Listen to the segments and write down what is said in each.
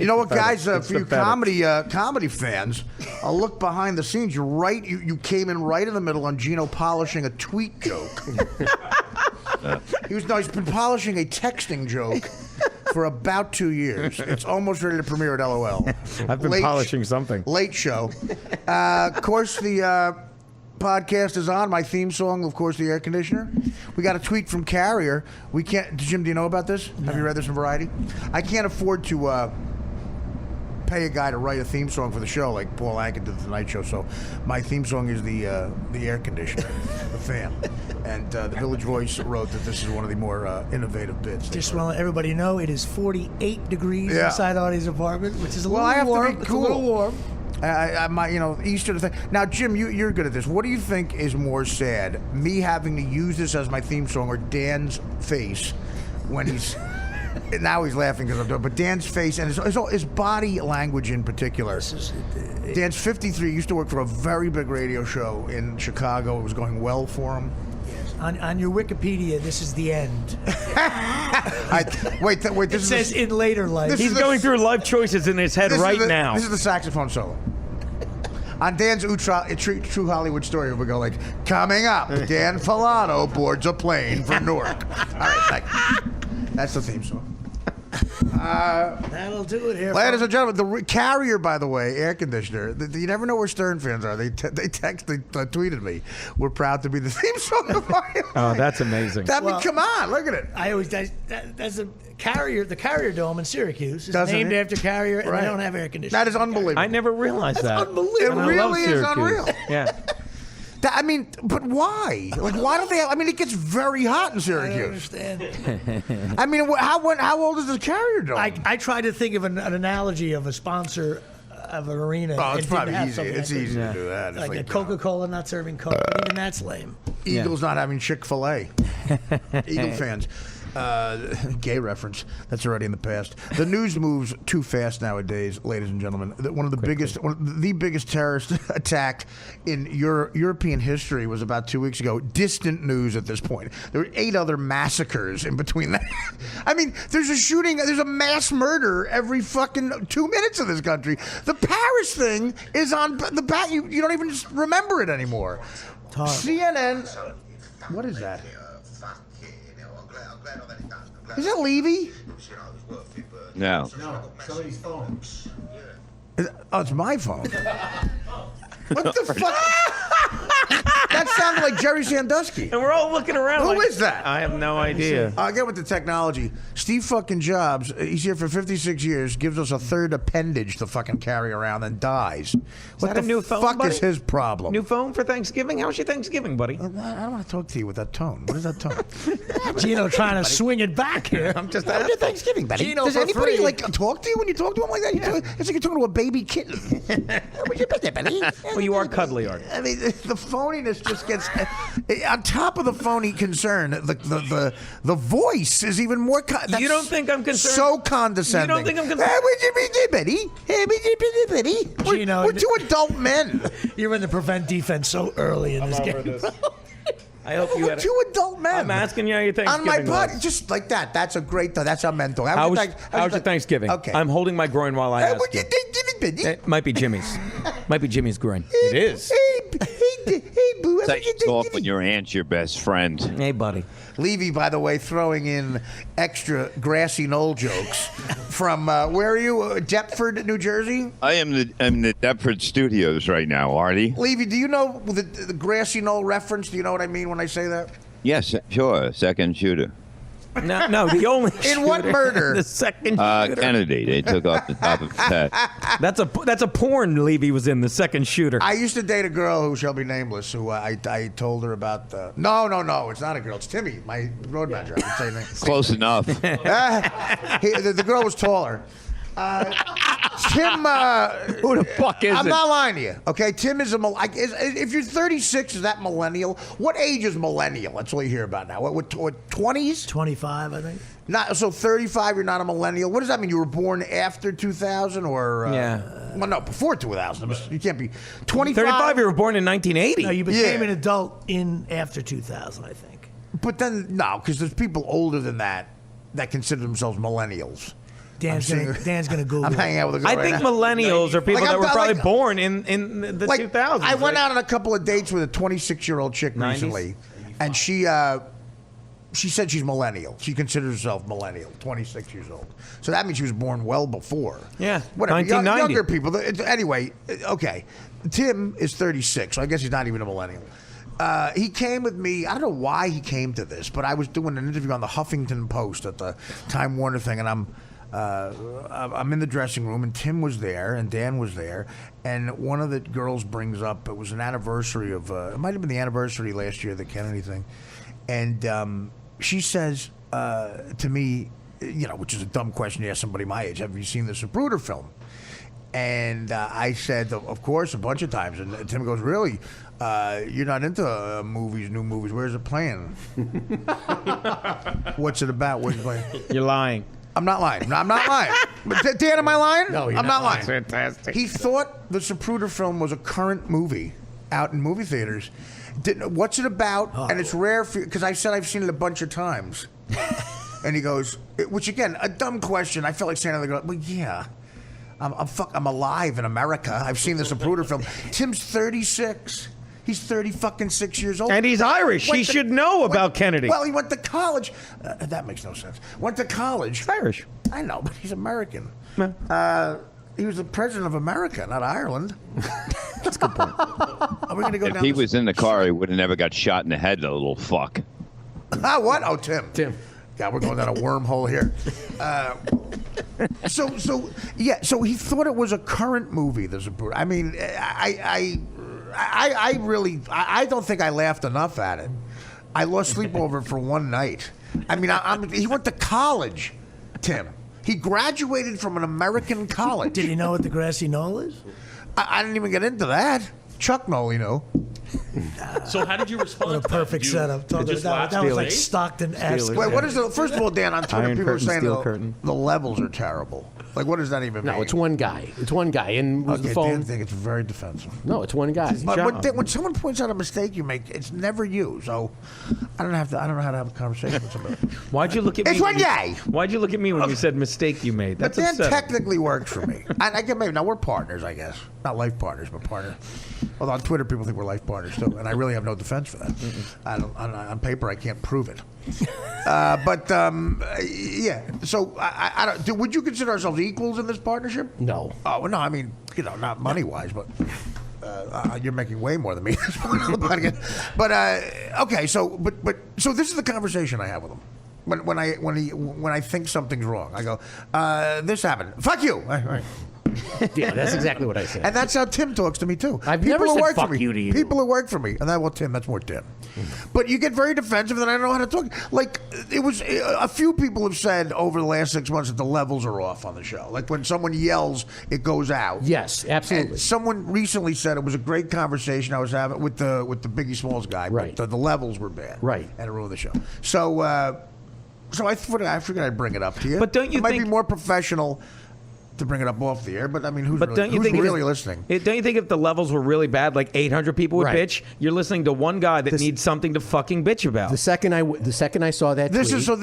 You know what, guys? For you comedy fans, a look behind the scenes. You're right. You came in right in the middle on Gino polishing a tweet joke. He's been polishing a texting joke for about 2 years. It's almost ready to premiere at LOL. I've been polishing something. Late show. Of course, the podcast is on. My theme song, of course, the air conditioner. We got a tweet from Carrier. We can't. Jim, do you know about this? No. Have you read this in Variety? I can't afford to pay a guy to write a theme song for the show like Paul Anka did the Tonight Show. So my theme song is the air conditioner, the fan. And the Village Voice wrote that this is one of the more innovative bits. Just want to let everybody know it is 48 degrees inside Artie's apartment, which is a little warm. It's a little warm. Easter thing. Now, Jim, you're good at this. What do you think is more sad? Me having to use this as my theme song, or Dan's face when he's now he's laughing because I'm doing. But Dan's face and his body language in particular. Dan's 53. Used to work for a very big radio show in Chicago. It was going well for him. On your Wikipedia, this is the end. Wait. It says in later life. He's going through life choices in his head now. This is the saxophone solo. On Dan's True Hollywood Story, we go like, coming up, Dan Filano boards a plane for Newark. All right, that's the theme song. That'll do it here. Ladies and gentlemen, the Carrier, by the way, air conditioner. You never know where Stern fans are. They tweeted me. We're proud to be the theme song of Mario. Oh, that's amazing. Come on, look at it. That's a Carrier. The Carrier Dome in Syracuse is named after Carrier, and they don't have air conditioning. That is unbelievable. I never realized that. Unbelievable. It really is unreal. Yeah. But why? Like, why don't they have... it gets very hot in Syracuse. I understand. How old is the Carrier Dome? I tried to think of an analogy of a sponsor of an arena. Oh, it's probably easy. It's easy to do that. Like a Coca-Cola not serving Coke. Even that's lame. Eagles not having Chick-fil-A. Eagle fans. Gay reference. That's already in the past. The news moves too fast nowadays, ladies and gentlemen. One of the biggest terrorist attack in European history was about 2 weeks ago. Distant news at this point. There were 8 other massacres in between that. There's a shooting. There's a mass murder every fucking 2 minutes in this country. The Paris thing is on the back. You don't even remember it anymore. CNN. What is that? Is that Levy? No. Somebody's phone. It's my phone. What the fuck? That sounded like Jerry Sandusky. And we're all looking around. Who is that? I have no idea. I'll get with the technology. Steve fucking Jobs, he's here for 56 years, gives us a third appendage to fucking carry around and dies. What the new phone, fuck buddy? is his problem? New phone for Thanksgiving? How was your Thanksgiving, buddy? I don't want to talk to you with that tone. What is that tone? Gino trying to swing it back here. I'm just How was your Thanksgiving, buddy? Gino Does for anybody free. talk to you when you talk to him like that? It's like you're talking to a baby kitten. What's your birthday, buddy? Well, you are cuddly, Art. The phoniness just gets on top of the phony concern. The voice is even more. You don't think I'm concerned? So condescending. You don't think I'm concerned? Hey, what's your birthday, buddy? Hey, what's your birthday, buddy? Gino, we're 2 adult men. You're in the prevent defense so early in this game. I hope you We're had 2 adult men. I'm asking you how your Thanksgiving on my body, was. just like that. That's a great. That's our mental. How was your Thanksgiving? Okay. I'm holding my groin while I ask What's you. your Thanksgiving, buddy? It might be Jimmy's. Might be Jimmy's groin. It is. Hey, boo. It's off when your aunt's your best friend. Hey, buddy. Levy, by the way, throwing in extra grassy knoll jokes from where are you? Deptford, New Jersey. I am in the Deptford studios right now, Artie. Levy, do you know the grassy knoll reference? Do you know what I mean when I say that? Yes, sure. Second shooter. No, the only In what murder? The second shooter. Kennedy. They took off the top of his head. That's a porn Levy was in, the second shooter. I used to date a girl who shall be nameless, who I told her about the... No, it's not a girl. It's Timmy, my road manager. I would say Close enough. the girl was taller. Tim, who the fuck is I'm it? not lying to you. Okay, Tim is if you're 36, is that millennial? What age is millennial? That's all you hear about now. What 20s? 25, I think. Not so 35. You're not a millennial. What does that mean? You were born after 2000 or? Yeah. Well, no, before 2000. You can't be 25. 35. You were born in 1980. No, you became an adult after 2000, I think. But then no, because there's people older than that consider themselves millennials. Dan's gonna Google. I'm hanging out with a girl I right think now. millennials are people Like, that I'm were probably like- born in the Like, 2000s. I went right? out on a couple of dates with a 26-year-old chick 90s? recently, and she said she's millennial. She considers herself millennial, 26 years old. So that means she was born well before. Yeah, Whatever. 1990. Younger people. Anyway, okay. Tim is 36, so I guess he's not even a millennial. He came with me. I don't know why he came to this, but I was doing an interview on the Huffington Post at the Time Warner thing, and I'm in the dressing room, and Tim was there, and Dan was there, and one of the girls brings up, it was an anniversary of, it might have been the anniversary last year of the Kennedy thing, and she says to me, which is a dumb question to ask somebody my age, have you seen the Zapruder film? And I said, of course, a bunch of times. And Tim goes, really? You're not into new movies. Where's it playing? What's it about? Where's it playing? You're lying. I'm not lying. No, I'm not lying. But Dan, am I lying? No, you're I'm not lying. Fantastic. He thought the Zapruder film was a current movie out in movie theaters. What's it about? And it's rare because I said I've seen it a bunch of times. And he goes, which again, a dumb question. I felt like saying, well, yeah. I'm alive in America. I've seen the Zapruder film. Tim's 36. He's 36 years old. And he's Irish. He should know about Kennedy. Well, he went to college. That makes no sense. Went to college. He's Irish. I know, but he's American. Yeah. He was the president of America, not Ireland. That's a good point. Are we going to go If down he this? was in the car, he would have never got shot in the head, the little fuck. What? Oh, Tim. Tim. God, we're going down a wormhole here. So he thought it was a current movie, the Zapruder. I mean, I really don't think I laughed enough at it. I lost sleep over it for one night. I mean, he went to college, Tim. He graduated from an American college. Did he know what the grassy knoll is? I didn't even get into that. Chuck Nolly knew. So how did you respond? What a to that? perfect Did you setup. just That laugh? was like Stockton-esque. Steelers. Wait, what is the first of all, Dan? On Twitter, Iron people are curtain, saying steel curtain. the levels are terrible. Like, what does that even mean? No, it's one guy. It's one guy. And was Okay, the phone. Dan think it's very defensive. No, it's one guy. But when someone points out a mistake you make, it's never you. So I don't know how to have a conversation with somebody. Why'd you look at me? It's one when you- guy. Why'd you look at me when you said mistake you made? But That's Dan upsetting. technically works for me. I get maybe now we're partners, I guess. Not life partners, but partner. Although on Twitter people think we're life partners too, and I really have no defense for that. On paper I can't prove it. Yeah. So I don't. Would you consider ourselves equals in this partnership? No. Oh well, no. I mean, not money wise, but you're making way more than me. But okay. So so this is the conversation I have with him. When I think something's wrong, I go, this happened. Fuck you. All right. Yeah, that's exactly what I said. And that's how Tim talks to me too. I've never said work fuck for me. you to you. People who work for me, and Tim. That's more Tim. But you get very defensive, and I don't know how to talk. Like it was a few people have said over the last 6 months that the levels are off on the show. Like when someone yells, it goes out. Yes, absolutely. And someone recently said it was a great conversation I was having with the Biggie Smalls guy. Right. But the levels were bad. Right. And it ruined the show. So. So I figured I'd bring it up to you. But don't you it might think- be more professional to bring it up off the air? But I mean, who's But really, don't you who's think really listening? Don't you think if the levels were really bad, like 800 people would Right. bitch, you're listening to one guy that needs something to fucking bitch about? The second I saw that This tweet, is so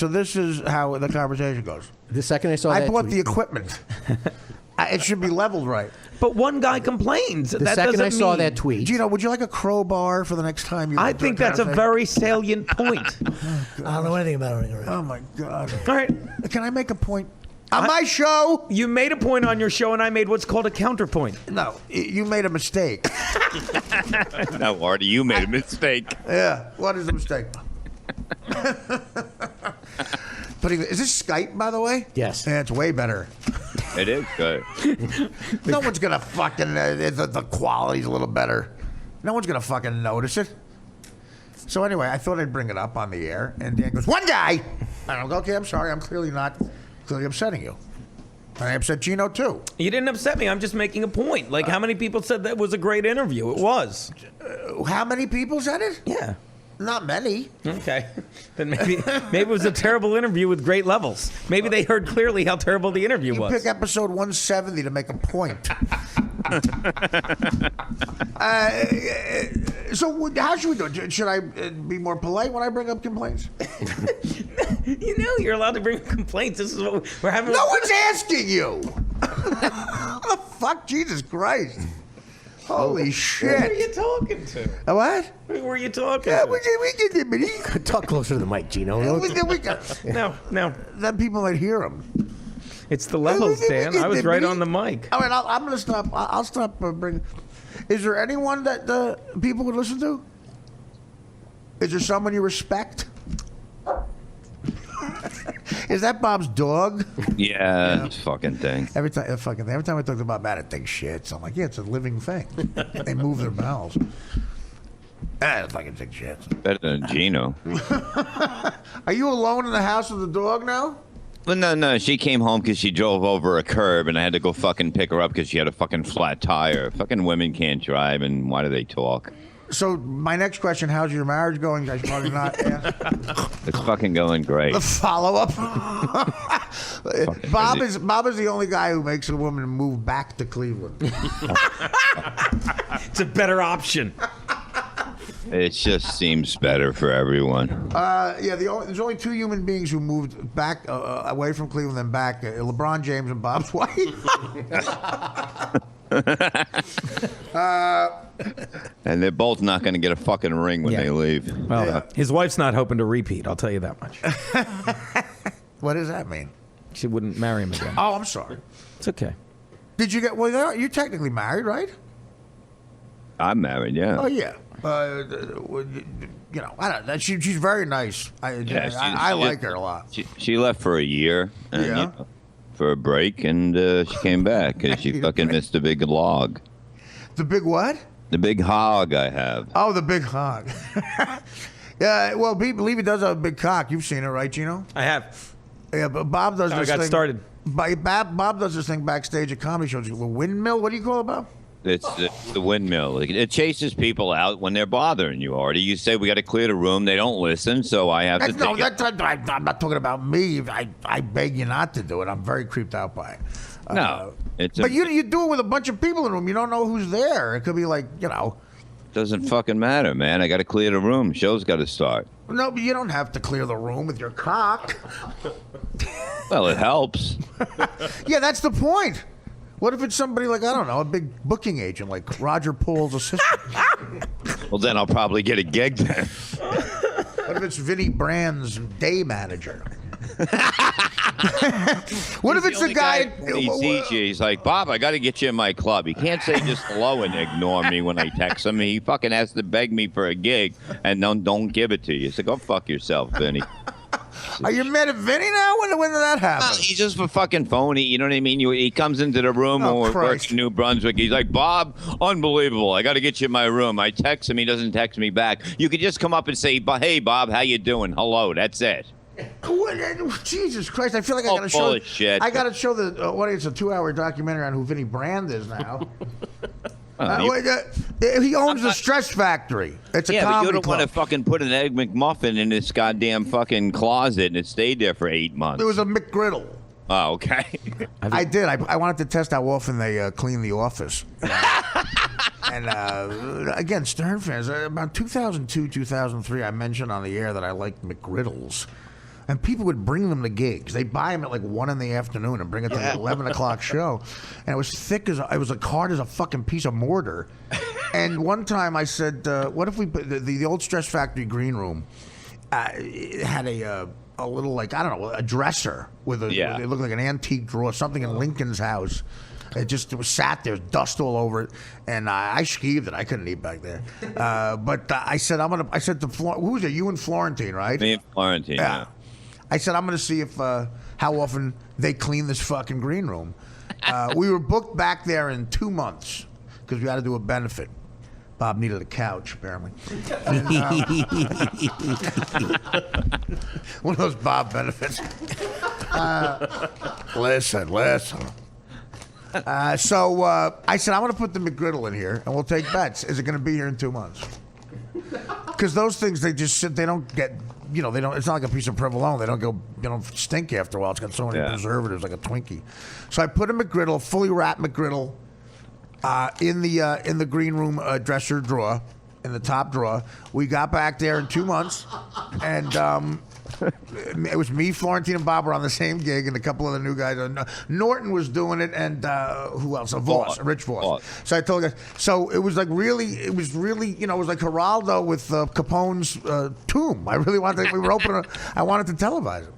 this is how the conversation goes. the second I saw I that bought tweet, the equipment. It should be leveled right. But one guy complains. the That second doesn't I saw mean- that tweet, Gino, would you like a crowbar for the next time you? I think that's a very salient point. I don't know anything about it. Oh my God! All right. Can I make a point on my show? You made a point on your show, and I made what's called a counterpoint. No, you made a mistake. No, Artie, you made a mistake. Yeah. What is the mistake? Is this Skype, by the way? Yes. Yeah, it's way better. It is good. No one's gonna fucking the quality's a little better. No one's gonna fucking notice it. So anyway, I thought I'd bring it up on the air, and Dan goes, "One guy." And I go, "Okay, I'm sorry. I'm clearly upsetting you." And I upset Gino too. You didn't upset me. I'm just making a point. Like, how many people said that was a great interview? It was. How many people said it? Yeah. Not many. Okay. Then maybe it was a terrible interview with great levels. Maybe they heard clearly how terrible the interview You was. pick episode 170 to make a point. So how should we do it? Should I be more polite when I bring up complaints? You know, you're allowed to bring complaints. This is what we're having. No one's asking you. What the fuck? Jesus Christ. Holy shit. Who are you talking to? What? Who were you talking Yeah, to? we did it. Talk closer to the mic, Gino. No. Then people might hear him. It's the levels, Dan. I was right on the mic. All right, I'm going to stop. I'll stop bringing. Is there anyone that people would listen to? Is there someone you respect? Is that Bob's dog? Yeah, this fucking thing. Every time I talk to Bob about it, think shits. I'm like, yeah, it's a living thing. They move their mouths. It fucking think shits. Better than Gino. Are you alone in the house with the dog now? Well, no. She came home because she drove over a curb, and I had to go fucking pick her up because she had a fucking flat tire. Fucking women can't drive, and why do they talk? So my next question: how's your marriage going? I should probably not ask. It's fucking going great. The follow-up. Bob is the only guy who makes a woman move back to Cleveland. It's a better option. It just seems better for everyone. Yeah, there's only two human beings who moved back away from Cleveland and back: LeBron James and Bob's wife. And they're both not going to get a fucking ring when they leave. Well, his wife's not hoping to repeat. I'll tell you that much. What does that mean? She wouldn't marry him again. Oh, I'm sorry. It's okay. Did you get? Well, you're technically married, right? I'm married, yeah. Oh yeah. You know, I don't know. She's very nice. I like her a lot. She left for a year. And, Yeah. you know, for a break, and she came back because she fucking missed a big log. The big what? The big hog I have. Oh, the big hog. Yeah, well, Levy does have a big cock. You've seen it, right, Gino? I have. Yeah, but Bob does How I this got thing. started. Bob does this thing backstage at comedy shows. The windmill. What do you call it, Bob? It's the windmill. It chases people out when they're bothering you, Artie. You say we got to clear the room. They don't listen, so I have to. I'm not talking about me. I beg you not to do it. I'm very creeped out by it. No, But you do it with a bunch of people in the room. You don't know who's there. It could be like, you know. Doesn't fucking matter, man. I got to clear the room. Show's got to start. No, but you don't have to clear the room with your cock. Well, it helps. Yeah, that's the point. What if it's somebody like, I don't know, a big booking agent like Roger Paul's assistant? Well, then I'll probably get a gig then. What if it's Vinnie Brand's day manager? What if it's the guy? When he sees you, he's like, Bob, I got to get you in my club. He can't say just hello and ignore me when I text him. He fucking has to beg me for a gig and don't give it to you. So go fuck yourself, Vinny. Are you mad at Vinny now? When did that happen? He's just a fucking phony. You know what I mean? He comes into the room when we're working in New Brunswick. He's like, Bob, unbelievable. I got to get you in my room. I text him. He doesn't text me back. You could just come up and say, hey, Bob, how you doing? Hello. That's it. Jesus Christ! I feel like I got to show. Shit. I got to show the audience a 2-hour documentary on who Vinnie Brand is now. He owns the Stress Factory. It's a but comedy you don't club. want to fucking put an Egg McMuffin in this goddamn fucking closet and it stayed there for 8 months. It was a McGriddle. Oh, okay. I did. I wanted to test how often they clean the office. And again, Stern fans, about 2002, 2003, I mentioned on the air that I liked McGriddles. And people would bring them to gigs. They'd buy them at like 1 in the afternoon and bring it to the 11 o'clock show. And it was thick as it was hard as a fucking piece of mortar. And one time I said, what if we put the old Stress Factory green room it had a little, like, I don't know, a dresser with it looked like an antique drawer, something in Lincoln's house. It was sat there, dust all over it, and I skeeved it. I couldn't eat back there. But I said, to who was it? You and Florentine, right? Me and Florentine, yeah. I said, I'm going to see if how often they clean this fucking green room. We were booked back there in 2 months because we had to do a benefit. Bob needed a couch, apparently. And, one of those Bob benefits. Listen. So I said, I'm going to put the McGriddle in here, and we'll take bets. Is it going to be here in 2 months? Because those things, they just sit. They don't get. You know, they don't. It's not like a piece of provolone. They don't go. They don't stink after a while. It's got so many preservatives, like a Twinkie. So I put a McGriddle, fully wrapped McGriddle, in the green room dresser drawer, in the top drawer. We got back there in 2 months, and it was me, Florentine, and Bob were on the same gig, and a couple of the new guys. Norton was doing it, and who else? Rich Voss. So I told you. So it was really, it was like Geraldo with Capone's tomb. I really wanted. I wanted to televise it,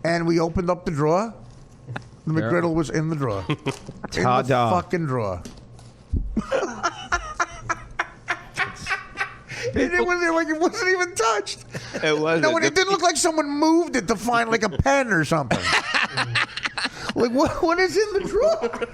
and we opened up the drawer. The McGriddle was in the drawer. In the fucking drawer. It wasn't even touched. It wasn't. No, it didn't look like someone moved it to find like a pen or something. Like what is in the drawer?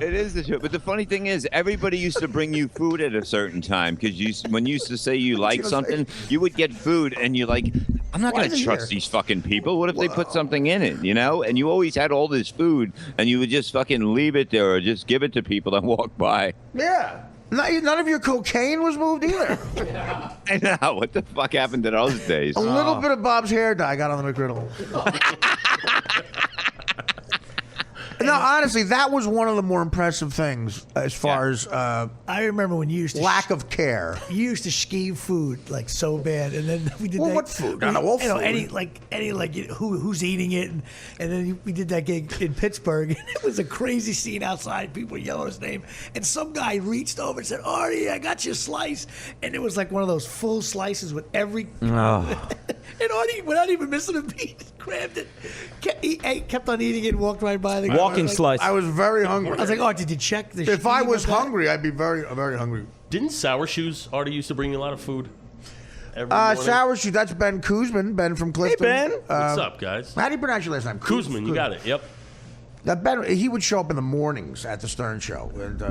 It is the truth. But the funny thing is, everybody used to bring you food at a certain time because when you used to say you like something, you would get food, and you're like, I'm not going to trust these fucking people. What if they put something in it, And you always had all this food, and you would just fucking leave it there or just give it to people that walk by. Yeah. None of your cocaine was moved either. I know. What the fuck happened to those days? A little bit of Bob's hair dye got on the McGriddle. No, honestly, that was one of the more impressive things as far as I remember when you used to lack of care. You used to skeeve food like so bad, and then we did that. What food? Food. Who's eating it, and then we did that gig in Pittsburgh, and it was a crazy scene outside. People yelling his name, and some guy reached over and said, "Artie, I got you a slice," and it was like one of those full slices with every. And Artie, without even missing a beat, grabbed it, kept on eating it, and walked right by the guy. Walking slice. I was very hungry. I was like, "Oh, did you check the?" If I was hungry, I'd be very, very hungry. Didn't Sour Shoes Artie used to bring you a lot of food? Every morning? Sour Shoes. That's Ben Kuzman. Ben from Clifton. Hey, Ben. What's up, guys? How do you pronounce your last name? Kuzman, you got it. Yep. Ben, he would show up in the mornings at the Stern Show, and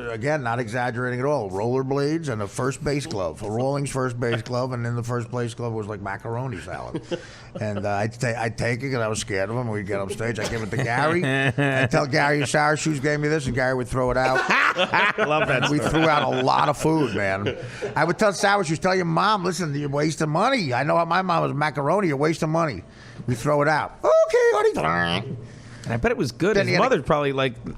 again, not exaggerating at all. Rollerblades and a first base glove, a Rawlings first base glove, and in the first base glove was like macaroni salad. And I'd take it because I was scared of him. We'd get on stage, I'd give it to Gary, and tell Gary, Sour Shoes gave me this, and Gary would throw it out. Love that. We threw out a lot of food, man. I would tell Sour Shoes, tell your mom, listen, you're wasting money. I know how my mom was macaroni. You're wasting money. We throw it out. Okay, Artie. I bet it was good. Then His mother's probably like, no?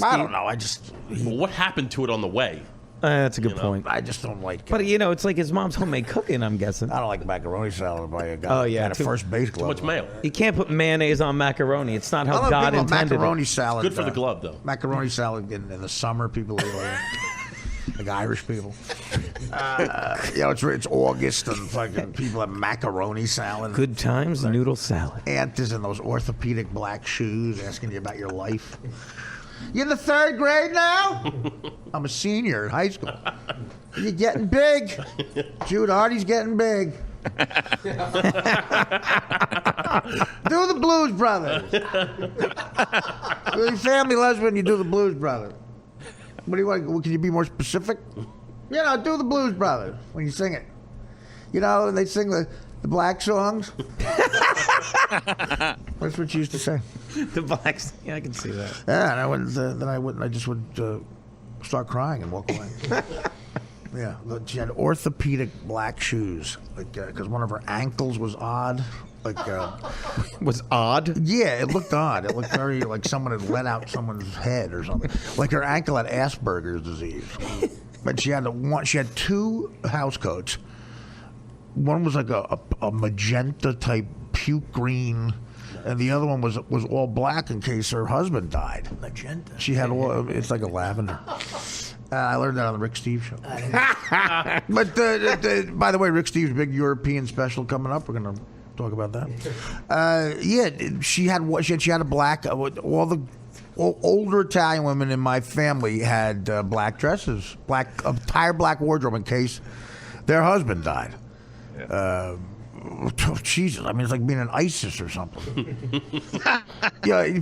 I don't know. Well, what happened to it on the way? That's a good point. I just don't like it. But, it's like his mom's homemade cooking, I'm guessing. I don't like macaroni salad by a guy. Oh, yeah. And a first base glove. Too much mayo. You can't put mayonnaise on macaroni. It's not how I love God people intended macaroni it. salad. Good for the glove, though. Macaroni salad in the summer, people are like Irish people. It's August and fucking people have macaroni salad. Good times, noodle salad. Aunt is in those orthopedic black shoes asking you about your life. You in the third grade now? I'm a senior in high school. You're getting big. Jude, Artie's getting big. Do the Blues Brothers. Your family loves when you do the Blues Brothers. What do you want? Can you be more specific? Do the Blues Brothers when you sing it. And they sing the black songs. That's what you used to say. The blacks. Yeah, I can see that. Yeah, and I wouldn't. I just would start crying and walk away. Yeah, she had orthopedic black shoes, because one of her ankles was odd. Was odd? Yeah, it looked odd. It looked very like someone had let out someone's head or something. Like her ankle had Asperger's disease. But she had two house coats. One was like a magenta type puke green, and the other one was all black in case her husband died. Magenta. She had it's like a lavender. I learned that on the Rick Steves show. But by the way, Rick Steves' big European special coming up. We're gonna talk about that. She had a black. All the older Italian women in my family had black dresses, entire black wardrobe in case their husband died. Jesus, I mean, it's like being an ISIS or something.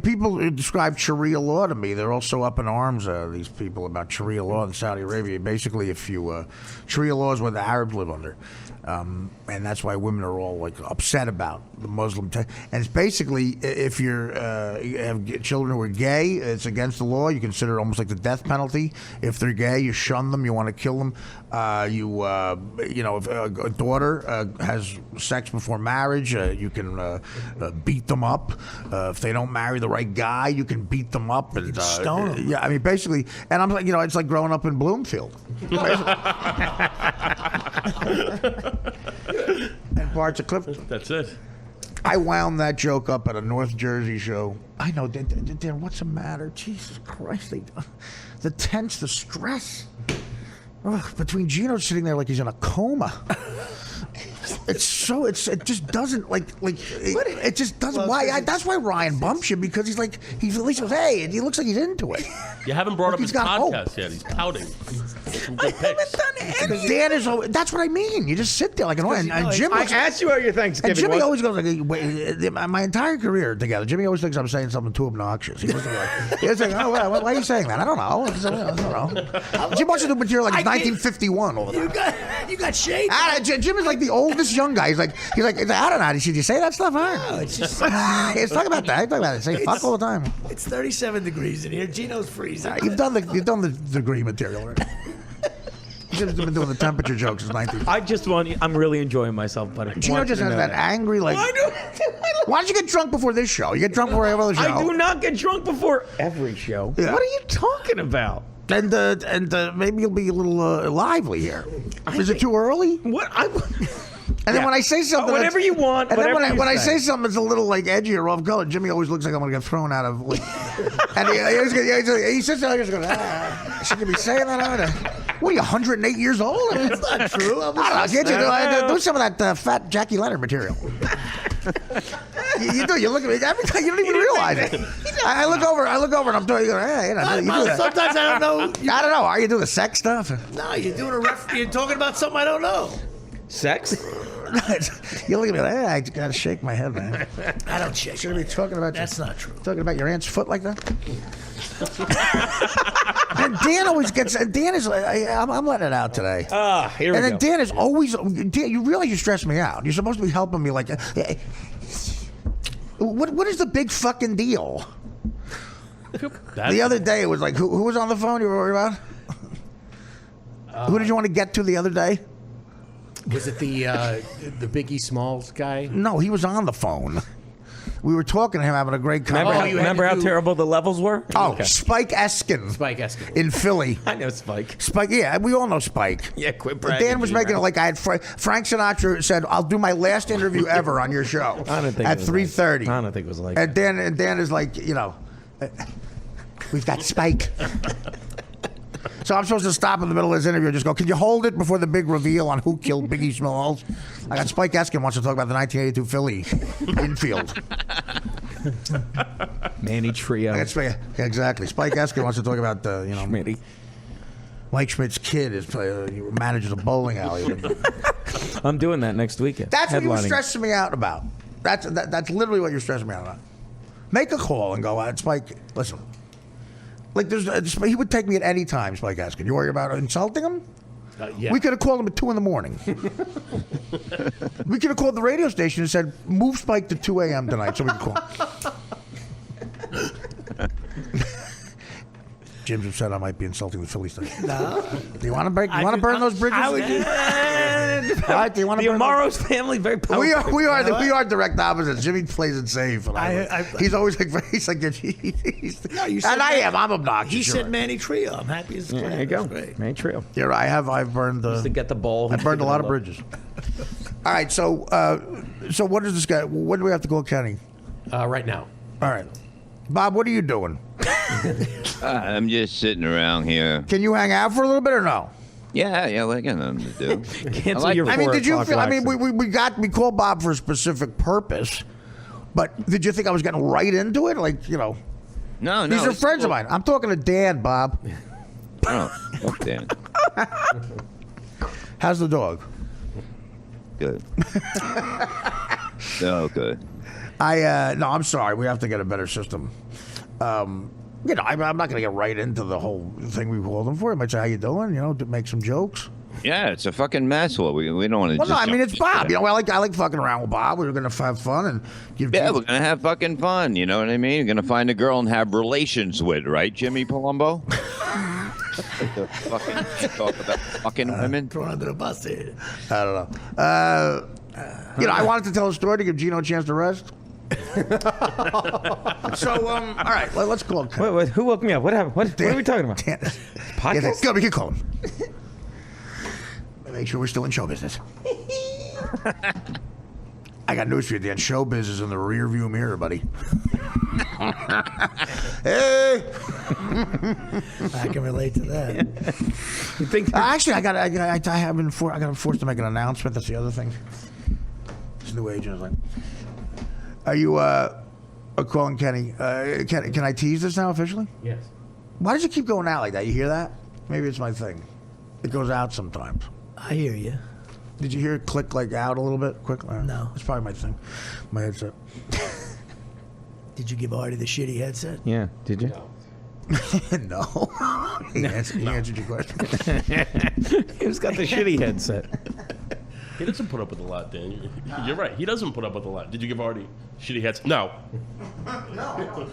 People describe Sharia law to me. They're all so up in arms, these people, about Sharia law in Saudi Arabia. Basically, Sharia law is what the Arabs live under. And that's why women are all upset about the Muslim. And it's basically, if you have children who are gay, it's against the law. You consider it almost like the death penalty. If they're gay, you shun them. You want to kill them. If a daughter has sex before marriage. You can beat them up. If they don't marry the right guy, you can beat them up and stone them. Yeah, I mean, basically, and I'm like, it's like growing up in Bloomfield. And parts of Clifton. That's it. I wound that joke up at a North Jersey show. I know, Dan, what's the matter? Jesus Christ, the tense, the stress. Ugh, between Gino sitting there like he's in a coma. It just doesn't it just doesn't. That's why Ryan bumps you, because he's at least goes, hey, and he looks like he's into it. You haven't brought up his got hope. podcast yet. He's pouting. Some I good haven't picks. done anything. Dan is. That's what I mean. You just sit there like an old. And Jim. I asked you how your Thanksgiving And Jimmy was. always goes like, wait, my entire career together, Jimmy always thinks I'm saying something too obnoxious. He was like, oh, why are you saying that? I don't know. I don't know. Jim wants to do material like it's 1951 all the time. You got shade. Jim is like the oldest young guy. He's like, I don't know. Did you say that stuff? No, it's just Let's talk about that. Talk about it. Say fuck all the time. it's 37 degrees in here. Gino's freezing. You've done the degree material already. Jim's been doing the temperature jokes since 19. I'm really enjoying myself, but Gino just has that angry like. Why don't you get drunk before this show? You get drunk before every other show. I do not get drunk before every show. Yeah. What are you talking about? And maybe you'll be a little lively here. Is it too early? What? And then when I say something, whatever you want. And then whatever when I you say something that's a little like edgy or off color, Jimmy always looks like I'm gonna get thrown out of. Like, and he sits there and just goes, should you be saying that? What are you, 108 years old? That's not true. I don't know. Can't you do some of that fat Jackie Leonard material? You do. You look at me every time. You don't even realize it. I look over and I'm doing. Hey, you do that. Sometimes I don't know. I don't know. Are you doing the sex stuff? No, you're doing you're talking about something I don't know. Sex? You look at me like, hey, I gotta shake my head, man. I don't shake. Should I be talking about? That's not true. Talking about your aunt's foot like that? And Dan always gets. Dan is. I'm letting it out today. Here we and go. then Dan is always. Dan, you realize you stress me out. You're supposed to be helping me. Like, what is the big fucking deal? The other day it was like, who was on the phone? You were worried about? Who did you want to get to the other day? Was it the Biggie Smalls guy? No, he was on the phone. We were talking to him, having a great conversation. Remember how terrible the levels were? Oh, Okay. Spike Eskin. Spike Eskin. In Philly. I know Spike. Spike, yeah, we all know Spike. Yeah, quit bragging. Dan was making it like I had. Frank Sinatra said, "I'll do my last interview ever on your show." I don't think at it was 3:30. I don't think it was like And Dan is like, we've got Spike. So I'm supposed to stop in the middle of this interview and just go, can you hold it before the big reveal on who killed Biggie Smalls? I got Spike Eskin wants to talk about the 1982 Philly infield. Manny Trio. Exactly. Spike Eskin wants to talk about Schmitty. Mike Schmidt's kid manages a bowling alley. I'm doing that next weekend. That's what you were Headlining. stressing me out about. That's literally what you're stressing me out about. Make a call and go, Spike, listen. Like he would take me at any time, Spike Eskin. You worry about insulting him? Yeah. We could have called him at 2 a.m. We could have called the radio station and said, move Spike to 2 a.m. tonight so we can call. Jim's upset I might be insulting the Philly station. No. Do you want to break? You want to burn those bridges? I would All right, do you want to The burn Amaro's family very powerful. We are direct opposites. Jimmy plays it safe. And he's always like, he's like, No, you said and I am. I'm obnoxious. He you're said right. Manny Trio. I'm happy as There you go. Manny Trio. You're right. I've burned To get the ball. I burned a lot of bridges. All right, so what is this guy? When do we have to call Kenny? Right now. All right, Bob, what are you doing? I'm just sitting around here. Can you hang out for a little bit or no? Yeah, I got nothing to do. Cancel like your it. I mean, 4 did you o'clock feel? I mean, relaxing. we called Bob for a specific purpose, but did you think I was getting right into it? Like, No, these are it's friends cool. of mine. I'm talking to Dan, Bob. Oh, okay. How's the dog? Good. Oh, good. No, I'm sorry. We have to get a better system. I'm not going to get right into the whole thing we called him for. I might say, how you doing? To make some jokes. Yeah, it's a fucking mess. Well, we don't want to. Well, no, I mean, it's Bob. I like fucking around with Bob. We were going to have fun and give. Yeah, we're gonna have fucking fun. You know what I mean? You're gonna find a girl and have relations with, right, Jimmy Palumbo? Fucking talk about fucking women. Thrown under the bus here. I don't know. I wanted to tell a story to give Gino a chance to rest. So, all right, let's call Kenny. Wait, who woke me up? What happened? What are we talking about? Podcast? Go, we can call him. Make sure we're still in show business. I got news for you, Dan. Show business is in the rear view mirror, buddy. Hey! I can relate to that. You think? Actually, I got forced to make an announcement. That's the other thing. This new agent is like, are you calling Kenny? Can I tease this now officially? Yes. Why does it keep going out like that? You hear that? Maybe it's my thing. It goes out sometimes. I hear you. Did you hear it click like out a little bit? Quick? No. It's probably my thing. My headset. Did you give Artie the shitty headset? Yeah. Did you? No. He answered your question. Who's got the shitty headset? He doesn't put up with a lot, Dan. You're right. He doesn't put up with a lot. Did you give Artie shitty heads? No. No, exactly.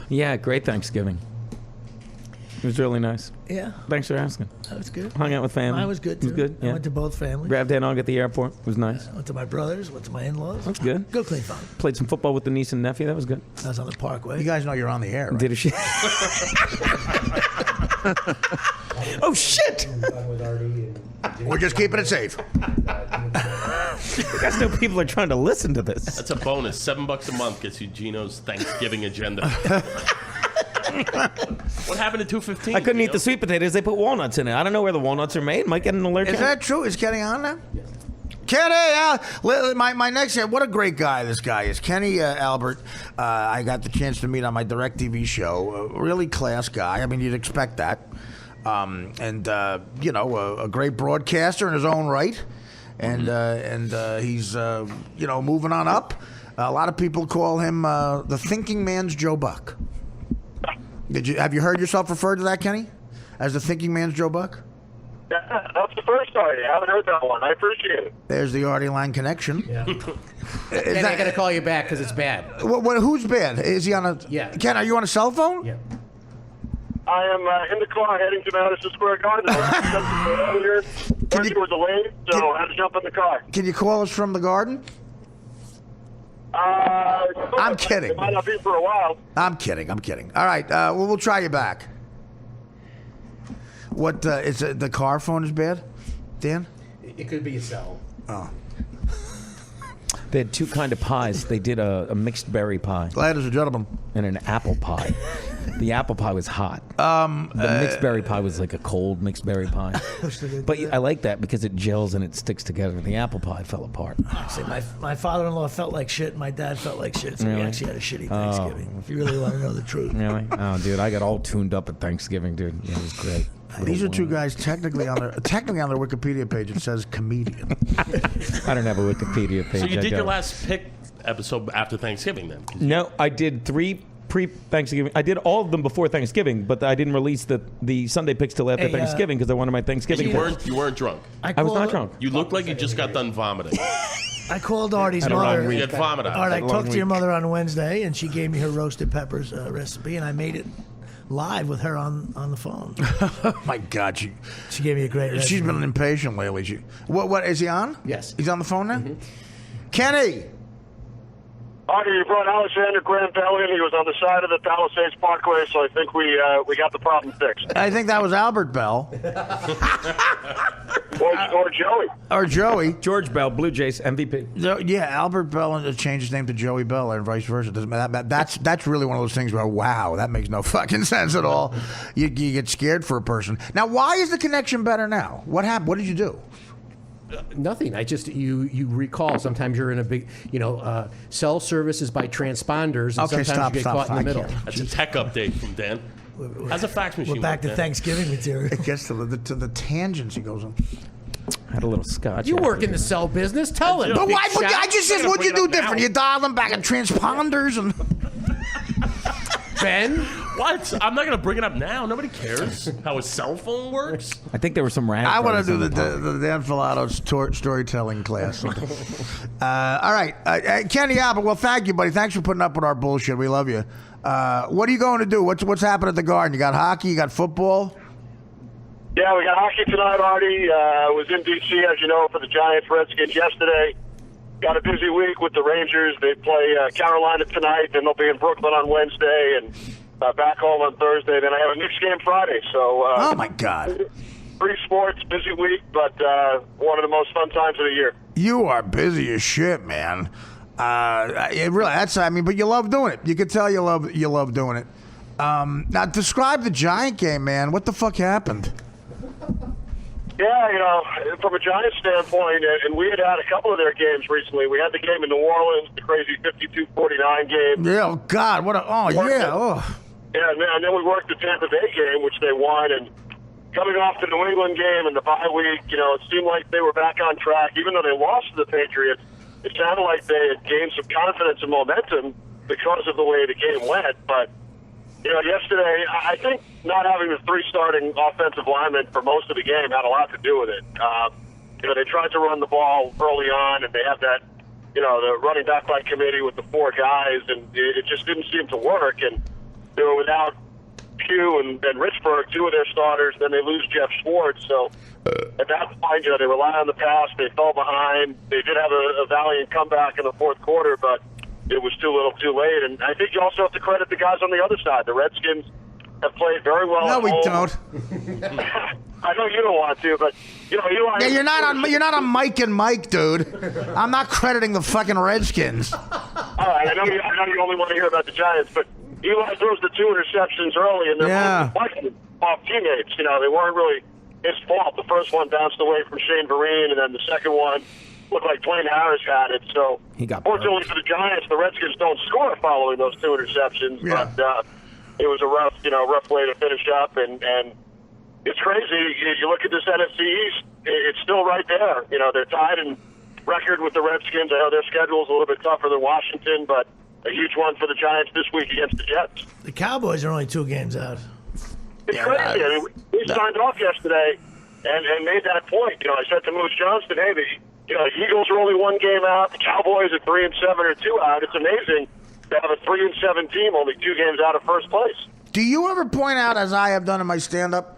Yeah, great Thanksgiving. It was really nice. Yeah. Thanks for asking. That was good. Hung out with family. Mine was good, too. It was good. I Yeah. went to both families. Grabbed Dog at the airport. It was nice. Went to my brothers, went to my in-laws. That's good. Good, clean fun. Played some football with the niece and nephew. That was good. I was on the Parkway. You guys know you're on the air, right? Did a shit. Oh shit! We're just keeping it safe. You guys know people are trying to listen to this. That's a bonus. $7 a month gets you Gino's Thanksgiving agenda. What happened to 215? I couldn't eat the sweet potatoes. They put walnuts in it. I don't know where the walnuts are made. Might get an alert. Is that true? Is Kenny on now? Yes. Kenny, my next what a great guy this guy is. Kenny Albert, I got the chance to meet on my DirecTV show. A really class guy. I mean, you'd expect that. A great broadcaster in his own right. And he's, moving on up. A lot of people call him the thinking man's Joe Buck. Have you heard yourself referred to that, Kenny? As the thinking man's Joe Buck? Yeah, that's the first Artie. I haven't heard that one. I appreciate it. There's the Artie line connection. Yeah. Ken, I got to call you back because it's bad. Who's bad? Is he on a... Yeah. Ken, are you on a cell phone? Yeah. I am in the car heading to Madison Square Garden. It was delayed, so I had to jump in the car. Can you call us from the garden? I'm kidding. It might not be for a while. I'm kidding. All right, we'll try you back. What, is the car phone is bad, Dan? It could be a cell. Oh. They had two kind of pies. They did a mixed berry pie Ladies and gentlemen. and an apple pie. The apple pie was hot. The mixed berry pie was like a cold mixed berry pie. But I like that because it gels and it sticks together. The apple pie fell apart. Actually, my father-in-law felt like shit, and my dad felt like shit, so we Really? actually had a shitty Thanksgiving. If you really want to know the truth. Really? Oh, dude, I got all tuned up at Thanksgiving, dude. Yeah, it was great. These are two guys technically on their Wikipedia page. It says comedian. I don't have a Wikipedia page. So you I did your don't. last pick episode after Thanksgiving then? No, I did 3 pre-Thanksgiving. I did all of them before Thanksgiving, but I didn't release the Sunday picks till after Hey, Thanksgiving because I wanted my Thanksgiving. You weren't drunk. I was not drunk. You looked like you just got done vomiting. I called Artie's Had a long mother. week. You had vomit All right, I out. talked to your mother on Wednesday, and she gave me her roasted peppers recipe, and I made it live with her on the phone. Oh my God, she gave me a great recipe. she's been impatient lately. What is he on? Yes. He's on the phone now. Kenny. Artie, you brought Alexander Graham Bell in. He was on the side of the Palisades Parkway, so I think we got the problem fixed. I think that was Albert Bell. Or Joey. Or Joey. George Bell, Blue Jays MVP. Yeah, Albert Bell changed his name to Joey Bell and vice versa. That's really one of those things where, wow, that makes no fucking sense at all. You get scared for a person. Now, why is the connection better now? What happened? What did you do? Nothing. I just you recall. Sometimes you're in a big, cell services by transponders, and Okay, sometimes you get caught in the I middle. can't. That's a tech update from Dan. How's a fax machine We're back work, to Dan? Thanksgiving material. It gets to the tangents he goes on. Had a little scotch. You work in the cell business. Tell him. But big why? shot. I just said, You're what'd you gonna do bring it up different? now. You dial them back in transponders and. Ben? What? I'm not going to bring it up now. Nobody cares how a cell phone works. I think there were some rats. I want to do the Dan Filato's storytelling class. All right, Kenny Albert. Well, thank you, buddy. Thanks for putting up with our bullshit. We love you. What are you going to do? What's happening at the Garden? You got hockey. You got football. Yeah, we got hockey tonight, Artie. Was in D.C., as you know, for the Giants-Redskins yesterday. Got a busy week with the Rangers. They play Carolina tonight, then they'll be in Brooklyn on Wednesday, and back home on Thursday. Then I have a Knicks game Friday. So, oh, my God. 3 sports, busy week, but one of the most fun times of the year. You are busy as shit, man. It really, but you love doing it. You can tell you love doing it. Now, describe the Giant game, man. What the fuck happened? Yeah, from a Giants standpoint, and we had a couple of their games recently. We had the game in New Orleans, the crazy 52-49 game. Yeah, oh, God, yeah. Yeah, and then we worked the Tampa Bay game, which they won, and coming off the New England game and the bye week, it seemed like they were back on track. Even though they lost to the Patriots, it sounded like they had gained some confidence and momentum because of the way the game went. But, yesterday, I think not having the 3 starting offensive linemen for most of the game had a lot to do with it. They tried to run the ball early on, and they had that, the running back by committee with the 4 guys, and it just didn't seem to work. And they were without Pugh and Richburg, 2 of their starters. Then they lose Jeff Schwartz. So at that point, they rely on the pass. They fell behind. They did have a valiant comeback in the 4th quarter, but it was too little too late. And I think you also have to credit the guys on the other side. The Redskins have played very well. No, we don't. I know you don't want to, but Eli. Yeah, you're not on Mike and Mike, dude. I'm not crediting the fucking Redskins. All right, I know you only want to hear about the Giants, but Eli throws the 2 interceptions early, and they're off teammates. They weren't really his fault. The first one bounced away from Shane Vereen, and then the second one looked like Dwayne Harris had it. So, fortunately for the Giants, the Redskins don't score following those 2 interceptions. Yeah. But it was a rough way to finish up, and it's crazy. You look at this NFC East; it's still right there. They're tied in record with the Redskins. I know their schedule is a little bit tougher than Washington, but a huge one for the Giants this week against the Jets. The Cowboys are only 2 games out. It's crazy. I mean, we signed off yesterday and made that point. I said to Moose Johnston, hey, the Eagles are only 1 game out. The Cowboys at 3-7 are 2 out. It's amazing to have a 3-7 team only 2 games out of first place. Do you ever point out, as I have done in my stand-up,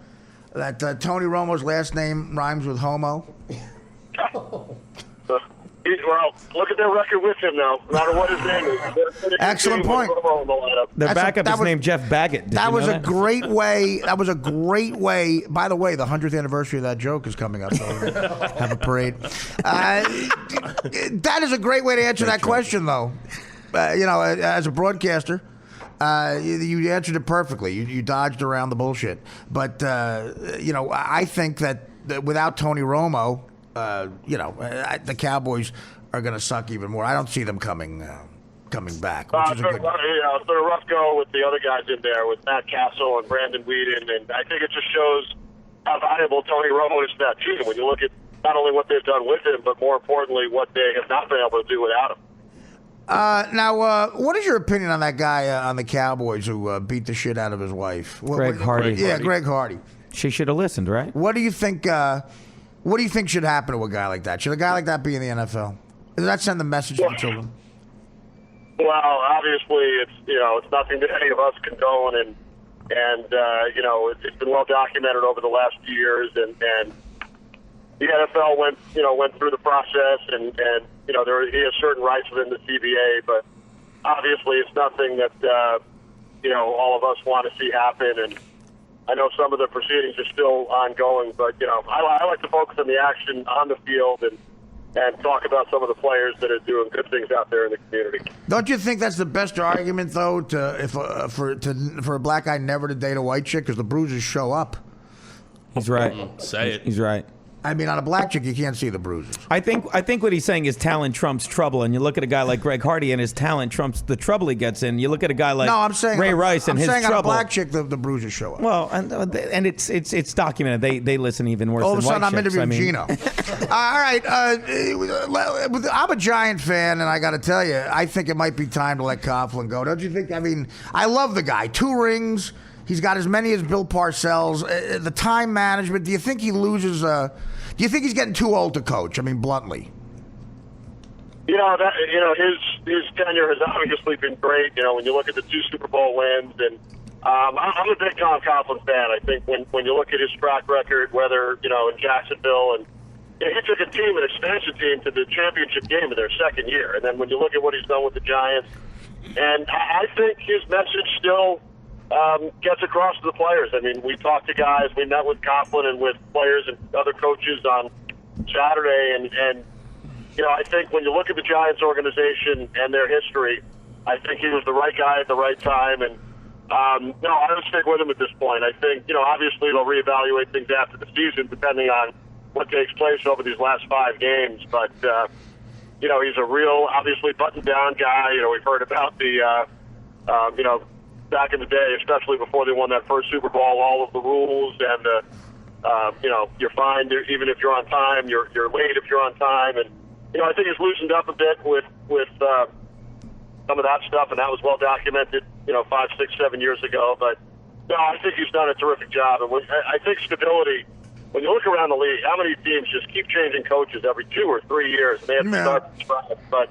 that Tony Romo's last name rhymes with homo? Well, look at their record with him now. No matter what his name is. Excellent point. Their backup is named Jeff Baggett. That was a great way. That was a great way. By the way, the 100th anniversary of that joke is coming up. So have a parade. That is a great way to answer that question, though. As a broadcaster, you answered it perfectly. You dodged around the bullshit. But I think that without Tony Romo, the Cowboys are going to suck even more. I don't see them coming back. It's been a rough go with the other guys in there, with Matt Castle and Brandon Weeden, and I think it just shows how valuable Tony Romo is to that team when you look at not only what they've done with him, but more importantly, what they have not been able to do without him. Now, what is your opinion on that guy on the Cowboys who beat the shit out of his wife? Greg Hardy. Yeah, Greg Hardy. She should have listened, right? What do you think? What do you think should happen to a guy like that? Should a guy like that be in the NFL? Does that send the message to the children? Well, obviously, it's nothing that any of us condone, and it's been well documented over the last few years, and the NFL went through the process, and he has certain rights within the CBA, but obviously, it's nothing that all of us want to see happen, and I know some of the proceedings are still ongoing, but I like to focus on the action on the field and talk about some of the players that are doing good things out there in the community. Don't you think that's the best argument, though, for a black guy never to date a white chick, because the bruises show up? He's right. Say it. He's right. I mean, on a black chick, you can't see the bruises. I think what he's saying is talent trumps trouble, and you look at a guy like Greg Hardy, and his talent trumps the trouble he gets in. You look at a guy like Ray Rice, and his trouble. I'm saying on a black chick, the bruises show up. Well, and it's documented. They listen even worse. All of a than sudden, white I'm chicks. interviewing Gino. All right, I'm a Giant fan, and I got to tell you, I think it might be time to let Coughlin go. Don't you think? I mean, I love the guy. 2 rings. He's got as many as Bill Parcells. The time management. Do you think he loses? Do you think he's getting too old to coach? I mean, bluntly. His tenure has obviously been great. When you look at the 2 Super Bowl wins, and I'm a big Tom Coughlin fan. I think when you look at his track record, whether, in Jacksonville, and he took a team, an expansion team, to the championship game in their second year. And then when you look at what he's done with the Giants, and I think his message still gets across to the players. I mean, we talked to guys. We met with Coughlin and with players and other coaches on Saturday, and I think when you look at the Giants organization and their history, I think he was the right guy at the right time. And no, I would stick with him at this point. I think, obviously they'll reevaluate things after the season depending on what takes place over these last 5 games. But, he's a real, obviously, buttoned-down guy. We've heard about the, back in the day, especially before they won that first Super Bowl, all of the rules and, you're fine even if you're on time. You're late if you're on time. And, I think he's loosened up a bit with some of that stuff, and that was well documented, 5, 6, 7 years ago. But, no, I think he's done a terrific job. And I think stability, when you look around the league, how many teams just keep changing coaches every 2 or 3 years? And they have to start from scratch. But,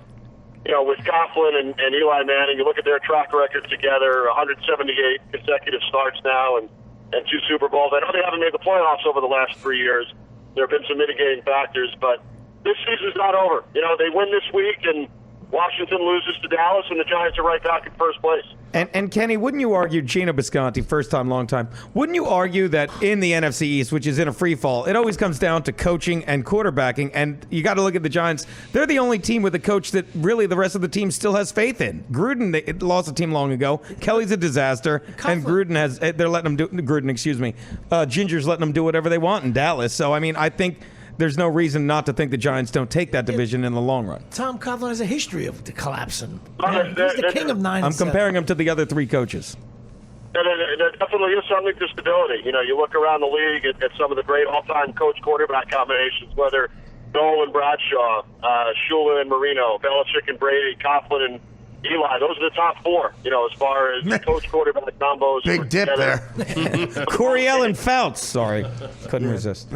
with Coughlin and Eli Manning, you look at their track records together, 178 consecutive starts now and 2 Super Bowls. I know they haven't made the playoffs over the last 3 years. There have been some mitigating factors, but this season's not over. They win this week, and Washington loses to Dallas, and the Giants are right back in first place. And Kenny, wouldn't you argue, Geno Bisconti, first time, long time, wouldn't you argue that in the NFC East, which is in a free fall, it always comes down to coaching and quarterbacking, and you got to look at the Giants. They're the only team with a coach that really the rest of the team still has faith in. Gruden, they lost a team long ago. Kelly's a disaster, and they're letting them do, Ginger's letting them do whatever they want in Dallas. So, I mean, I think there's no reason not to think the Giants don't take that division in the long run. Tom Coughlin has a history of collapsing. He's the king of 9. I'm comparing him to the other 3 coaches. There definitely is something to stability. You look around the league at some of the great all-time coach-quarterback combinations, whether Noel and Bradshaw, Shula and Marino, Belichick and Brady, Coughlin and Eli. Those are the top 4, as far as coach-quarterback combos. Big dip there. Coryell and Fouts. Sorry. Couldn't resist.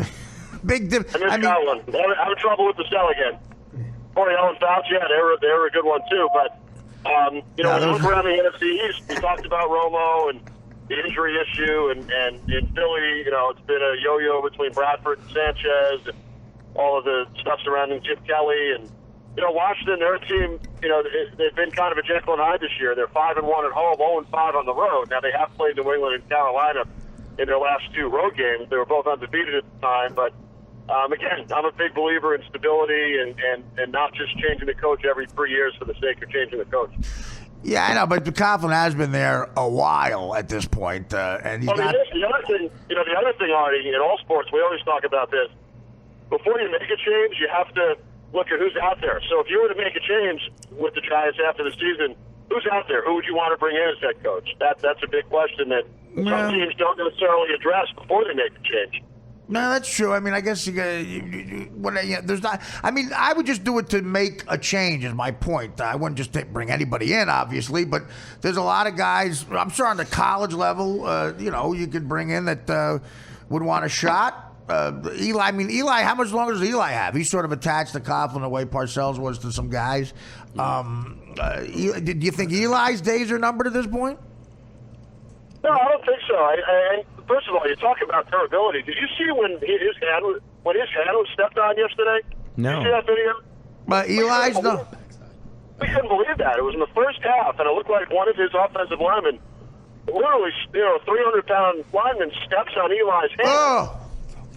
Big dip. I got one. I'm having trouble with the cell again. Coryell and Fouts, yeah, they were a good one too. But when you look around the NFC East, we talked about Romo and the injury issue, and in Philly, it's been a yo-yo between Bradford and Sanchez, and all of the stuff surrounding Chip Kelly, and Washington, their team, they've been kind of a Jekyll and Hyde this year. They're 5-1 at home, 0-5 on the road. Now they have played New England and Carolina in their last 2 road games. They were both undefeated at the time, but. Again, I'm a big believer in stability and not just changing the coach every 3 years for the sake of changing the coach. Yeah, I know, but Coughlin has been there a while at this point, and he's not. The other thing, Artie, in all sports, we always talk about this. Before you make a change, you have to look at who's out there. So if you were to make a change with the Giants after the season, who's out there? Who would you want to bring in as head coach? That's a big question that some teams don't necessarily address before they make the change. No, that's true. I mean, I guess there's not. I mean, I would just do it to make a change. Is my point. I wouldn't just bring anybody in, obviously, but there's a lot of guys. I'm sure on the college level, you could bring in that would want a shot. Eli. I mean, Eli. How much longer does Eli have? He's sort of attached to Coughlin the way Parcells was to some guys. Do you think Eli's days are numbered at this point? No, I don't think so. And first of all, you're talking about durability. Did you see when his hand was stepped on yesterday? No. Did you see that video? But Eli's no. We couldn't believe that. It was in the first half, and it looked like one of his offensive linemen, literally, 300-pound lineman, steps on Eli's hand. Oh.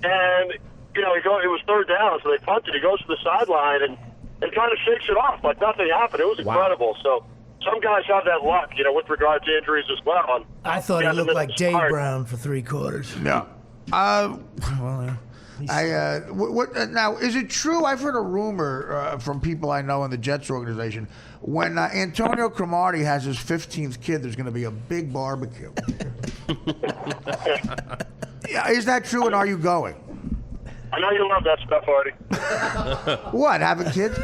And it was 3rd down, so they punted. He goes to the sideline and kind of shakes it off like nothing happened. It was incredible. So. Some guys have that luck, with regard to injuries as well. And I thought he looked like Dave Brown for 3 quarters. Yeah. Now, is it true? I've heard a rumor from people I know in the Jets organization. When Antonio Cromartie has his 15th kid, there's going to be a big barbecue. Yeah, is that true, and are you going? I know you love that stuff, Artie. What, having kids?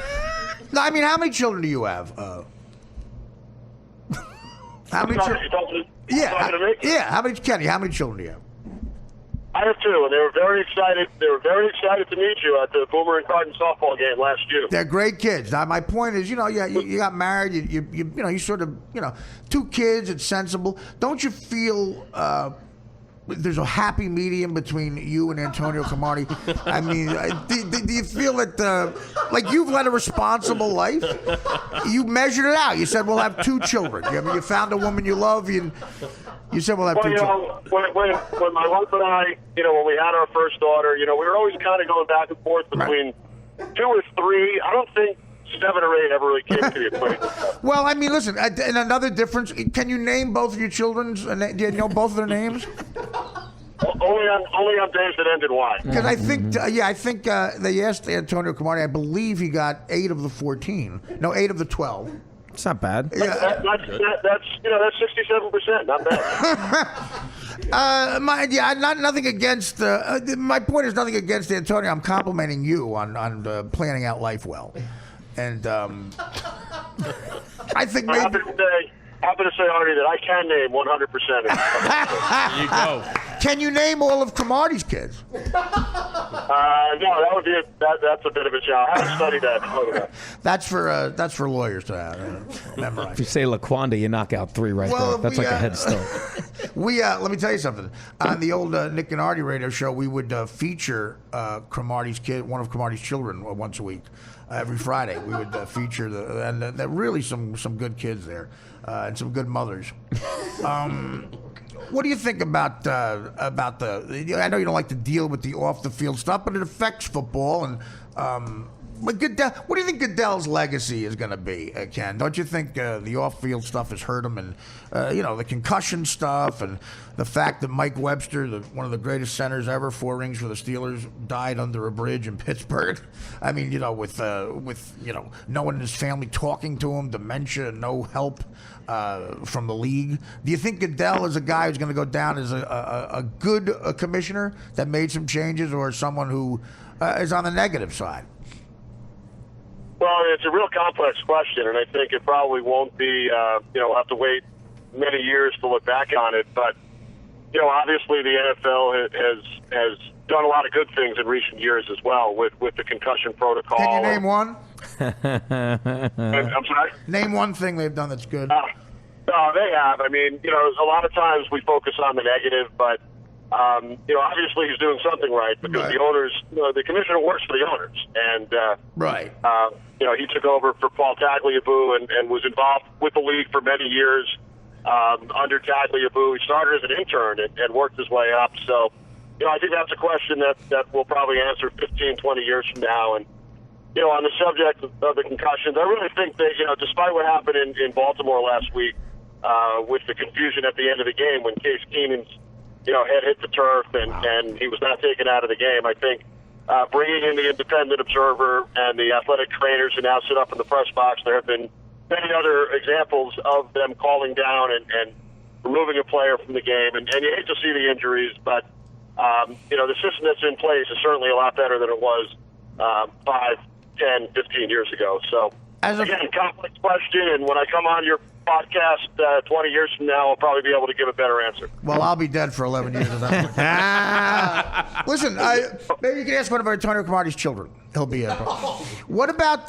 No, I mean, how many children do you have? How many children? Yeah. How many, Kenny? How many children do you have? I have too, and they were very excited. They were very excited to meet you at the Boomer and Carton softball game last June. They're great kids. Now, my point is, you got married. You sort of, 2 kids. It's sensible. Don't you feel there's a happy medium between you and Antonio Cromartie? I mean, do you feel that like you've led a responsible life? You measured it out. You said we'll have 2 children. You found a woman you love. You said we'll have 2 children. When my wife and I, when we had our first daughter, we were always kind of going back and forth between 2 or 3. I don't think 7 or 8 ever really came to the equation. Well, I mean, listen, and another difference, can you name both of your children's, do you know both of their names? Only on days that end in Y. Because I think they asked Antonio Cromartie, I believe he got 8 of the 14. No, 8 of the 12. It's not bad. Yeah. That's 67%. Not bad. Nothing against. My point is nothing against Antonio. I'm complimenting you on planning out life well, and I think maybe. Happy to say, Artie, that I can name 100%. There you go. Can you name all of Cromartie's kids? No, that would be that's a bit of a challenge. I haven't studied that. That's for lawyers to memorize. If you say LaQuanda, you knock out 3 right there. That's like a head start. Let me tell you something. On the old Nick and Artie radio show, we would feature Cromartie's kid, one of Cromartie's children, once a week. Every Friday, we would feature and there really some good kids there, and some good mothers. What do you think about the? I know you don't like to deal with the off the field stuff, but it affects football. And but Goodell, what do you think Goodell's legacy is going to be, Ken? Don't you think the off field stuff has hurt him, and the concussion stuff, and the fact that Mike Webster, one of the greatest centers ever, 4 rings for the Steelers, died under a bridge in Pittsburgh? I mean, with no one in his family talking to him, dementia, no help from the league. Do you think Goodell is a guy who's going to go down as a good commissioner that made some changes, or someone who is on the negative side? Well, it's a real complex question, and I think it probably won't be, we'll have to wait many years to look back on it. But, obviously the NFL has done a lot of good things in recent years as well with the concussion protocol. Can you name one? I'm sorry? Name one thing they've done that's good. No, they have. I mean, a lot of times we focus on the negative, but, obviously he's doing something right because the owners, the commissioner works for the owners. And, right. He took over for Paul Tagliabue and was involved with the league for many years under Tagliabue. He started as an intern and worked his way up. So, I think that's a question that we'll probably answer 15, 20 years from now. And, on the subject of the concussions, I really think that, despite what happened in Baltimore last week with the confusion at the end of the game when Case Keenum's, head hit the turf and he was not taken out of the game, I think bringing in the independent observer and the athletic trainers who now sit up in the press box, there have been many other examples of them calling down and removing a player from the game. And you hate to see the injuries, but, the system that's in place is certainly a lot better than it was 5, 10, 15 years ago. So, again, complex question, and when I come on your podcast 20 years from now, I'll probably be able to give a better answer. Well, I'll be dead for 11 years. Listen, maybe you can ask one of Antonio Cromartie's children. He'll be here. What about,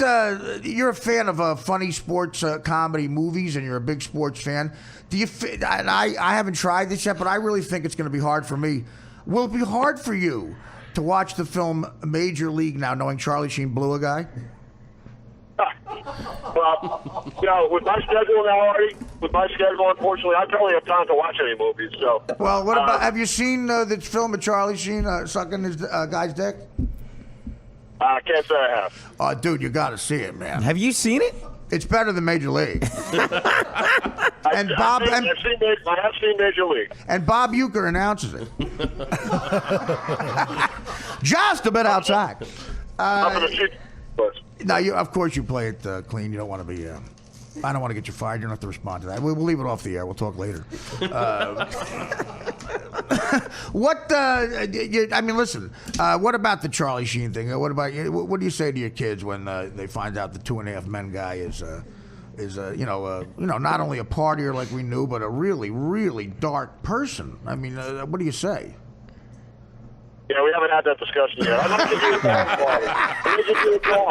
you're a fan of funny sports comedy movies, and you're a big sports fan. Do you? And I haven't tried this yet, but I really think it's going to be hard for me. Will it be hard for you to watch the film Major League now, knowing Charlie Sheen blew a guy? Well, with my schedule now, Artie, unfortunately, I don't really have time to watch any movies. So, well, what about? Have you seen the film of Charlie Sheen sucking his guy's dick? I can't say I have. Oh, dude, you got to see it, man. Have you seen it? It's better than Major League. I have seen Major League. And Bob Uecker announces it. Just a bit outside. Now, of course, you play it clean. You don't want to be. I don't want to get you fired. You don't have to respond to that. We'll leave it off the air. We'll talk later. Listen. What about the Charlie Sheen thing? What do you say to your kids when they find out the 2.5 Men guy is not only a partier like we knew, but a really, really dark person? I mean, what do you say? Yeah, we haven't had that discussion yet. I'm not going to give you a call. I'm going to give you a call.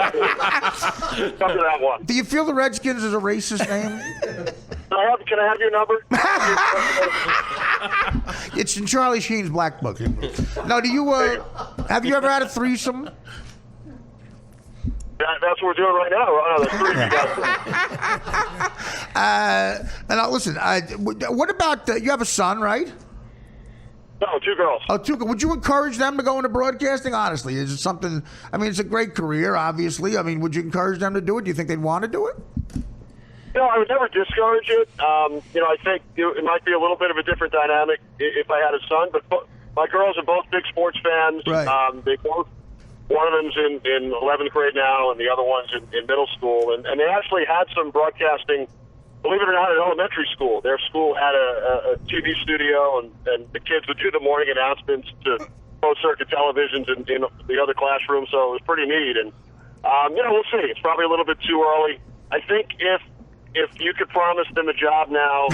Come to that one. Do you feel the Redskins is a racist name? Can I have your number? It's in Charlie Sheen's Black Book. Now, do you have you ever had a threesome? That's what we're doing right now. Oh, that's three. And now, listen, what about you have a son, right? No, 2 girls. Oh, 2 girls. Would you encourage them to go into broadcasting? Honestly, is it something? I mean, it's a great career, obviously. I mean, would you encourage them to do it? Do you think they'd want to do it? I would never discourage it. I think it might be a little bit of a different dynamic if I had a son. But my girls are both big sports fans. Right. They both. One of them's in 11th grade now, and the other one's in middle school. And they actually had some broadcasting, believe it or not, at elementary school. Their school had a TV studio, and the kids would do the morning announcements to closed-circuit televisions in the other classroom, so it was pretty neat. And, we'll see. It's probably a little bit too early. I think if you could promise them a job now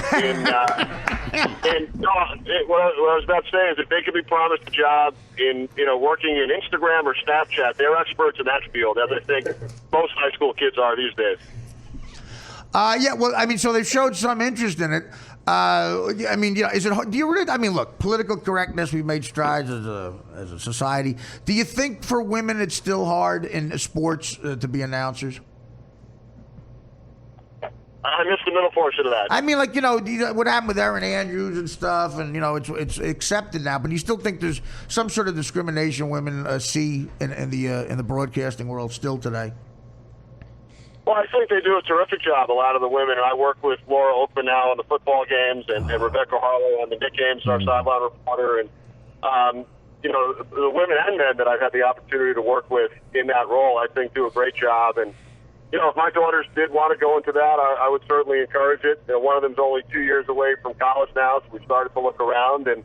what I was about to say is if they could be promised a job in working in Instagram or Snapchat, they're experts in that field, as I think most high school kids are these days. Yeah, well, I mean, so they've showed some interest in it. I mean, is it? Do you really? I mean, look, political correctness. We've made strides as a society. Do you think for women it's still hard in sports to be announcers? I missed the middle portion of that. I mean, what happened with Erin Andrews and stuff, and it's accepted now. But you still think there's some sort of discrimination women see in the broadcasting world still today? Well, I think they do a terrific job, a lot of the women. And I work with Laura Oakman now on the football games, and Rebecca Harlow on the Knick games, our sideline reporter. And, the women and men that I've had the opportunity to work with in that role, I think do a great job. And, if my daughters did want to go into that, I would certainly encourage it. One of them's only 2 years away from college now, so we started to look around. And,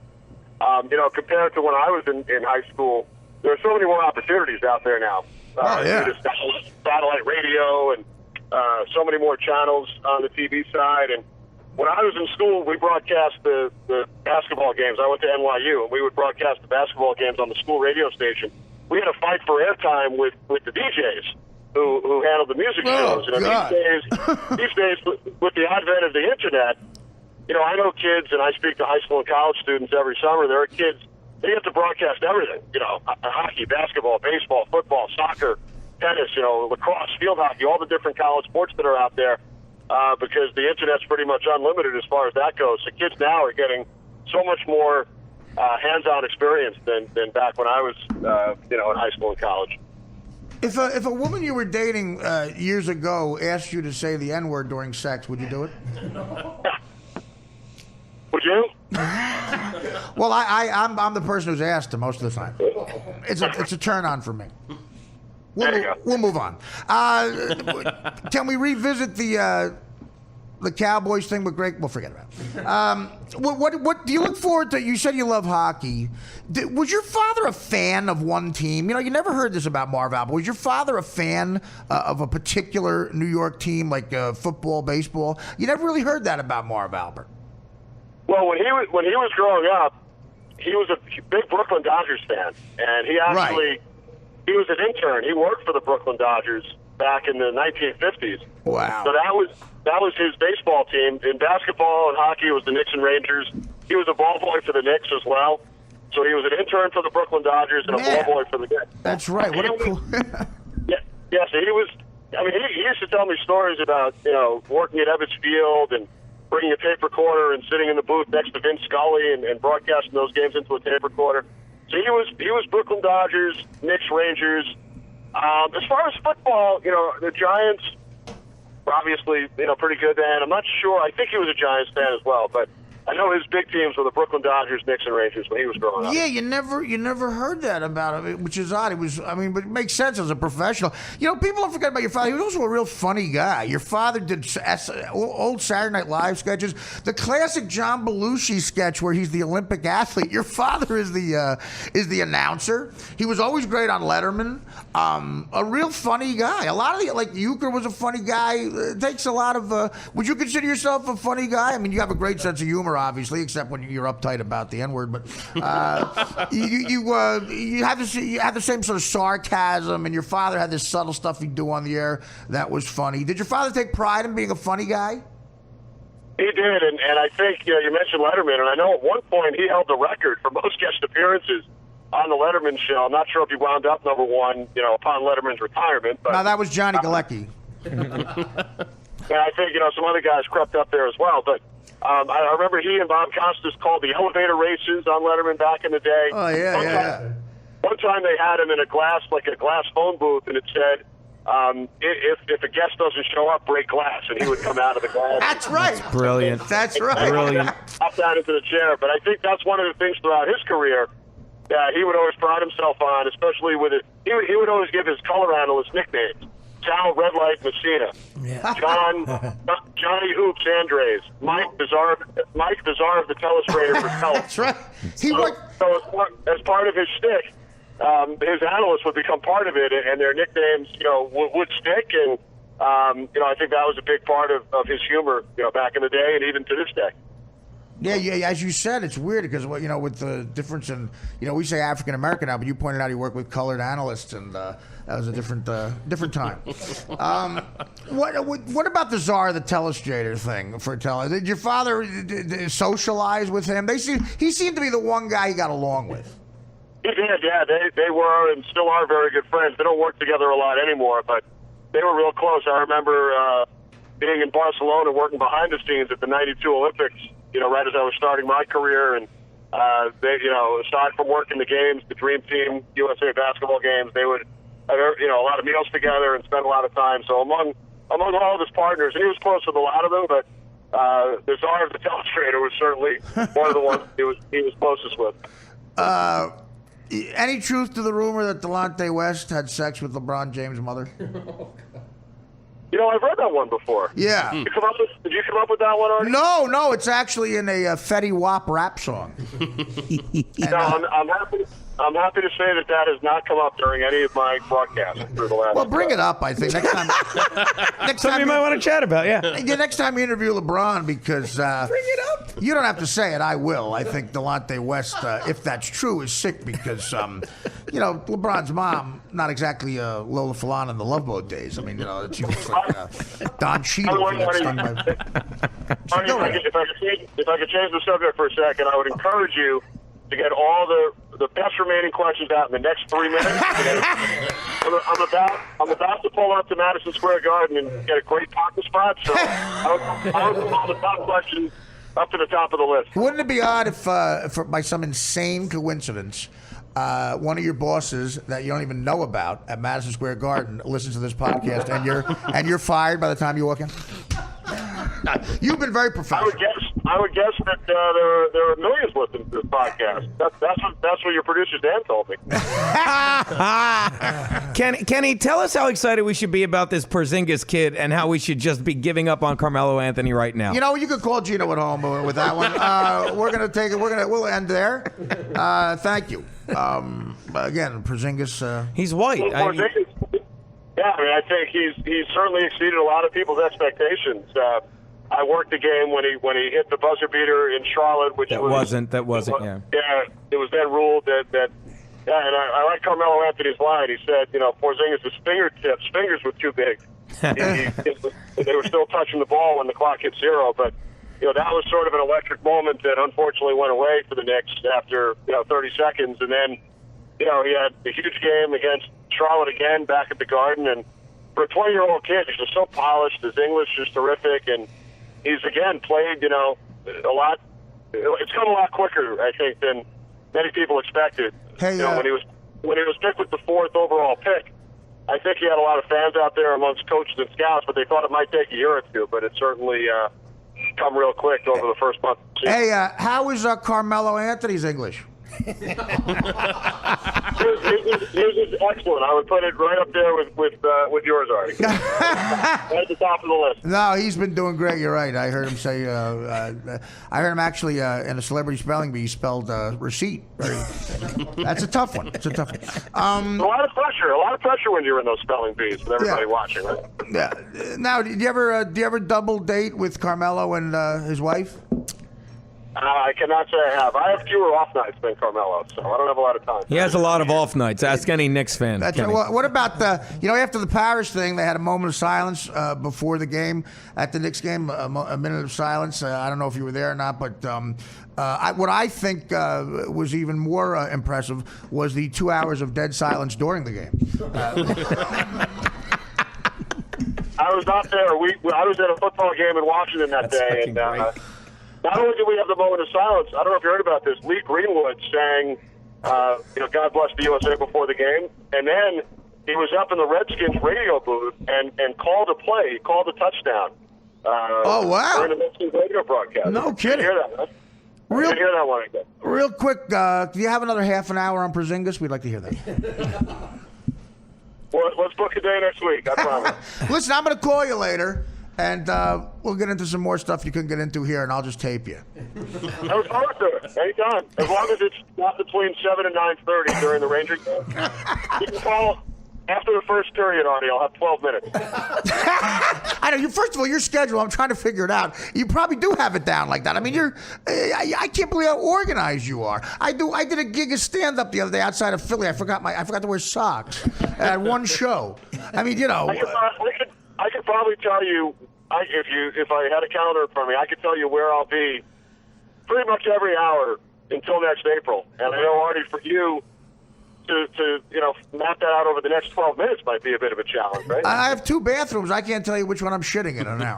compared to when I was in high school, there are so many more opportunities out there now. Satellite radio and so many more channels on the TV side. And when I was in school, we broadcast the basketball games. I went to NYU, and we would broadcast the basketball games on the school radio station. We had to fight for airtime with the DJs who handled the music shows. These days, with the advent of the internet, I know kids, and I speak to high school and college students every summer. There are kids, they get to broadcast everything, hockey, basketball, baseball, football, soccer, tennis, lacrosse, field hockey, all the different college sports that are out there, because the internet's pretty much unlimited as far as that goes. So kids now are getting so much more hands-on experience than back when I was, in high school and college. If a woman you were dating years ago asked you to say the N-word during sex, would you do it? Would you? Well, I'm the person who's asked most of the time. It's a turn on for me. We'll move on. Can we revisit the Cowboys thing with Greg? We'll forget about it. What do you look forward to? You said you love hockey. Was your father a fan of one team? You never heard this about Marv Albert. Was your father a fan of a particular New York team, like football, baseball? You never really heard that about Marv Albert. Well, when he was growing up, he was a big Brooklyn Dodgers fan, and he actually he was an intern. He worked for the Brooklyn Dodgers back in the 1950s. Wow! So that was his baseball team. In basketball and hockey, it was the Knicks and Rangers. He was a ball boy for the Knicks as well. So he was an intern for the Brooklyn Dodgers and a ball boy for the Knicks. That's right. What a cool. Yeah. So he was. I mean, he used to tell me stories about working at Ebbets Field and bringing a tape recorder and sitting in the booth next to Vince Scully and broadcasting those games into a tape recorder. So he was Brooklyn Dodgers, Knicks, Rangers. As far as football, the Giants were obviously pretty good then. I'm not sure. I think he was a Giants fan as well, but I know his big teams were the Brooklyn Dodgers, Knicks, and Rangers when he was growing up. Yeah, you never heard that about him, which is odd. But it makes sense as a professional. People don't forget about your father. He was also a real funny guy. Your father did old Saturday Night Live sketches. The classic John Belushi sketch where he's the Olympic athlete. Your father is the announcer. He was always great on Letterman. A real funny guy. A lot of Euchre was a funny guy. It takes a lot of. Would you consider yourself a funny guy? I mean, you have a great sense of humor. humor, obviously, except when you're uptight about the N-word. But you have the same sort of sarcasm, and your father had this subtle stuff he'd do on the air that was funny. Did your father take pride in being a funny guy? He did, and I think you mentioned Letterman, and I know at one point he held the record for most guest appearances on the Letterman show. I'm not sure if he wound up number one, upon Letterman's retirement. But, no, that was Johnny Galecki. And I think, some other guys crept up there as well. But I remember he and Bob Costas called the elevator races on Letterman back in the day. Oh, yeah. One time they had him in a glass phone booth, and it said, if a guest doesn't show up, break glass, and he would come out of the glass. That's right. Brilliant. That's right. Brilliant. Hop down into the chair. But I think that's one of the things throughout his career that he would always pride himself on, especially with it. He would always give his color analysts nicknames. Sal Red Light Messina, Johnny Hoops Andres, Mike Bizarre of the Telestrator for Tele. That's right. So as part of his shtick, his analysts would become part of it, and their nicknames, would stick. And I think that was a big part of his humor, back in the day, and even to this day. Yeah. As you said, it's weird because with the difference in we say African American now, but you pointed out he worked with colored analysts, and that was a different time. What about the czar of the telestrator thing for tele? Did your father socialize with him? He seemed to be the one guy he got along with. He did, yeah. They were and still are very good friends. They don't work together a lot anymore, but they were real close. I remember being in Barcelona working behind the scenes at the '92 Olympics. Right as I was starting my career, and they, aside from working the games, the Dream Team USA basketball games, they would have, a lot of meals together and spend a lot of time. So among all of his partners, and he was close with a lot of them, but the czar of the telestrator was certainly one of the ones he was closest with. Any truth to the rumor that Delonte West had sex with LeBron James' mother? I've read that one before. Yeah. Did you come up with that one, Artie? No, it's actually in a Fetty Wap rap song. I'm happy to say that has not come up during any of my broadcasts through the last. Well, bring it up. I think next time. Something you might want to chat about. Yeah. Next time you interview LeBron, because bring it up. You don't have to say it. I will. I think Delonte West, if that's true, is sick because LeBron's mom, not exactly Lola Falana in the Love Boat days. I mean, she looks like Don Cheadle. If I could change the subject for a second, I would encourage you to get all the best remaining questions out in the next 3 minutes. I'm about to pull up to Madison Square Garden and get a great parking spot, so I would call the top questions up to the top of the list. Wouldn't it be odd if by some insane coincidence, one of your bosses that you don't even know about at Madison Square Garden listens to this podcast and you're fired by the time you walk in? You've been very professional. I would guess that there are millions listening to this podcast. That's what your producer Dan told me. Kenny, tell us how excited we should be about this Porzingis kid and how we should just be giving up on Carmelo Anthony right now. You could call Gino at home with that one. We're gonna take it. We'll end there. Thank you. Again, Porzingis. He's white. I think he's certainly exceeded a lot of people's expectations. I worked the game when he hit the buzzer beater in Charlotte, which that wasn't. Yeah. Yeah, it was then ruled that. Yeah, and I like Carmelo Anthony's line. He said, Porzingis' fingers were too big. They were still touching the ball when the clock hit zero, but that was sort of an electric moment that unfortunately went away for the Knicks after 30 seconds, and then he had a huge game against Charlotte again back at the Garden, and for a 20-year-old kid, he's just so polished. His English is terrific, and he's again played a lot. It's come a lot quicker, I think, than many people expected. Hey, when he was picked with the 4th overall pick, I think he had a lot of fans out there amongst coaches and scouts, but they thought it might take a year or two. But it certainly come real quick over the first month. Hey, how is Carmelo Anthony's English? His is excellent. I would put it right up there with yours, Artie. Right at the top of the list. No, he's been doing great. You're right. I heard him say. I heard him actually in a celebrity spelling bee. He spelled receipt. That's a tough one. It's a tough one. A lot of pressure. A lot of pressure when you're in those spelling bees with everybody watching. Right? Yeah. Now, do you ever double date with Carmelo and his wife? I cannot say I have. I have fewer off nights than Carmelo, so I don't have a lot of time. He has a lot of off nights. Ask any Knicks fan. That's Kenny. well, what about the? After the Paris thing, they had a moment of silence before the game at the Knicks game. A minute of silence. I don't know if you were there or not, but what I think was even more impressive was the 2 hours of dead silence during the game. I was not there. I was at a football game in Washington that day, and not only did we have the moment of silence, I don't know if you heard about this. Lee Greenwood sang, "God bless the USA" before the game, and then he was up in the Redskins radio booth and called a play, called a touchdown. Oh wow! During the Redskins radio broadcast. No kidding. Did you hear that? Huh? Real, did you hear that one again? Real quick, do you have another half an hour on Porzingis? We'd like to hear that. Well, let's book a day next week. I promise. Listen, I'm going to call you later, and we'll get into some more stuff you couldn't get into here, and I'll just tape you. I was forward to it. Anytime. As long as it's not between 7 and 9:30 during the Ranger game. You can call after the first period, Artie. I'll have 12 minutes. I know. First of all, your schedule, I'm trying to figure it out. You probably do have it down like that. I mean, I can't believe how organized you are. I did a gig of stand-up the other day outside of Philly. I forgot to wear socks at one show. I mean, I could probably tell you, if I had a calendar in front of me, I could tell you where I'll be pretty much every hour until next April. And I know, Artie, for you to map that out over the next 12 minutes might be a bit of a challenge, right? I have 2 bathrooms. I can't tell you which one I'm shitting in or now.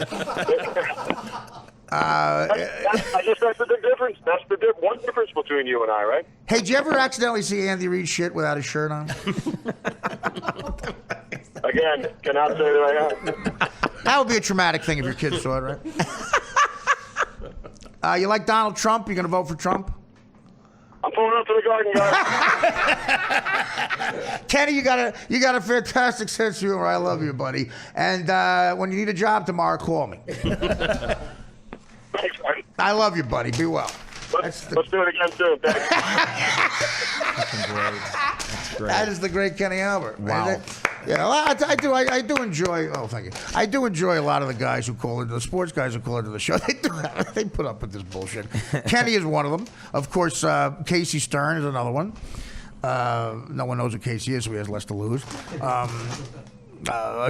I guess that's the big difference. That's the one difference between you and I, right? Hey, did you ever accidentally see Andy Reid shit without his shirt on? Again, cannot say that I have. That would be a traumatic thing if your kids saw it, right? You like Donald Trump? You going to vote for Trump? I'm pulling up to the garden, guys. Kenny, you got a fantastic sense of humor. I love you, buddy. And when you need a job tomorrow, call me. Thanks, Artie. I love you, buddy. Be well. Let's do it again soon. Thanks. That's great. That is the great Kenny Albert. Wow. I do enjoy. Oh, thank you. I do enjoy a lot of the guys who call into the sports guys who call into the show. They put up with this bullshit. Kenny is one of them. Of course, Casey Stern is another one. No one knows who Casey is, so he has less to lose.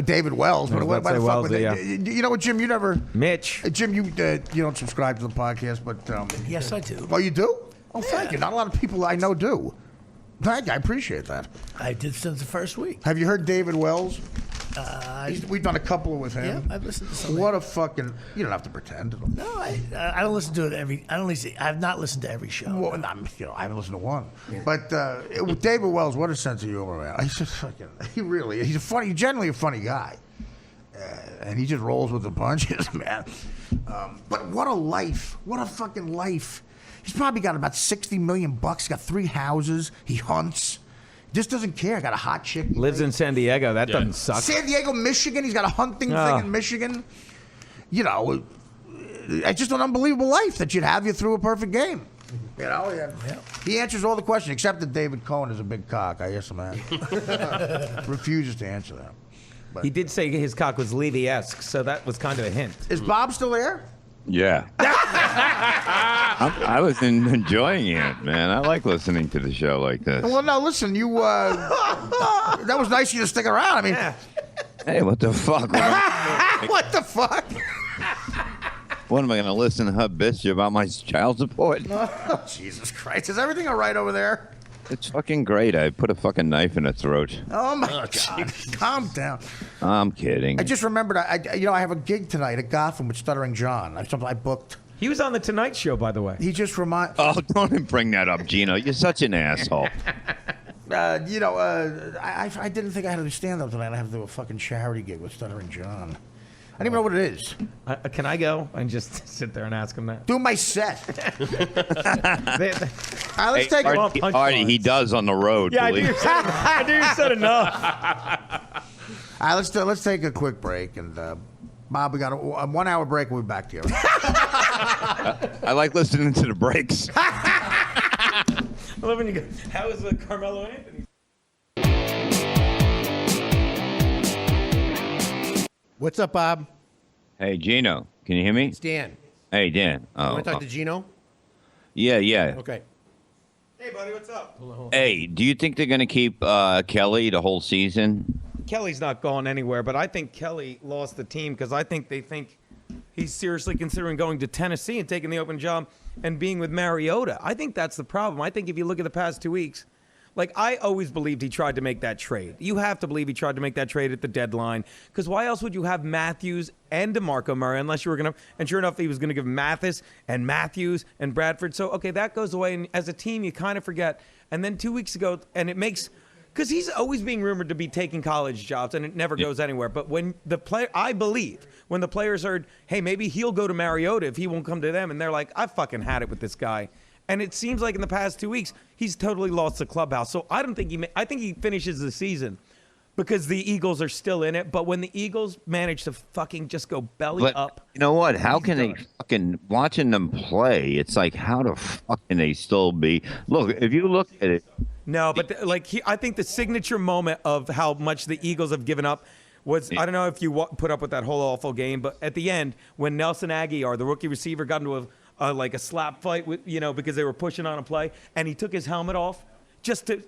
David Wells. You know what, Jim? You never. Mitch. Jim, you don't subscribe to the podcast, but. Yes, I do. Oh, you do? Oh, thank you. Not a lot of people I know do. Thank you. I appreciate that. I did since the first week. Have you heard David Wells? We've done a couple with him. Yeah, I've listened to some. What a fucking! You don't have to pretend. No, I don't listen to it every. I have not listened to every show. Well, I haven't listened to one. But with David Wells, what a sense of humor, man! He's just fucking. He's generally a funny guy, and he just rolls with the punches, man. But what a life! What a fucking life! He's probably got about $60 million. He's got 3 houses. He hunts. Just doesn't care. Got a hot chick. Lives in San Diego. That doesn't suck. San Diego, Michigan. He's got a hunting thing in Michigan. It's just an unbelievable life that you'd have you through a perfect game. He answers all the questions, except that David Cohen is a big cock. I guess, man. Refuses to answer that. But He did say his cock was Levy-esque, so that was kind of a hint. Is Bob still there? Yeah. I was enjoying it, man. I like listening to the show like this. Well, no, listen, you. That was nice of you to stick around. I mean, Hey, what the fuck? what the fuck? What am I going to listen to her bitch about my child support? Oh, Jesus Christ. Is everything all right over there? It's fucking great. I put a fucking knife in her throat. Oh, my God. Calm down. I'm kidding. I just remembered, I have a gig tonight at Gotham with Stuttering John. Something I booked. He was on the Tonight Show, by the way. He just Oh, don't bring that up, Gino. You're such an asshole. I didn't think I had to do stand-up tonight. I have to do a fucking charity gig with Stuttering John. I don't even know what it is. Can I go and just sit there and ask him that? Do my set. All right, let's take it. Artie, he does on the road. Yeah, I do. You said enough. All right, let's take a quick break. And, Bob, we got a 1 hour break. We'll be back to you. I like listening to the breaks. I love when you go, how is Carmelo Anthony? What's up, Bob? Hey, Gino. Can you hear me? It's Dan. Hey, Dan. You want to talk to Gino? Yeah, yeah. Okay. Hey, buddy, what's up? Hey, do you think they're going to keep Kelly the whole season? Kelly's not going anywhere, but I think Kelly lost the team because I think they think he's seriously considering going to Tennessee and taking the open job and being with Mariota. I think that's the problem. I think if you look at the past 2 weeks, like, I always believed he tried to make that trade. You have to believe he tried to make that trade at the deadline, because why else would you have Matthews and DeMarco Murray unless you were going to – and sure enough, he was going to give Mathis and Matthews and Bradford. So, okay, that goes away, and as a team, you kind of forget. And then 2 weeks ago – and it makes – because he's always being rumored to be taking college jobs, and it never goes anywhere. But when the player – I believe when the players heard, hey, maybe he'll go to Mariota if he won't come to them, and they're like, I fucking had it with this guy. And it seems like in the past 2 weeks, he's totally lost the clubhouse. So I don't think I think he finishes the season because the Eagles are still in it. But when the Eagles manage to fucking just go belly up. You know what? How can they fucking, watching them play, it's like, how the fuck can they still be? Look, if you look at it. No, but I think the signature moment of how much the Eagles have given up was, I don't know if you put up with that whole awful game, but at the end, when Nelson Aguilar, the rookie receiver, got into like a slap fight with, because they were pushing on a play, and he took his helmet off just to,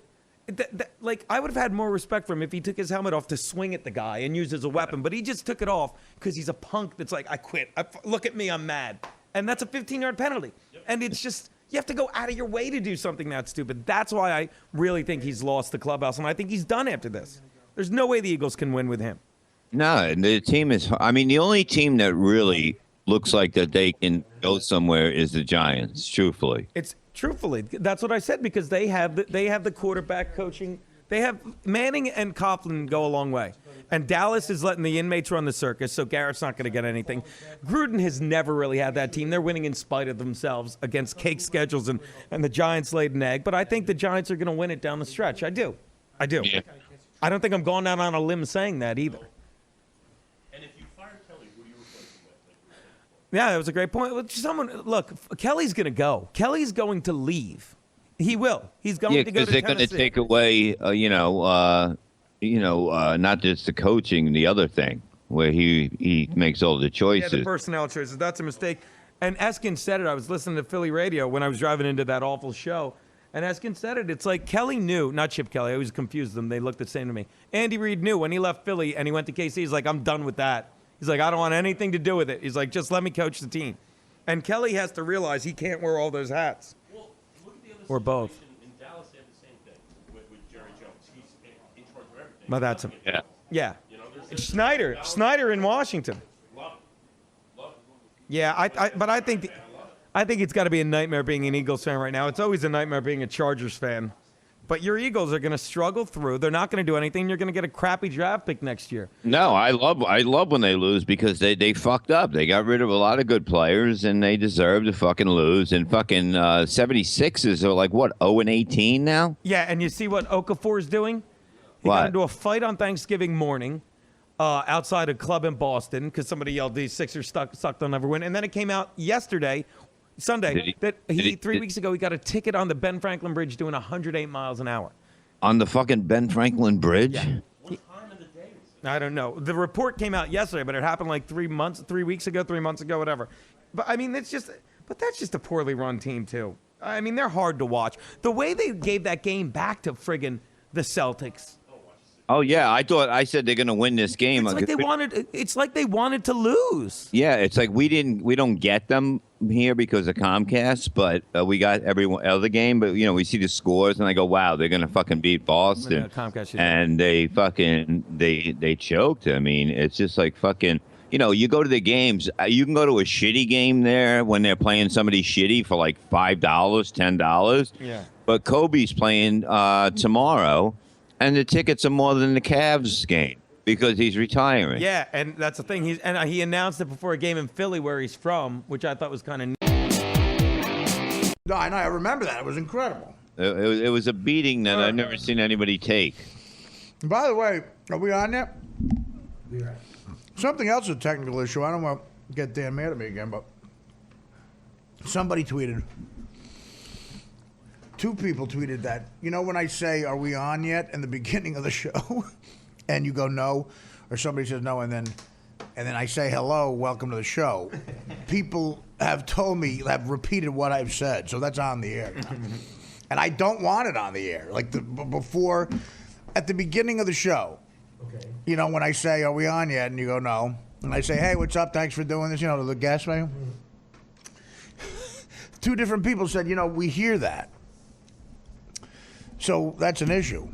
I would have had more respect for him if he took his helmet off to swing at the guy and use it as a weapon, but he just took it off because he's a punk that's like, I quit. Look at me, I'm mad. And that's a 15-yard penalty. And it's just, you have to go out of your way to do something that stupid. That's why I really think he's lost the clubhouse, and I think he's done after this. There's no way the Eagles can win with him. No, the team is, the only team that really looks like that they can go somewhere is the Giants, truthfully. That's what I said, because they have the quarterback coaching. They have Manning and Coughlin go a long way. And Dallas is letting the inmates run the circus, so Garrett's not going to get anything. Gruden has never really had that team. They're winning in spite of themselves against cake schedules, and the Giants laid an egg. But I think the Giants are going to win it down the stretch. I do. Yeah. I don't think I'm going out on a limb saying that either. Yeah, that was a great point. Look, Kelly's going to go. Kelly's going to leave. He will. He's going to go to Tennessee. Because they're going to take away, not just the coaching, the other thing, where he makes all the choices. Yeah, the personnel choices. That's a mistake. And Eskin said it. I was listening to Philly radio when I was driving into that awful show. And Eskin said it. It's like Kelly knew, not Chip Kelly. I always confused them. They looked the same to me. Andy Reid knew when he left Philly and he went to KC. He's like, I'm done with that. He's like, I don't want anything to do with it. He's like, just let me coach the team. And Kelly has to realize he can't wear all those hats. Well, look at the other or both. In Dallas, they have the same thing with Jerry Jones. He's in charge of everything. But that's him. Yeah. It's Snyder. Snyder in Washington. Love it. Yeah, but I think it's got to be a nightmare being an Eagles fan right now. It's always a nightmare being a Chargers fan. But your Eagles are going to struggle through. They're not going to do anything. You're going to get a crappy draft pick next year. No, I love when they lose because they fucked up. They got rid of a lot of good players, and they deserve to fucking lose. And fucking 76ers are like, what, 0-18 now? Yeah, and you see what Okafor's doing? He got into a fight on Thanksgiving morning outside a club in Boston because somebody yelled, these Sixers sucked, they'll never win. And then it came out Sunday, that 3 weeks ago he got a ticket on the Ben Franklin Bridge doing 108 miles an hour. On the fucking Ben Franklin Bridge? Yeah. I don't know. The report came out yesterday, but it happened like 3 months ago, whatever. But I mean, that's just a poorly run team too. I mean, they're hard to watch. The way they gave that game back to friggin' the Celtics. Oh yeah, I said they're going to win this game. It's like they wanted to lose. Yeah, it's like we don't get them here because of Comcast, but we got every other game. But we see the scores and I go, wow, they're going to fucking beat Boston. And they fucking they choked. I mean, it's just like fucking. You go to the games. You can go to a shitty game there when they're playing somebody shitty for like $5, $10. Yeah. But Kobe's playing tomorrow. And the tickets are more than the Cavs game because he's retiring. Yeah, and that's the thing. He announced it before a game in Philly where he's from, which I thought was kind of neat. No, I know. I remember that. It was incredible. It was a beating that I've never seen anybody take. By the way, are we on yet? Yeah. Something else is a technical issue. I don't want to get Dan mad at me again, but somebody tweeted. Two people tweeted that. When I say, are we on yet in the beginning of the show? And you go no, or somebody says no, and then and then I say hello, welcome to the show, people have told me, have repeated what I've said, so that's on the air now. And I don't want it on the air. Like before, at the beginning of the show, you know, when I say, are we on yet? And you go, no. And I say, hey, what's up? Thanks for doing this. You know, to the guest, man. Two different people said, you know, we hear that. So that's an issue.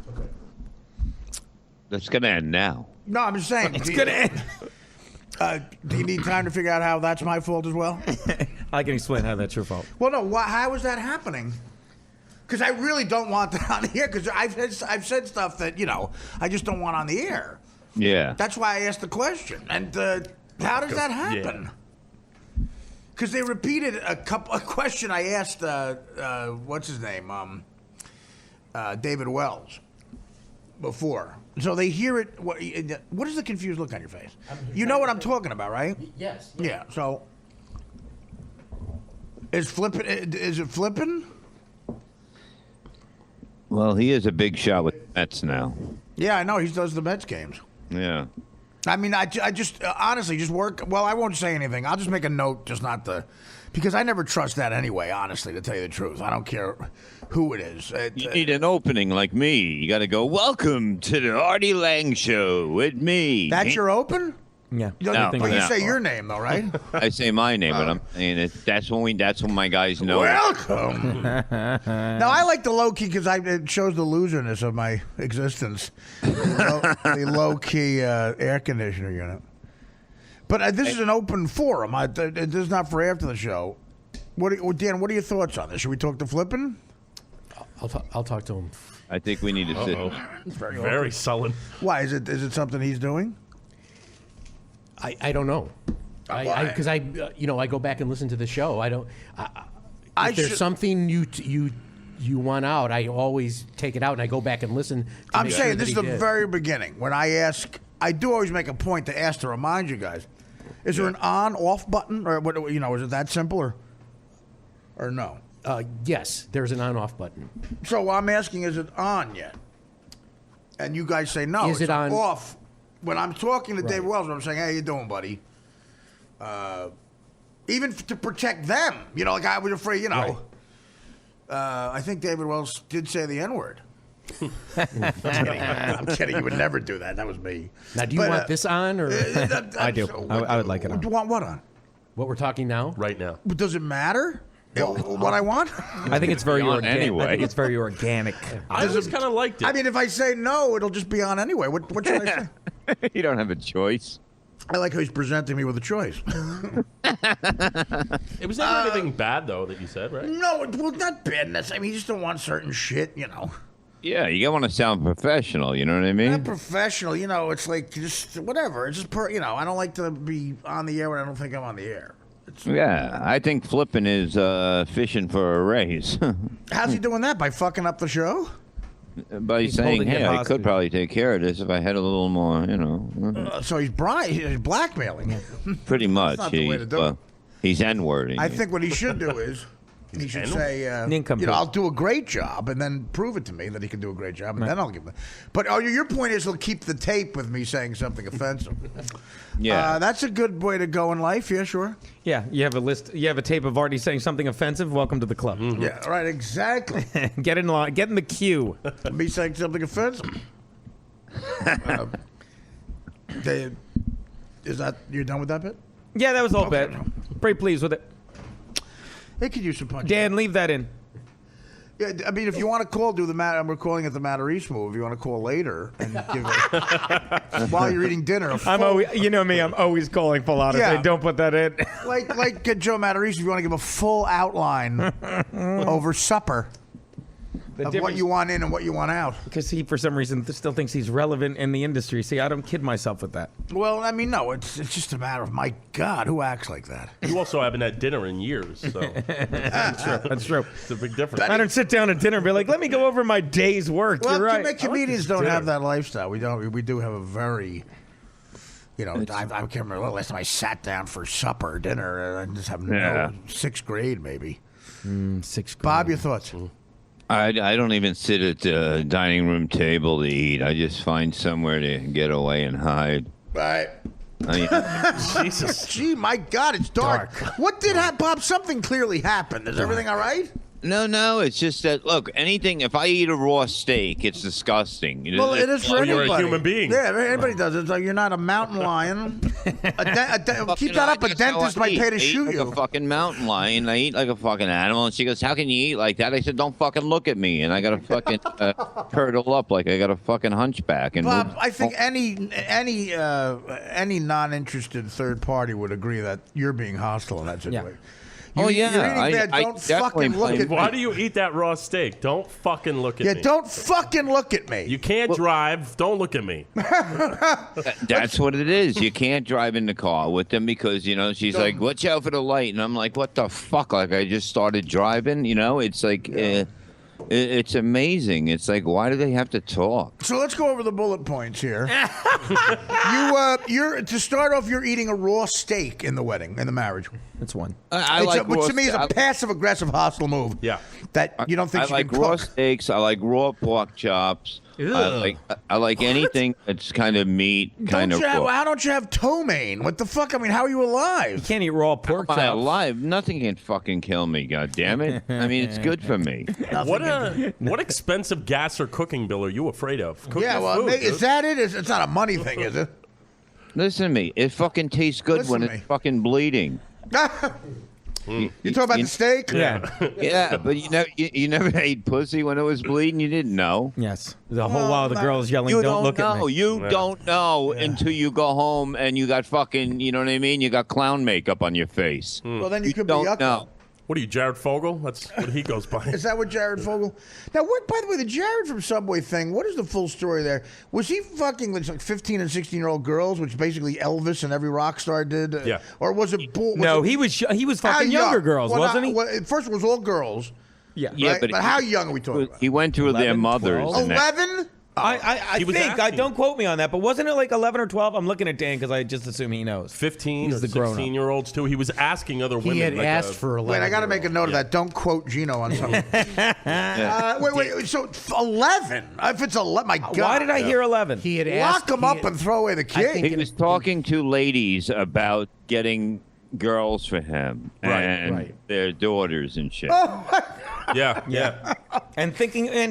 That's going to end now. No, I'm just saying. It's going to end. Do you need time to figure out how that's my fault as well? I can explain how that's your fault. Well, no. How is that happening? Because I really don't want that on the air. Because I've said stuff that, you know, I just don't want on the air. Yeah. That's why I asked the question. And how does that happen? Because they repeated a question I asked. What's his name? David Wells. Before. So they hear it. What is the confused look on your face? You know what I'm talking about, right? Yes. Yeah. So is it flipping? Well, he is a big shot with Mets now. Yeah, I know. He does the Mets games. Yeah. I mean, I just honestly just work. Well, I won't say anything. I'll just make a note, just not the, because I never trust that anyway. Honestly, to tell you the truth, I don't care who it is. You need an opening like me. You got to go. Welcome to the Artie Lang Show with me. That's your open? Yeah. But you say your name though, right? I say my name, but I'm saying that's when my guys know. Welcome. Now I like the low key because it shows the loserness of my existence. The low key air conditioner unit. But this is an open forum. This is not for after the show. Dan, what are your thoughts on this? Should we talk to Flippin? I'll talk to him. I think we need to sit. It's Very sullen. Why is it something he's doing? I don't know. Because I go back and listen to the show. I don't. If there's something you want out, I always take it out and I go back and listen. I'm saying this is the very beginning. When I ask, I do always make a point to ask to remind you guys. Is there an on-off button, or what? You know, is it that simple, or no? Yes, there's an on-off button. So I'm asking, is it on yet? And you guys say no. Is it on? Off. When I'm talking to Dave Wells, I'm saying, "How you doing, buddy?" Even to protect them, you know, like I was afraid, you know. Right. I think David Wells did say the N-word. I'm kidding. You would never do that. That was me. Now, do you want this on, or I do. I would like it on. Do you want what on? What we're talking now? Right now. Does it matter? What I want? I think it's very organic. Anyway. I think it's very organic. I always kind of liked it. I mean, if I say no, it'll just be on anyway. What should I say? You don't have a choice. I like how he's presenting me with a choice. It was never anything bad, though, that you said, right? No, well, not badness. I mean, you just don't want certain shit, you know. Yeah, you want to sound professional. You know what I mean? Not professional, you know. It's like just whatever. It's just you know. I don't like to be on the air when I don't think I'm on the air. Yeah, I think Flippin is fishing for a raise. How's he doing that? By fucking up the show? By saying, hey, I could probably take care of this if I had a little more, you know. So he's blackmailing. Pretty much. That's not the way to do it. He's N-wording. I think what he should do is he should say, Nincompoop. you know, I'll do a great job, and then prove it to me that he can do a great job, and then I'll give him. But your point is he'll keep the tape with me saying something offensive. Yeah. That's a good way to go in life. Yeah, sure. Yeah, you have a list. You have a tape of Artie saying something offensive. Welcome to the club. Yeah, right. Exactly. Get in line. Get in the queue. Me saying something offensive. Is that you're done with that bit? Yeah, that was all Okay. bad. Pretty pleased with it. They could use some punch. Dan, leave that in. Yeah, I mean, if you want to call, do the matter. We're calling it the Matter East move. If you want to call later and give it while you're eating dinner. I'm always, you know me. I'm always calling full out. Yeah. Say, don't put that in. like Joe Matter East, if you want to give a full outline over supper of what you want in and what you want out. Because he, for some reason, still thinks he's relevant in the industry. See, I don't kid myself with that. Well, I mean, no, it's just a matter of, my God, who acts like that? You also haven't had dinner in years, so That's true. it's a big difference. I don't sit down at dinner and be like, let me go over my day's work. Well, You're right. comedians don't have that lifestyle. We don't. We do have a very, you know, I can't remember the last time I sat down for supper, dinner, and just have sixth grade maybe. Sixth grade. Bob, your thoughts? I don't even sit at the dining room table to eat. I just find somewhere to get away and hide. Right. Jesus. Gee, my God, it's dark. What did happen, Bob? Something clearly happened. Is everything all right? No, it's just that, look, anything, if I eat a raw steak, it's disgusting. Well, it is for anybody. You're a human being. Yeah, anybody does it. It's like you're not a mountain lion. Keep that up. A dentist might pay to shoot like you. A fucking mountain lion. I eat like a fucking animal. And she goes, how can you eat like that? I said, don't fucking look at me. And I got to fucking curdle up like I got a fucking hunchback. And Bob, I think any non-interested third party would agree that you're being hostile in that situation. Oh, yeah. You're eating bad. Don't fucking look at me. Why do you eat that raw steak? Don't fucking look at me. Yeah, don't fucking look at me. You can't drive. Don't look at me. That's what it is. You can't drive in the car with them because, she's like, watch out for the light. And I'm like, what the fuck? Like, I just started driving, It's like... It's amazing. It's like, why do they have to talk? So let's go over the bullet points here. You're to start off. You're eating a raw steak in the marriage. That's one. Which to me is a passive-aggressive, hostile move. Yeah, that you don't think I you like can raw cook. steaks. I like raw pork chops. I like anything that's kind of meat, kind of raw. How don't you have ptomaine? What the fuck? I mean, how are you alive? You can't eat raw pork Am I chops. alive? Nothing can fucking kill me. God damn it! I mean, it's good for me. What expensive gas or cooking bill are you afraid of? Cooking food, is that it? It's not a money thing, is it? Listen to me. It fucking tastes good when it's fucking bleeding. You talking about the steak? Yeah. Yeah, but you never ate pussy when it was bleeding. You didn't know. Yes. The whole while the girl's yelling, You don't look know. at me. You don't know until you go home and you got fucking, you know what I mean? You got clown makeup on your face. Well, then you could don't be yucky. know. What are you, Jared Fogle? That's what he goes by. Is that what Jared Fogle? Now, what? By the way, the Jared from Subway thing. What is the full story there? Was he fucking like 15 and 16-year-old girls, which basically Elvis and every rock star did? Yeah. Or was it bull? No, he was fucking younger girls, wasn't he? At first, it was all girls. Yeah. Yeah, Right? but But how young are we talking about? He went to their 11, mothers. 12? and that- 11? I He was think, asking. don't quote me on that, but wasn't it like 11 or 12? I'm looking at Dan because I just assume he knows. 15 He's or the grown-up. 16-year-olds, too. He was asking other women. He had like asked for 11. Wait, I got to make a note of that. Don't quote Gino on something. Wait. So 11? If it's 11, my God. Why did I hear 11? He had asked. Lock him up and throw away the kid? He was talking to ladies about getting girls for him and their daughters and shit. Yeah. And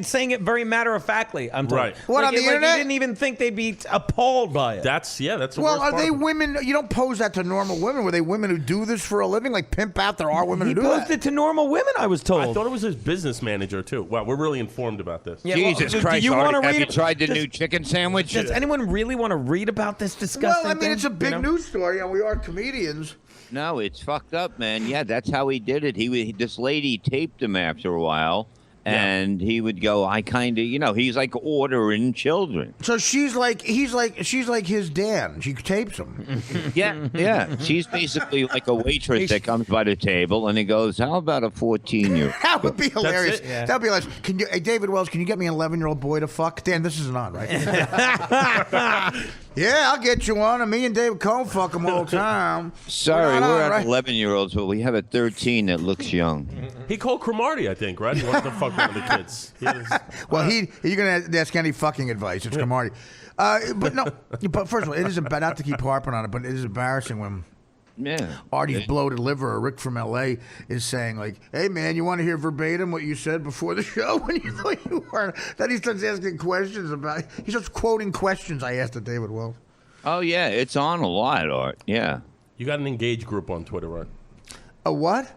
saying it very matter-of-factly, I'm told. Right. What, on the internet? You didn't even think they'd be appalled by it. That's the Well, worst are part they of it. women? You don't pose that to normal women. Were they women who do this for a living? Like pimp out? There are women He who do posed that. it to normal women, I was told. I thought it was his business manager, too. Wow, we're really informed about this. Yeah, well, Jesus do Christ, you Artie, wanna have read you it? tried the new chicken sandwich? Does anyone really want to read about this disgusting Well, I mean, thing? it's a big You know? news story, and we are comedians. No, it's fucked up, man. Yeah, that's how he did it. This lady taped him after a while, and he would go, I kind of, he's like ordering children. So she's like his Dan. She tapes him. Yeah. She's basically like a waitress that comes by the table, and he goes, how about a 14-year-old? That would be hilarious. it? Yeah. That'd be hilarious. Hey, David Wells, can you get me an 11-year-old boy to fuck? Dan, this isn't on, right? Yeah, I'll get you one. And me and David Cohn fuck them all the time. Sorry, Not we're on, at right? 11-year-olds, but we have a 13 that looks young. He called Cromartie, I think, right? He wanted to fuck one of the kids. Well, you're going to ask any fucking advice. It's Cromartie. But no, but first of all, it is not to keep harping on it, but it is embarrassing when Yeah. Artie's bloated liver or Rick from L.A. is saying, like, hey, man, you want to hear verbatim what you said before the show when you thought you weren't? Then he starts asking questions about he starts quoting questions I asked of David Wells. Oh, yeah, it's on a lot, Art. Yeah. You got an engaged group on Twitter, right? A what?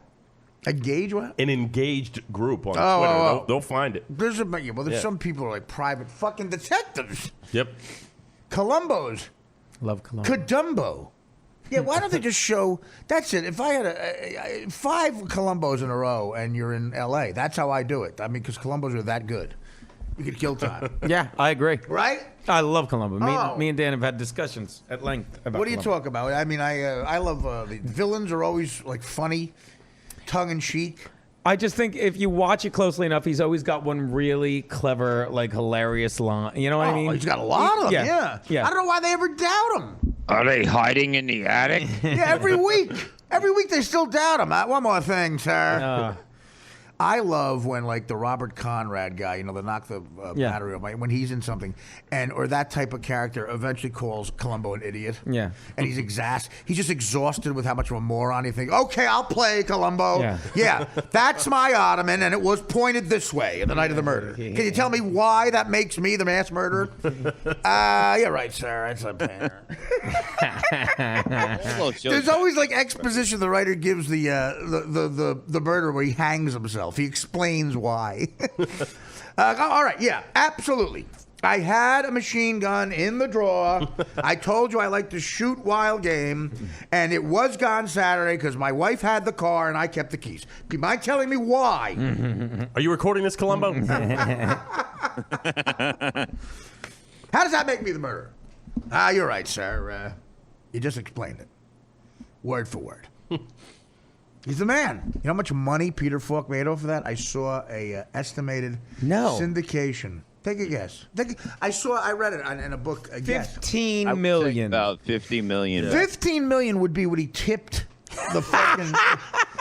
A gauge what? An engaged group on Twitter. oh. They'll find it. There's some people who are like private fucking detectives. Yep. Columbos. Love Columbo. Cadumbo. Yeah, why don't they just show? That's it. If I had 5 Columbos in a row and you're in L.A., that's how I do it. I mean, because Columbos are that good. You could kill time. Yeah, I agree. Right? I love Columbo. Oh. Me and Dan have had discussions at length about What do you Columbo. talk about? I mean, I love the villains are always like funny, tongue-in-cheek. I just think if you watch it closely enough, he's always got one really clever, like hilarious line. You know what I mean? He's got a lot of them, Yeah. I don't know why they ever doubt him. Are they hiding in the attic? Yeah, every week. Every week they still doubt him. One more thing, sir. I love when like the Robert Conrad guy, the knock the battery off, when he's in something, or that type of character eventually calls Columbo an idiot. Yeah. And he's just exhausted with how much of a moron he thinks. Okay, I'll play Columbo. Yeah, that's my ottoman, and it was pointed this way the night of the murder. Can you tell me why that makes me the mass murderer? You're right, sir. It's a banter. There's always like exposition the writer gives the murderer where he hangs himself. He explains why. All right, yeah, absolutely. I had a machine gun in the drawer. I told you I like to shoot while game, and it was gone Saturday because my wife had the car and I kept the keys. Do you mind telling me why? Are you recording this, Columbo? How does that make me the murderer? You're right, sir. You just explained it. Word for word. He's the man. You know how much money Peter Falk made off of that? I saw a estimated syndication. Take a guess. I read it in a book. A guess. 15 million. About 50 million. 15 million would be what he tipped the fucking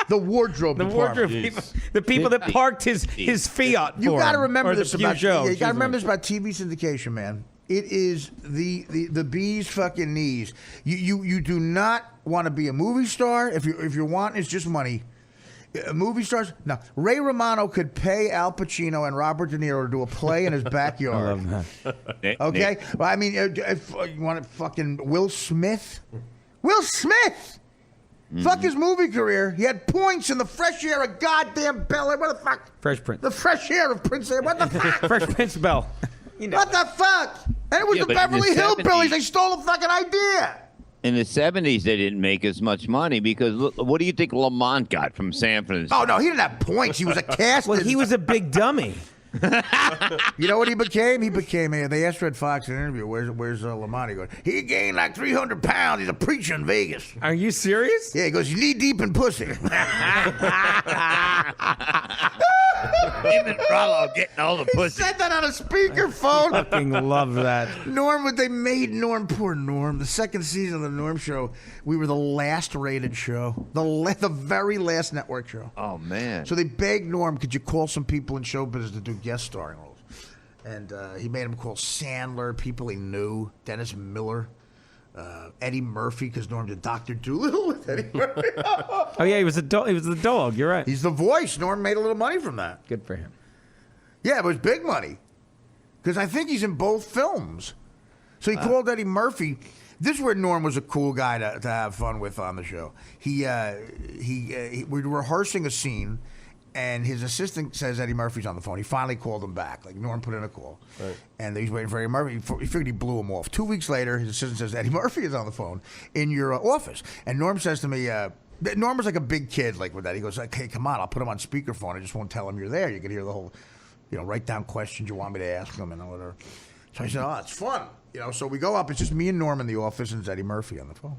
the wardrobe department. people, the people that parked his Fiat. You got to remember this about Peugeot. you got to remember this about TV syndication, man. It is the bee's fucking knees. You do not want to be a movie star if your want is just money. Movie stars? No. Ray Romano could pay Al Pacino and Robert De Niro to do a play in his backyard. I love that. Okay? Well, I mean, if you want to fucking Will Smith? Will Smith! Fuck his movie career. He had points in the fresh air of goddamn Bel Air. What the fuck? Fresh Prince. The fresh air of Prince Air. What the fuck? Fresh Prince Bell. What the fuck? And it was the Beverly Hillbillies. They stole the fucking idea. In the 70s, they didn't make as much money because look, what do you think Lamont got from San Francisco? Oh, no, he didn't have points. He was a cast. Well, he was a big dummy. You know what he became? They asked Red Fox in an interview, where's Lamont? He goes, he gained like 300 pounds. He's a preacher in Vegas. Are you serious? Yeah, he goes, you knee deep in pussy. Him and Rollo getting all the pussy. Said that on a speakerphone. Fucking love that. They made Norm, poor Norm. The second season of the Norm Show, we were the last rated show, the very last network show. Oh man! So they begged Norm, could you call some people in show business to do guest starring roles? And he made him call Sandler, people he knew, Dennis Miller. Eddie Murphy, because Norm did Dr. Dolittle with Eddie Murphy. Oh yeah, he was the dog. You're right. He's the voice. Norm made a little money from that. Good for him. Yeah, it was big money. Because I think he's in both films. So he called Eddie Murphy. This is where Norm was a cool guy to have fun with on the show. We were rehearsing a scene, and his assistant says Eddie Murphy's on the phone. He finally called him back. Like, Norm put in a call. Right. And he's waiting for Eddie Murphy. He figured he blew him off. 2 weeks later, his assistant says, Eddie Murphy is on the phone in your office. And Norm says to me, Norm was like a big kid like with that. He goes, hey, come on, I'll put him on speakerphone. I just won't tell him you're there. You can hear the whole, write down questions you want me to ask him and whatever. So I said, oh, it's fun. So we go up. It's just me and Norm in the office, and it's Eddie Murphy on the phone.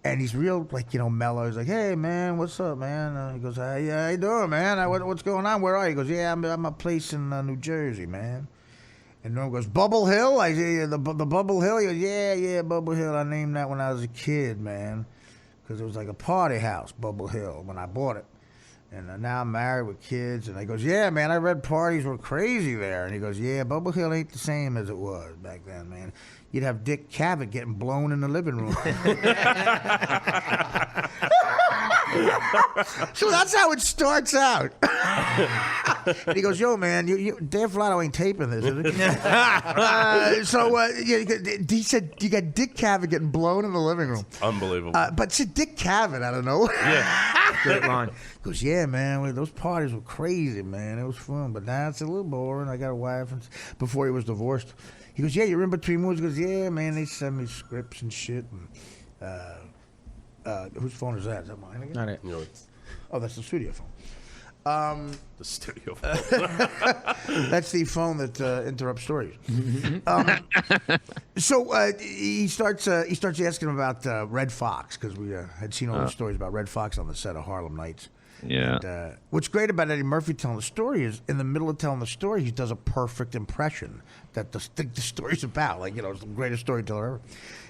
And he's real, mellow. He's like, hey, man, what's up, man? He goes, how you doing, man? What's going on? Where are you? He goes, yeah, I'm a place in New Jersey, man. And Norm goes, Bubble Hill? I say, the Bubble Hill? He goes, yeah, Bubble Hill. I named that when I was a kid, man. Because it was like a party house, Bubble Hill, when I bought it. And now I'm married with kids. And I goes, yeah, man, I read parties were crazy there. And he goes, yeah, Bubble Hill ain't the same as it was back then, man. You'd have Dick Cavett getting blown in the living room. So that's how it starts out. And he goes, yo, man, Dan Flato ain't taping this, is it? He said, you got Dick Cavett getting blown in the living room. Unbelievable. But said Dick Cavett, I don't know. Yeah. Great line. He goes, yeah, man, those parties were crazy, man. It was fun, but now it's a little boring. I got a wife before he was divorced. He goes, yeah, you're in between movies. He goes, yeah, man, they send me scripts and shit. And, whose phone is that? Is that mine again? Not it. Oh, that's the studio phone. The studio phone. That's the phone that interrupts stories. So he starts asking him about Red Fox, because we had seen all the stories about Red Fox on the set of Harlem Nights. Yeah. And, what's great about Eddie Murphy telling the story is, in the middle of telling the story, he does a perfect impression that the story's about. Like, it's the greatest storyteller ever.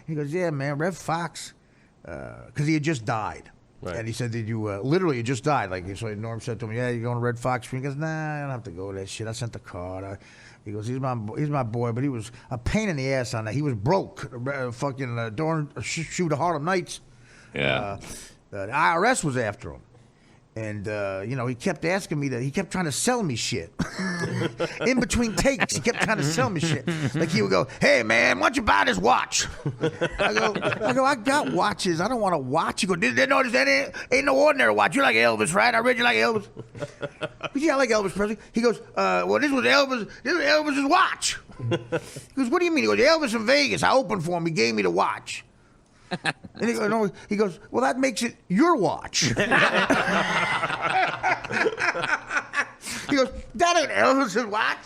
He goes, yeah, man, Red Fox, because he had just died. Right. And he said, "Did you literally? You just died." Like so, Norm said to him, "Yeah, you going to Red Fox?" He goes, "Nah, I don't have to go to that shit. I sent the card." He goes, "He's my boy, but he was a pain in the ass on that. He was broke, fucking during shoot of Harlem Nights. Yeah. The IRS was after him." And, he kept asking me he kept trying to sell me shit. In between takes, he kept trying to sell me shit. Like he would go, "Hey, man, why don't you buy this watch?" I go, "I got watches. I don't want a watch." He goes, "Didn't notice that ain't no ordinary watch. You like Elvis, right? I read you like Elvis." "Yeah, I like Elvis Presley." He goes, "Well, this was Elvis's watch." He goes, "What do you mean?" He goes, "Elvis in Vegas. I opened for him. He gave me the watch." And he goes, "Well, that makes it your watch." He goes, "That ain't Elvis's watch.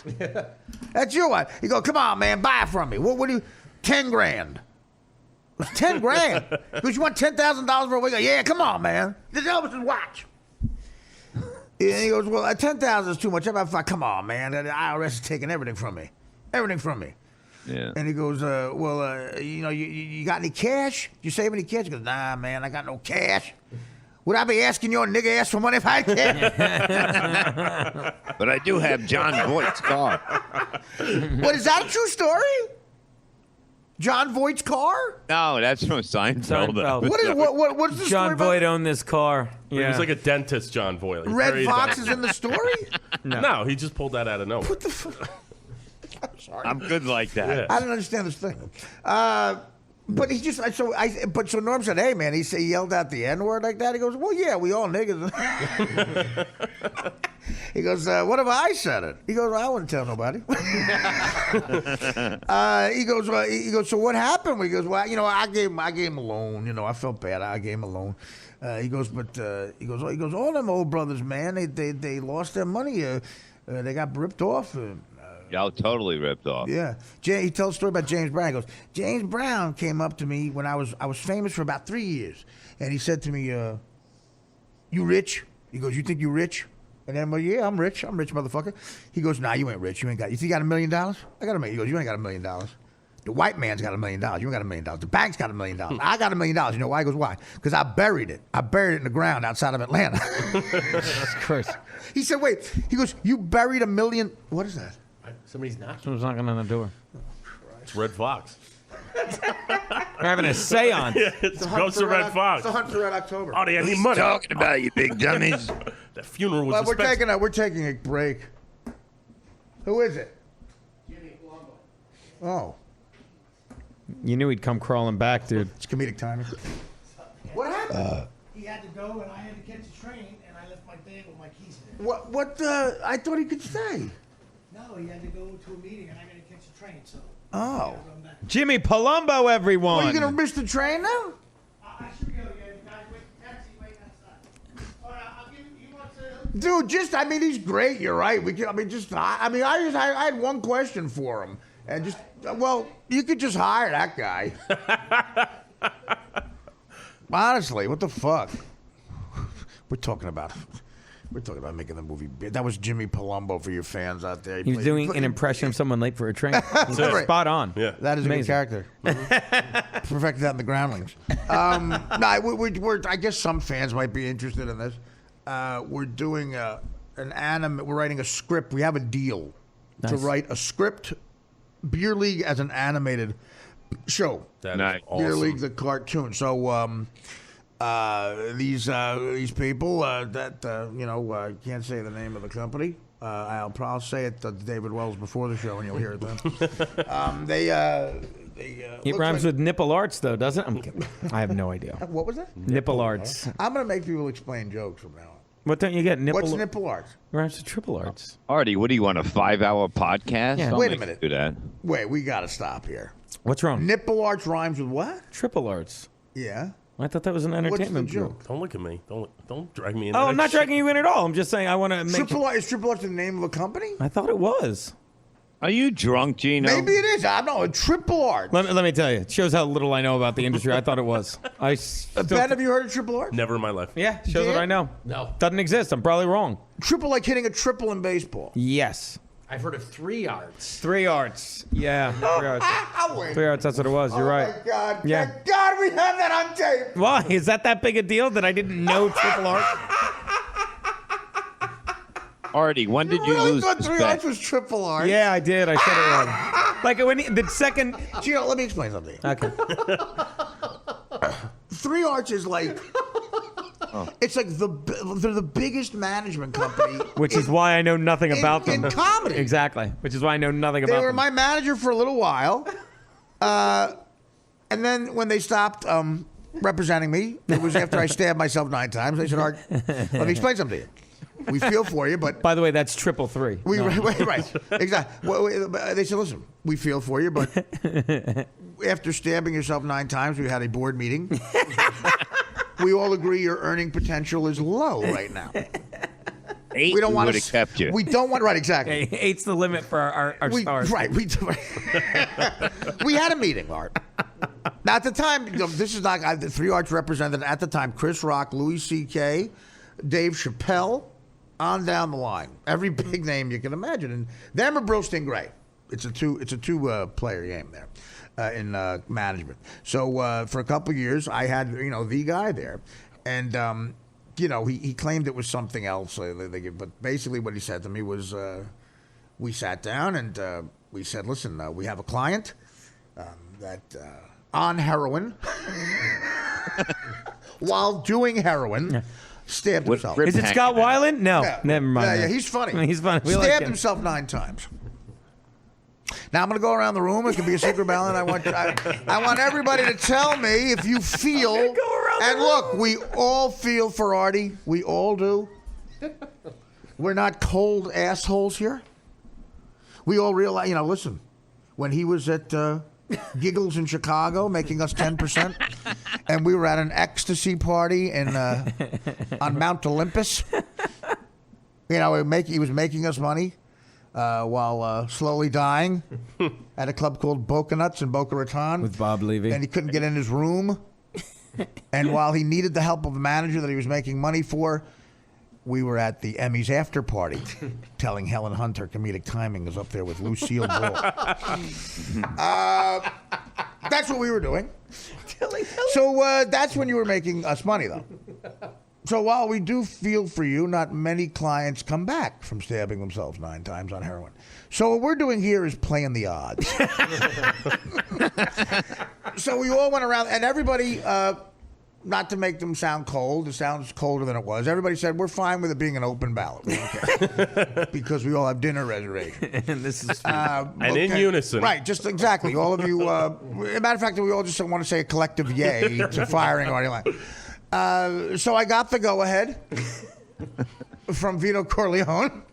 That's your watch." He goes, "Come on, man, buy it from me. What do you? 10 grand. It's 10 grand. He goes, "You want $10,000 for a week?" I go, "Yeah, come on, man. This is Elvis's watch." And he goes, "Well, 10,000 is too much. Come on, man. The IRS is taking everything from me. Everything from me." Yeah. And he goes, you got any cash? You save any cash?" He goes, "Nah, man, I got no cash. Would I be asking your nigga ass for money if I had cash?" But I do have John Voight's car. What, is that a true story? John Voight's car? No, that's from Seinfeld. What's the story John about? Voight owned this car. He was like a dentist, John Voight. Like, Red Fox is in the story? No, he just pulled that out of nowhere. What the fuck? I'm sorry. I'm good like that. Yeah. I don't understand this thing. But he just so Norm said, "Hey, man," he yelled out the N-word like that. He goes, "Well, yeah, we all niggas." He goes, "What if I said it?" He goes, "I wouldn't tell nobody." He goes, "So what happened?" He goes, "Well, I gave him a loan. I felt bad. I gave him a loan." He goes, "All them old brothers, man, they lost their money. They got ripped off." Y'all totally ripped off. Yeah. He tells a story about James Brown. He goes, "James Brown came up to me when I was famous for about 3 years. And he said to me, you rich?" He goes, "You think you rich?" And then I'm like, "Yeah, I'm rich. I'm rich, motherfucker." He goes, "Nah, you ain't rich. You think you got $1 million? I got $1 million. He goes, "You ain't got $1 million. The white man's got $1 million. You ain't got $1 million. The bank's got $1 million. I got $1 million. You know why?" He goes, "Why?" "Because I buried it. I buried it in the ground outside of Atlanta." Of course. He said, "Wait." He goes, "You buried $1 million? What is that?" Somebody's knocking. Someone's knocking on the door. It's Red Fox. We're having a seance. It's Ghost of Red Fox. It's the hunt for Red October. Oh, they need money. Talking about you big dummies. That funeral was Well, expensive. we're taking a break. Who is it? Oh, You knew he'd come crawling back, dude. it's comedic timing. What happened? He had to go, and I had to catch a train, and I left my bag with my keys in it. What? I thought he could stay. No, he had to go to a meeting, and I got to catch a train, so. Oh. I'm back. Jimmy Palumbo, everyone. Well, you gonna miss the train now? I should go. Yeah, the guy taxi waiting outside. All right, I'll give you want to. Dude, he's great. You're right. I had one question for him, and you could just hire that guy. Honestly, what the fuck? We're talking about making the movie. That was Jimmy Palumbo for your fans out there. He was doing an impression of someone late for a train. Spot on. Yeah. That is a good Amazing. character. Perfected that in the Groundlings. I guess some fans might be interested in this. We're doing we're writing a script. We have a deal to Nice. write a script, Beer League as an animated show. That Nice. is awesome. Beer League the cartoon. So these people I can't say the name of the company. I'll say it to David Wells before the show, and you'll hear it then. It look rhymes like- with nipple arts, though, doesn't it? I'm kidding. I have no idea. What was that? Nipple arts. I'm gonna make people explain jokes from now on. What don't you get? Nipple. What's nipple arts? Rhymes with triple arts. Artie, what do you want, a 5-hour podcast? Yeah. I'll Wait a make minute. you Do that. Wait, we gotta stop here. What's wrong? Nipple arts rhymes with what? Triple arts. Yeah. I thought that was an What's the entertainment joke? group. Don't look at me. Don't drag me in. Oh, I'm not dragging you in at all. I'm just saying I want to make. Is Triple Arts the name of a company? I thought it was. Are you drunk, Gino? Maybe it is. I don't know. Triple Arts. Let me tell you. It shows how little I know about the industry. I thought it was. Ben, have you heard of Triple Arts? Never in my life. Yeah, shows what Yeah? I know. No. Doesn't exist. I'm probably wrong. Triple, like hitting a triple in baseball. Yes. I've heard of 3 arts. 3 arts. Yeah, 3 arts. 3 arts, that's what it was. You're right. Oh, my God. Yeah. Thank God we have that on tape. Why? Is that big a deal that I didn't know triple arts? Artie, when did you really lose thought 3 respect? arts was triple arts? Yeah, I did. I said it wrong. Like when the second. Gino, let me explain something. Okay. 3 arts is like. It's like they're the biggest management company. Which is why I know nothing about them. In comedy. Exactly. Which is why I know nothing They about were them. my manager for a little while. And then when they stopped representing me, it was after I stabbed myself 9 times. They said, Art, let me explain something to you. We feel for you, but... By the way, that's 333. Right. Exactly. Well, they said, listen, we feel for you, but after stabbing yourself 9 times, we had a board meeting. We all agree your earning potential is low right now. 8 We don't want would have kept you. We don't want... Right, exactly. 8's the limit for our stars. Right. We had a meeting, Art. Now, at the time, this is not... The 3 arts represented, at the time, Chris Rock, Louis C.K., Dave Chappelle, on down the line. Every big name you can imagine. And them are Brillstein Gray. It's a two player game there in management. So for a couple of years, I had the guy there, and he claimed it was something else. But basically, what he said to me was, we sat down and we said, listen, we have a client that on heroin while doing heroin. Stabbed himself. Is it Scott Weiland? No, never mind. Yeah, he's funny. He's funny. We Stabbed like him. himself 9 times. Now I'm going to go around the room. It can be a secret ballot. I want everybody to tell me if you feel. And look, we all feel for Artie. We all do. We're not cold assholes here. We all realize. Listen, when he was at Giggles in Chicago, making us 10%. And we were at an ecstasy party on Mount Olympus. He was making us money while slowly dying at a club called Boca Nuts in Boca Raton. With Bob Levy. And he couldn't get in his room. And while he needed the help of a manager that he was making money for, we were at the Emmys after party telling Helen Hunt her comedic timing is up there with Lucille Ball. That's what we were doing. So that's when you were making us money, though. So while we do feel for you, not many clients come back from stabbing themselves 9 times on heroin. So what we're doing here is playing the odds. So we all went around, and everybody... not to make them sound cold, it sounds colder than it was. Everybody said, we're fine with it being an open ballot. Okay. Because we all have dinner reservations. And this is and in unison. Right, just exactly. All of you, as a matter of fact, we all just want to say a collective yay to firing Artie Lang. So I got the go-ahead from Vito Corleone.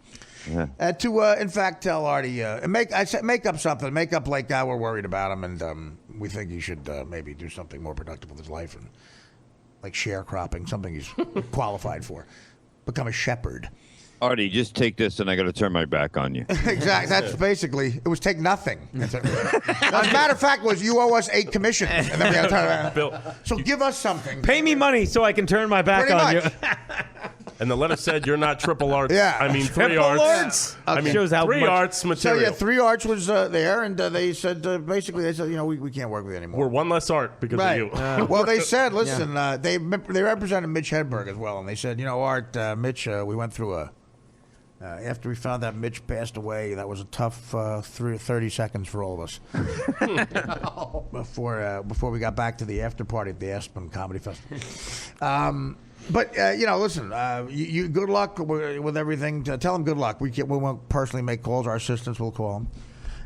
To in fact tell Artie make up something, make up like we're worried about him and we think he should maybe do something more productive with his life and like sharecropping, something he's qualified for, become a shepherd. Artie, just take this and I got to turn my back on you. Exactly. That's basically, it was take nothing. As a matter of fact, was you owe us 8 commissions. And then we got to turn around. Bill, so give us something. Pay me money so I can turn my back Pretty on much. you. and the letter said you're not triple arts. Yeah. I mean 3 Triple arts. arts? I mean Shows how 3 much- arts So material. yeah, 3 arts was there, and they said basically we can't work with you anymore. We're one less art because Right. of you. Well, they said, listen, they represented Mitch Hedberg as well, and they said, Art, Mitch, we went through after we found that Mitch passed away, that was a tough 30 seconds for all of us. Before we got back to the after party at the Aspen Comedy Festival. But listen, you good luck with everything. Tell him good luck. We won't personally make calls. Our assistants will call him.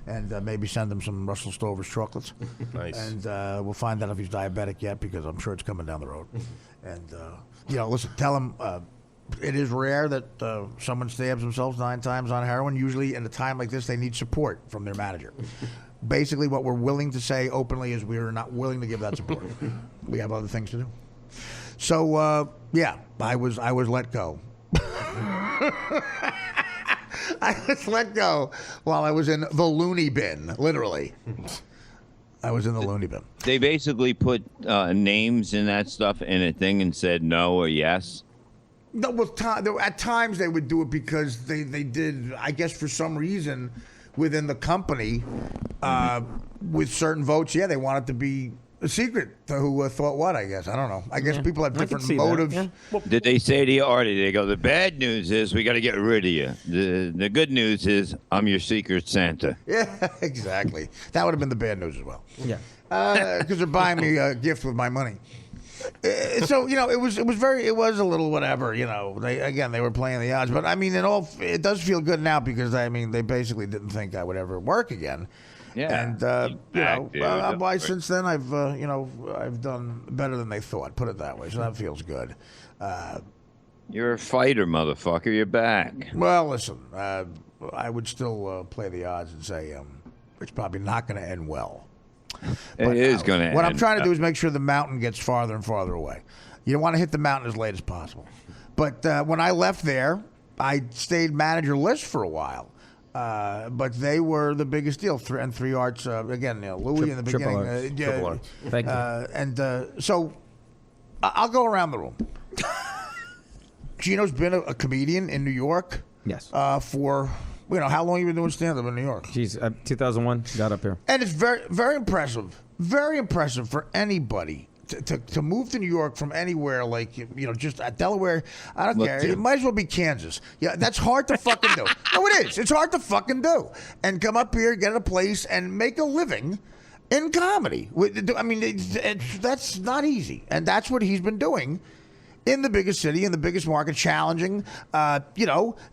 And maybe send him some Russell Stover's chocolates. Nice. And we'll find out if he's diabetic yet, because I'm sure it's coming down the road. And, listen, tell him it is rare that someone stabs themselves 9 times on heroin. Usually in a time like this, they need support from their manager. Basically, what we're willing to say openly is we're not willing to give that support. We have other things to do. So, I was let go. I was let go while I was in the loony bin, literally. I was in the loony bin. They basically put names in that stuff in a thing and said no or yes. No, well, at times they would do it because they did, I guess, for some reason within the company, with certain votes, they want it to be a secret to who thought what, I guess. I don't know. I guess people have different motives. Did they say to you, Artie, they go, the bad news is we got to get rid of you. The good news is I'm your secret Santa. Yeah, exactly. That would have been the bad news as well. Yeah. Because they're buying me a gift with my money. So it was a little whatever. They were playing the odds, but I mean, it does feel good now because I mean they basically didn't think I would ever work again. Yeah, and since then I've done better than they thought. Put it that way. So that feels good. You're a fighter, motherfucker. You're back. Well, listen, I would still play the odds and say it's probably not going to end well. It is going to end. What I'm trying to do is make sure the mountain gets farther and farther away. You don't want to hit the mountain as late as possible. But when I left there, I stayed manager-less for a while. But they were the biggest deal. And 3 Arts, again, Louis in the beginning. Triple Arts. Thank you. And so I'll go around the room. Gino's been a comedian in New York. Yes. For... how long you been doing stand-up in New York? Jeez, 2001, got up here. And it's very, very impressive. Very impressive for anybody to move to New York from anywhere, like, just at Delaware. I don't care. It might as well be Kansas. Yeah, that's hard to fucking do. No, it is. It's hard to fucking do. And come up here, get a place, and make a living in comedy. I mean, that's not easy. And that's what he's been doing. In the biggest city, in the biggest market, challenging.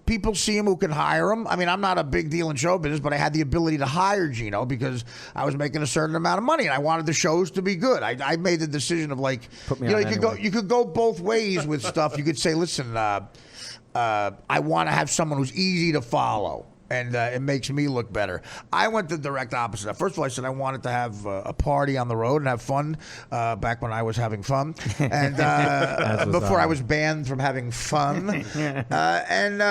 People see him who can hire him. I mean, I'm not a big deal in show business, but I had the ability to hire Gino because I was making a certain amount of money, and I wanted the shows to be good. I made the decision of like, you could go both ways with stuff. You could say, listen, I want to have someone who's easy to follow. And it makes me look better. I went the direct opposite. First of all, I said I wanted to have a party on the road and have fun back when I was having fun. And before I was banned from having fun. And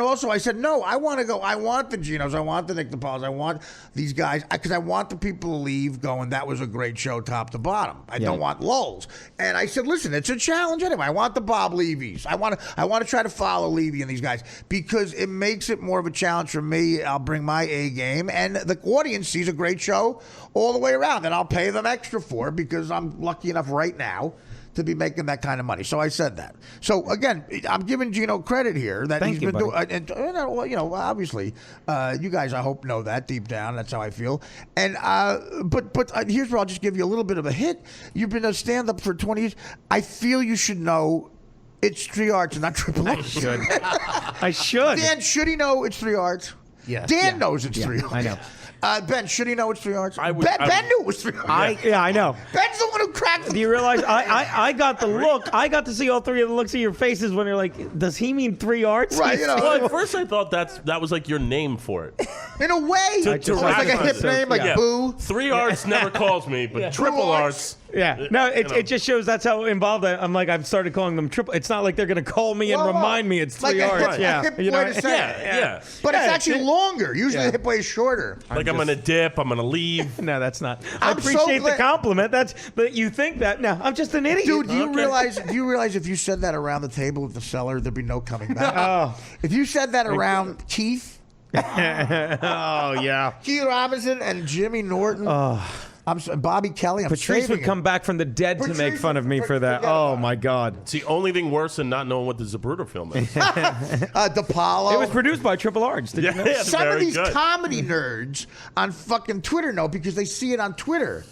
also I said, no, I want to go. I want the Genos. I want the Nick DePauls. I want these guys. Because I want the people to leave going, that was a great show top to bottom. I don't want lulls. And I said, listen, it's a challenge anyway. I want the Bob Levy's. I want to try to follow Levy and these guys because it makes it more of a challenge for me. I'll bring my A game, and the audience sees a great show all the way around, and I'll pay them extra for it because I'm lucky enough right now to be making that kind of money. So I said that. So again, I'm giving Gino credit here that he's been doing. And obviously, you guys I hope know that deep down. That's how I feel. And but here's where I'll just give you a little bit of a hit. You've been a stand-up for 20 years. I feel you should know. It's 3 Arts and not Triple Arts. I should. Dan, should he know it's 3 Arts? Yeah. Dan knows it's 3 Arts. I know. Ben, should he know it's 3 Arts? Ben knew it was 3 Arts. I know. Ben's the one who cracked Do you realize I got the look? I got to see all 3 of the looks of your faces when you're like, does he mean 3 Arts? Right, Well, at first I thought that was like your name for it. In a way. It's like a hip name, like Boo. 3 Arts never calls me, but Triple Arts. Yeah. No, it just shows that's how involved I'm like, I've started calling them triple. It's not like they're going to call me and remind me it's 3 Arts. A hip way to say it. Yeah. But it's actually longer. Usually the hip way is shorter. Like I'm going to dip, I'm going to leave. No, that's not. I I'm so appreciate the glad- compliment. But you think that. No, I'm just an idiot. Dude, do you realize if you said that around the table at the cellar, there'd be no coming back? If you said that around Keith, Oh, yeah. Keith Robinson and Jimmy Norton, Bobby Kelly, Patrice would come back from the dead to make fun of me for that. Oh, my God. It's the only thing worse than not knowing what the Zapruder film is. DePaulo. It was produced by Triple Arts. Did you know? Yeah, Some of very these good. comedy nerds on fucking Twitter know because they see it on Twitter.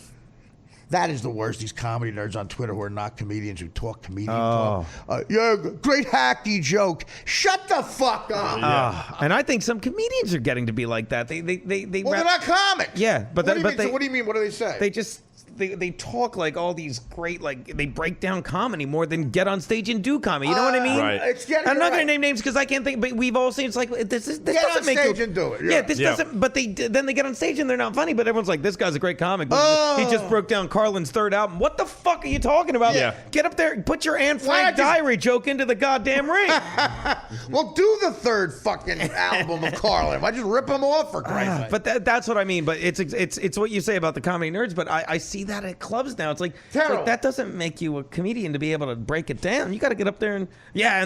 That is the worst. These comedy nerds on Twitter who are not comedians, who talk comedian talk. Yeah, great hacky joke. Shut the fuck up. And I think some comedians are getting to be like that. They They're not comics. Yeah, but what do you but mean? So what do you mean? What do they say? They just they talk like all these great, like they break down comedy more than get on stage and do comedy. You know what I mean? Right. It's getting I'm not right. going to name names because I can't think. But we've all seen it's like this Get doesn't on make stage you, and do it. Yeah, this doesn't. But then they get on stage and they're not funny. But everyone's like, this guy's a great comic. He just broke down Carlin's third album. What the fuck are you talking about? Yeah. Get up there, put your Anne Why Frank not just- diary joke into the goddamn ring. Well, do the third fucking album of Carlin. Why just rip them off for Christ's sake? But that's what I mean. But it's what you say about the comedy nerds. But I see see that at clubs now. It's like Terrible. that doesn't make you a comedian to be able to break it down. You got to get up there and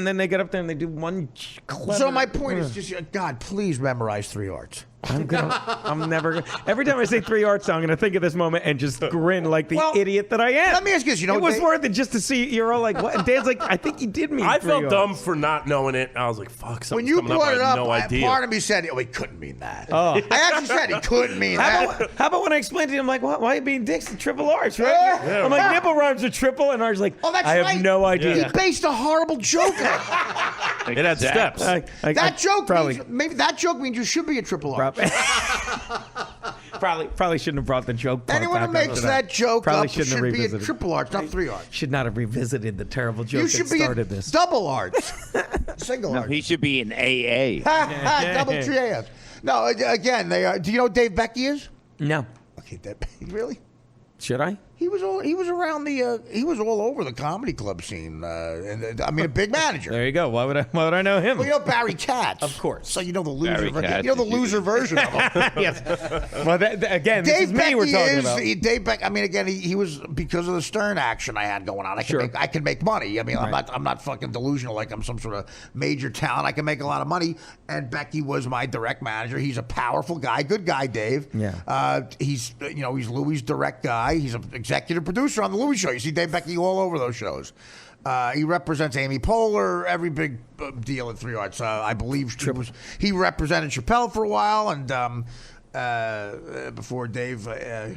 then they get up there and they do one clever. So my point is just, God, please memorize 3 arts. I'm never. Every time I say 3 arts, I'm gonna think of this moment and just grin like the idiot that I am. Let me ask you this. It was worth it just to see. You're all like, what? And Dan's like, I think you did mean. I 3 felt arts. dumb for not knowing it. I was like, fuck. When Something's you coming brought it I had up, no idea. part of me said, he couldn't mean that. Oh. I actually said he couldn't mean that. How about when I explained to him, like, why are you being dicks to triple arts, right? Yeah. I'm like, nipple rhymes are triple, and Artie's like, Oh, that's I right. have no idea. He based a horrible joke on it. It had steps. That joke means you should be a triple art. Probably shouldn't have brought the joke part Anyone who back makes after that joke probably up shouldn't should have be a revisited. triple arts, not 3 arts. Should not have revisited the terrible joke You that should be started a this. double arts. Single arts. He should be an AA. Double triads. No, again, they are. Do you know who Dave Becky is? No. Okay, really? Should I? He was around the he was all over the comedy club scene. I mean, a big manager. There you go. Why would I know him? Well, you know Barry Katz, Of course. So you know the loser. Barry Katz, You know the loser version of him. Yes. Well, again, this Dave is me Becky we're talking is about. Dave Becky. I mean, again, he was because of the Stern action I had going on. I can make money. I mean, I'm not fucking delusional like I'm some sort of major talent. I can make a lot of money. And Becky was my direct manager. He's a powerful guy, good guy, Dave. Yeah. He's Louis' direct guy. He's an executive producer on the Louis Show. You see Dave Becky all over those shows. He represents Amy Poehler, every big deal at 3 Arts. I believe he represented Chappelle for a while, and before Dave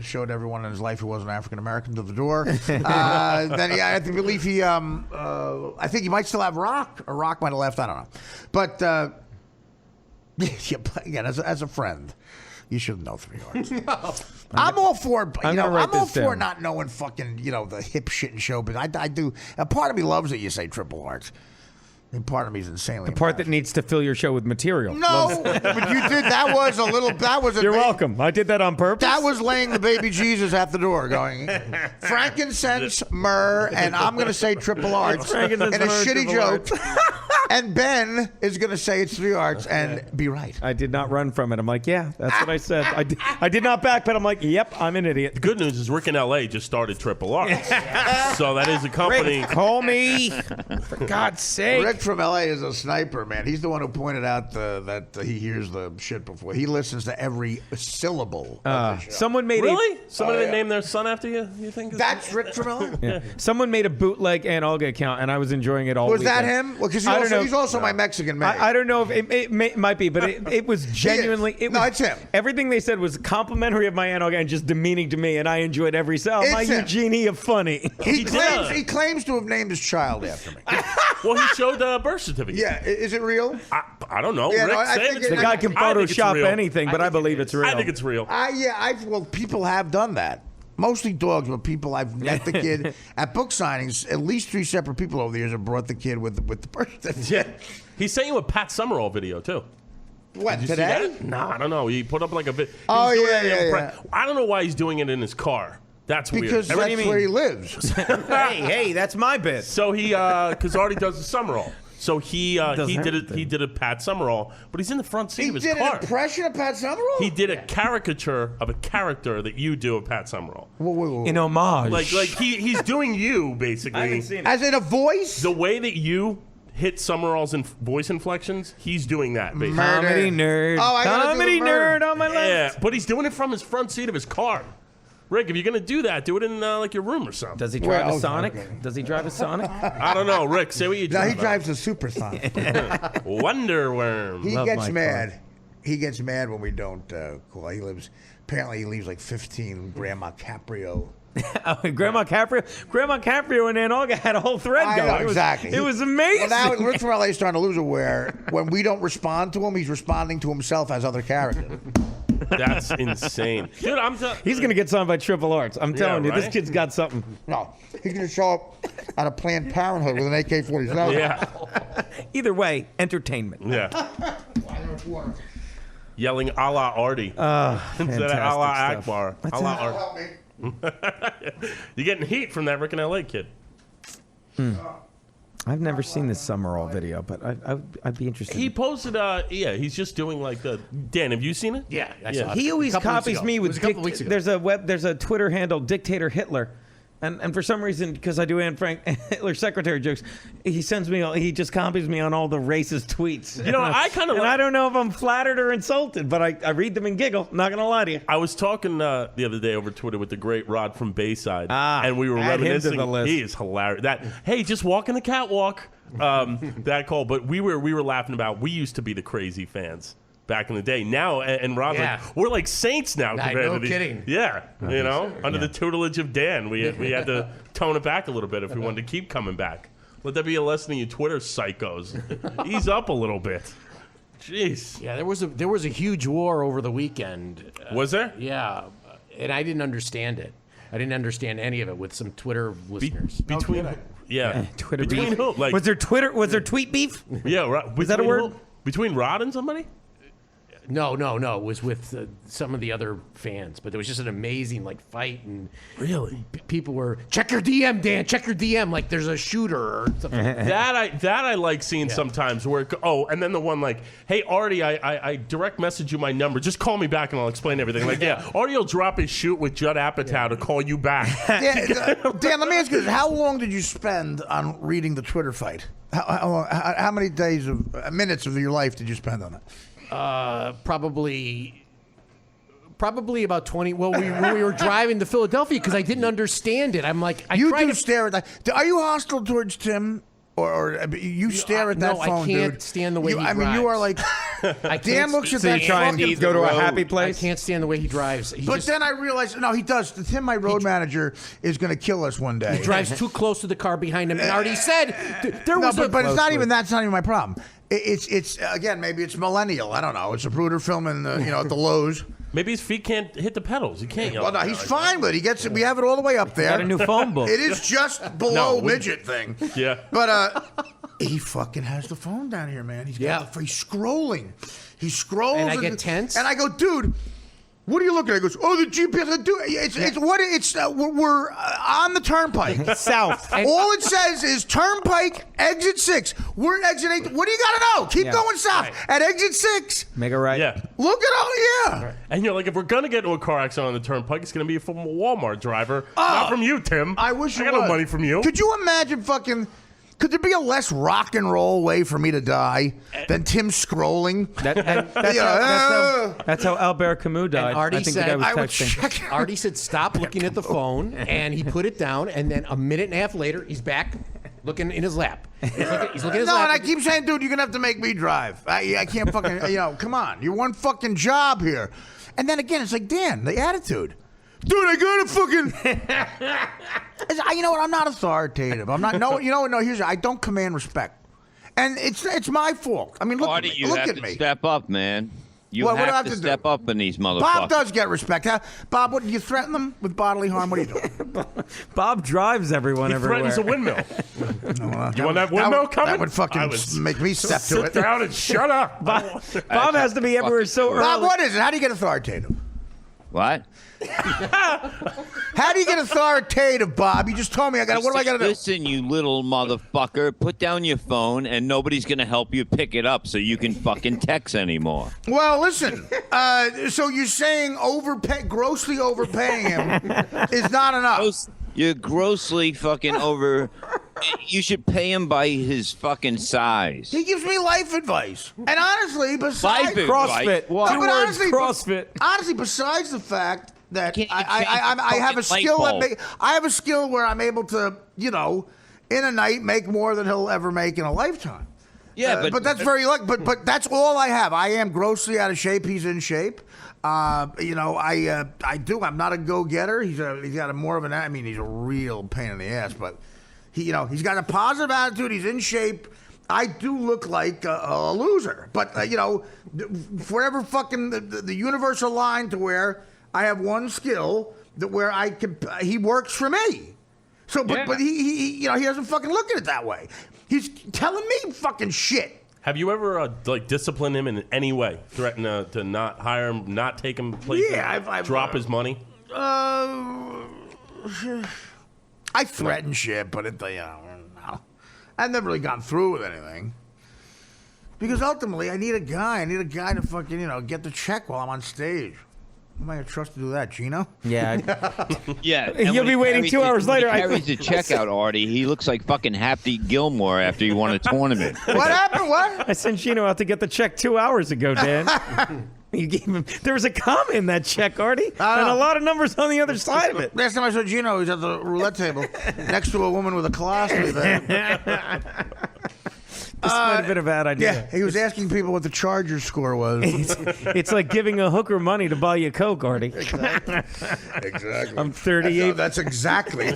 showed everyone in his life who wasn't African American to the door. Then I believe I think he might still have Rock, or Rock might have left. I don't know, but again, as a friend. You should know 3 Arts. I'm all for I'm all for not knowing fucking the hip shit and show, but I do. A part of me loves that you say triple arts. And part of me is insanely. The part that needs to fill your show with material. No, but you did. That was a little. That was. You're welcome. I did that on purpose. That was laying the baby Jesus at the door, going frankincense, myrrh, and I'm going to say triple arts and a shitty joke. And Ben is going to say it's 3 Arts and be right. I did not run from it. I'm like, yeah, that's what I said. I did not back, but I'm like, yep, I'm an idiot. The good news is Rick in L.A. just started Triple Arts. So that is a company. Rick, call me. For God's sake. Rick from L.A. is a sniper, man. He's the one who pointed out that he hears the shit before. He listens to every syllable of the show. Someone made Somebody named their son after you? You think? That's Rick from L.A.? Yeah. Someone made a bootleg Aunt Olga account, and I was enjoying it all Was weekend. that him? Well, because I don't know. he's also my Mexican man. I don't know if it might be, but it was genuinely. It's him. Everything they said was complimentary of my Aunt Olga and just demeaning to me, and I enjoed every sound. My him. Eugenie of funny. He claims to have named his child after me. Well, he showed the birth certificate. Yeah, is it real? I don't know. Yeah, Rick no, I said think it's The real. guy can I think it's Photoshop real. anything, but I believe it's real. I think it's real. Well, people have done that. Mostly dogs, but people I've met the kid at book signings. At least 3 separate people over the years have brought the kid with the birth certificate. Yeah. He sent you a Pat Summerall video, too. What, Did you see today? that? No, I don't know. He put up like a video. Oh, yeah. I don't know why he's doing it in his car. That's Because weird. that's where he lives. hey, that's my bit. So he, because Artie does the Summerall. So he did a Pat Summerall, but he's in the front seat of his He did car. an impression of Pat Summerall? He did a caricature of a character that you do of Pat Summerall. Whoa. In homage. Like he's doing you, basically. I haven't seen it. As in a voice? The way that you hit Summerall's voice inflections, he's doing that, basically. Comedy nerd. Oh, I gotta do Comedy the murder. nerd on my left. Yeah, but he's doing it from his front seat of his car. Rick, if you're going to do that, do it in like your room or something. Does he drive Well, a Sonic? okay. Does he drive a Sonic? I don't know. Rick, say what you No, drive. he drives a supersonic. Wonder Worm. He Love gets my mad. car. He gets mad when we don't call. Apparently he leaves like 15 Grandma Caprio. Grandma Caprio and Aunt Olga had a whole thread I going. know, exactly. It was amazing. Well, now Rick from LA is starting to lose it where when we don't respond to him, he's responding to himself as other characters. That's insane. Dude, He's going to get signed by Triple Arts. I'm telling you, this right? kid's got something. No, he's going to show up at a Planned Parenthood with an AK-47. Yeah. Either way, entertainment. Yeah. Yelling a la Artie. Instead of fantastic a la stuff. Akbar. A la Artie. Help me. You're getting heat from that Rick and LA kid. I've never seen this Summerall video, but I'd be interested. He posted, he's just doing like the. Dan, have you seen it? Yeah, I saw it. He always copies me with. It was a couple weeks ago. There's a Twitter handle, Dictator Hitler. And for some reason, because I do Anne Frank Hitler secretary jokes, he just copies me on all the racist tweets. You know, I kind of I don't know if I'm flattered or insulted, but I read them and giggle. Not gonna lie to you. I was talking the other day over Twitter with the great Rod from Bayside, and we were add him to reminiscing. the list. He is hilarious. Hey, just walking the catwalk. That call, but we were laughing about. We used to be the crazy fans back in the day. Now, and Rod's like, we're like saints now. No kidding. Yeah, you know, under the tutelage of Dan, we had to tone it back a little bit if we wanted to keep coming back. Let that be a lesson to you Twitter psychos. Ease up a little bit. Jeez. Yeah, there was a huge war over the weekend. Was there? Yeah, and I didn't understand it. I didn't understand any of it with some Twitter listeners. Between Twitter between beef. who? Like, Was there tweet beef? yeah, Was that a word? Between Rod and somebody? No. It was with some of the other fans, but there was just an amazing fight, and Really? people were check your DM, Dan. Check your DM, like there's a shooter or something. that I like seeing sometimes. Where and then the one like, hey Artie, I direct message you my number. Just call me back and I'll explain everything. Like Artie will drop his shoot with Judd Apatow to call you back. Dan, let me ask you this: how long did you spend on reading the Twitter fight? How many minutes of your life did you spend on it? Probably about 20. Well, when we were driving to Philadelphia, because I didn't understand it. I'm like, you do stare at that. Are you hostile towards Tim, or you stare at that phone, I can't dude? stand the way he drives. I mean, you are like. Dan looks at that. Try and go to a happy place. I can't stand the way he drives. Then I realized, no, he does. Tim, my road manager, is going to kill us one day. He drives too close to the car behind him. And Artie said but it's not even that's not even my problem. It's again, maybe it's millennial. I don't know. It's a Bruder film at the Lowe's. Maybe his feet can't hit the pedals. He can't. Well, no, he's fine with it. He gets it. We have it all the way up there. Got a new phone book. It is just below midget thing. Yeah. But he fucking has the phone down here, man. He's scrolling. He scrolls. And I get tense. And I go, dude. What are you looking at? He goes, oh, the GPS. We're on the turnpike. South. All it says is turnpike, exit 6. We're at exit 8. What do you got to know? Keep going south. Right. At exit 6. Make a right. Yeah. Look at all, yeah. Right. And you're like, if we're going to get into a car accident on the turnpike, it's going to be from a Walmart driver. Not from you, Tim. I wish I got no money from you. Could you imagine could there be a less rock and roll way for me to die than Tim scrolling? That's how Albert Camus died. And Artie I think said, the guy was texting. Artie said, stop looking at the phone, and he put it down, and then a minute and a half later, he's back looking in his lap. He's looking at his lap. No, and I keep saying, dude, you're going to have to make me drive. I can't fucking, come on. You're one fucking job here. And then again, it's like, Dan, the attitude. Dude, I gotta fucking. You know what? I'm not authoritative. I'm not. No. You know what? No. I don't command respect, and it's my fault. I mean, look Artie, at me. you Look have at to me. step up, man. You What do I have have to to step do? up in these motherfuckers. Bob does get respect. Bob, what? You threaten them with bodily harm? What are you doing? Bob drives everyone He everywhere. threatens a windmill. You want that windmill coming? That would fucking make me step to it. Sit down and shut up. Bob has to be everywhere so early. Bob, what is it? How do you get authoritative? What? How do you get authoritative, Bob? You just told me I got. What do I got to do? Listen, you little motherfucker. Put down your phone, and nobody's gonna help you pick it up, so you can fucking text anymore. Well, listen. So you're saying grossly overpaying him is not enough? You're grossly fucking over. You should pay him by his fucking size. He gives me life advice, and honestly, besides CrossFit. What? No, but honestly, CrossFit. Honestly, besides the fact that Can't you I have a fucking skill light bulb? I have a skill where I'm able to, in a night make more than he'll ever make in a lifetime. Yeah, but that's very lucky. But that's all I have. I am grossly out of shape. He's in shape. I do. I'm not a go-getter. He's got more of an. I mean, he's a real pain in the ass. But he's got a positive attitude. He's in shape. I do look like a loser. But forever fucking the universe aligned to where I have one skill where he works for me. So, but he doesn't fucking look at it that way. He's telling me fucking shit. Have you ever disciplined him in any way? Threaten to not hire him, not take him places, I've drop his money? I threaten shit, but no. I've never really gone through with anything. Because ultimately, I need a guy. I need a guy to fucking, get the check while I'm on stage. Who am I going to trust to do that, Gino? Yeah. Yeah. You'll be waiting 2 hours later. He carries the check out, Artie. He looks like fucking Happy Gilmore after he won a tournament. What happened? What? I sent Gino out to get the check 2 hours ago, Dan. You gave him. There was a comma in that check, Artie, and a lot of numbers on the other side of it. Last time I saw Gino, he was at the roulette table next to a woman with a colostomy bag. This might have been a bad idea. Yeah, he was asking people what the Chargers score was. It's like giving a hooker money to buy you a Coke, Artie. Exactly. I'm 38. That's exactly. I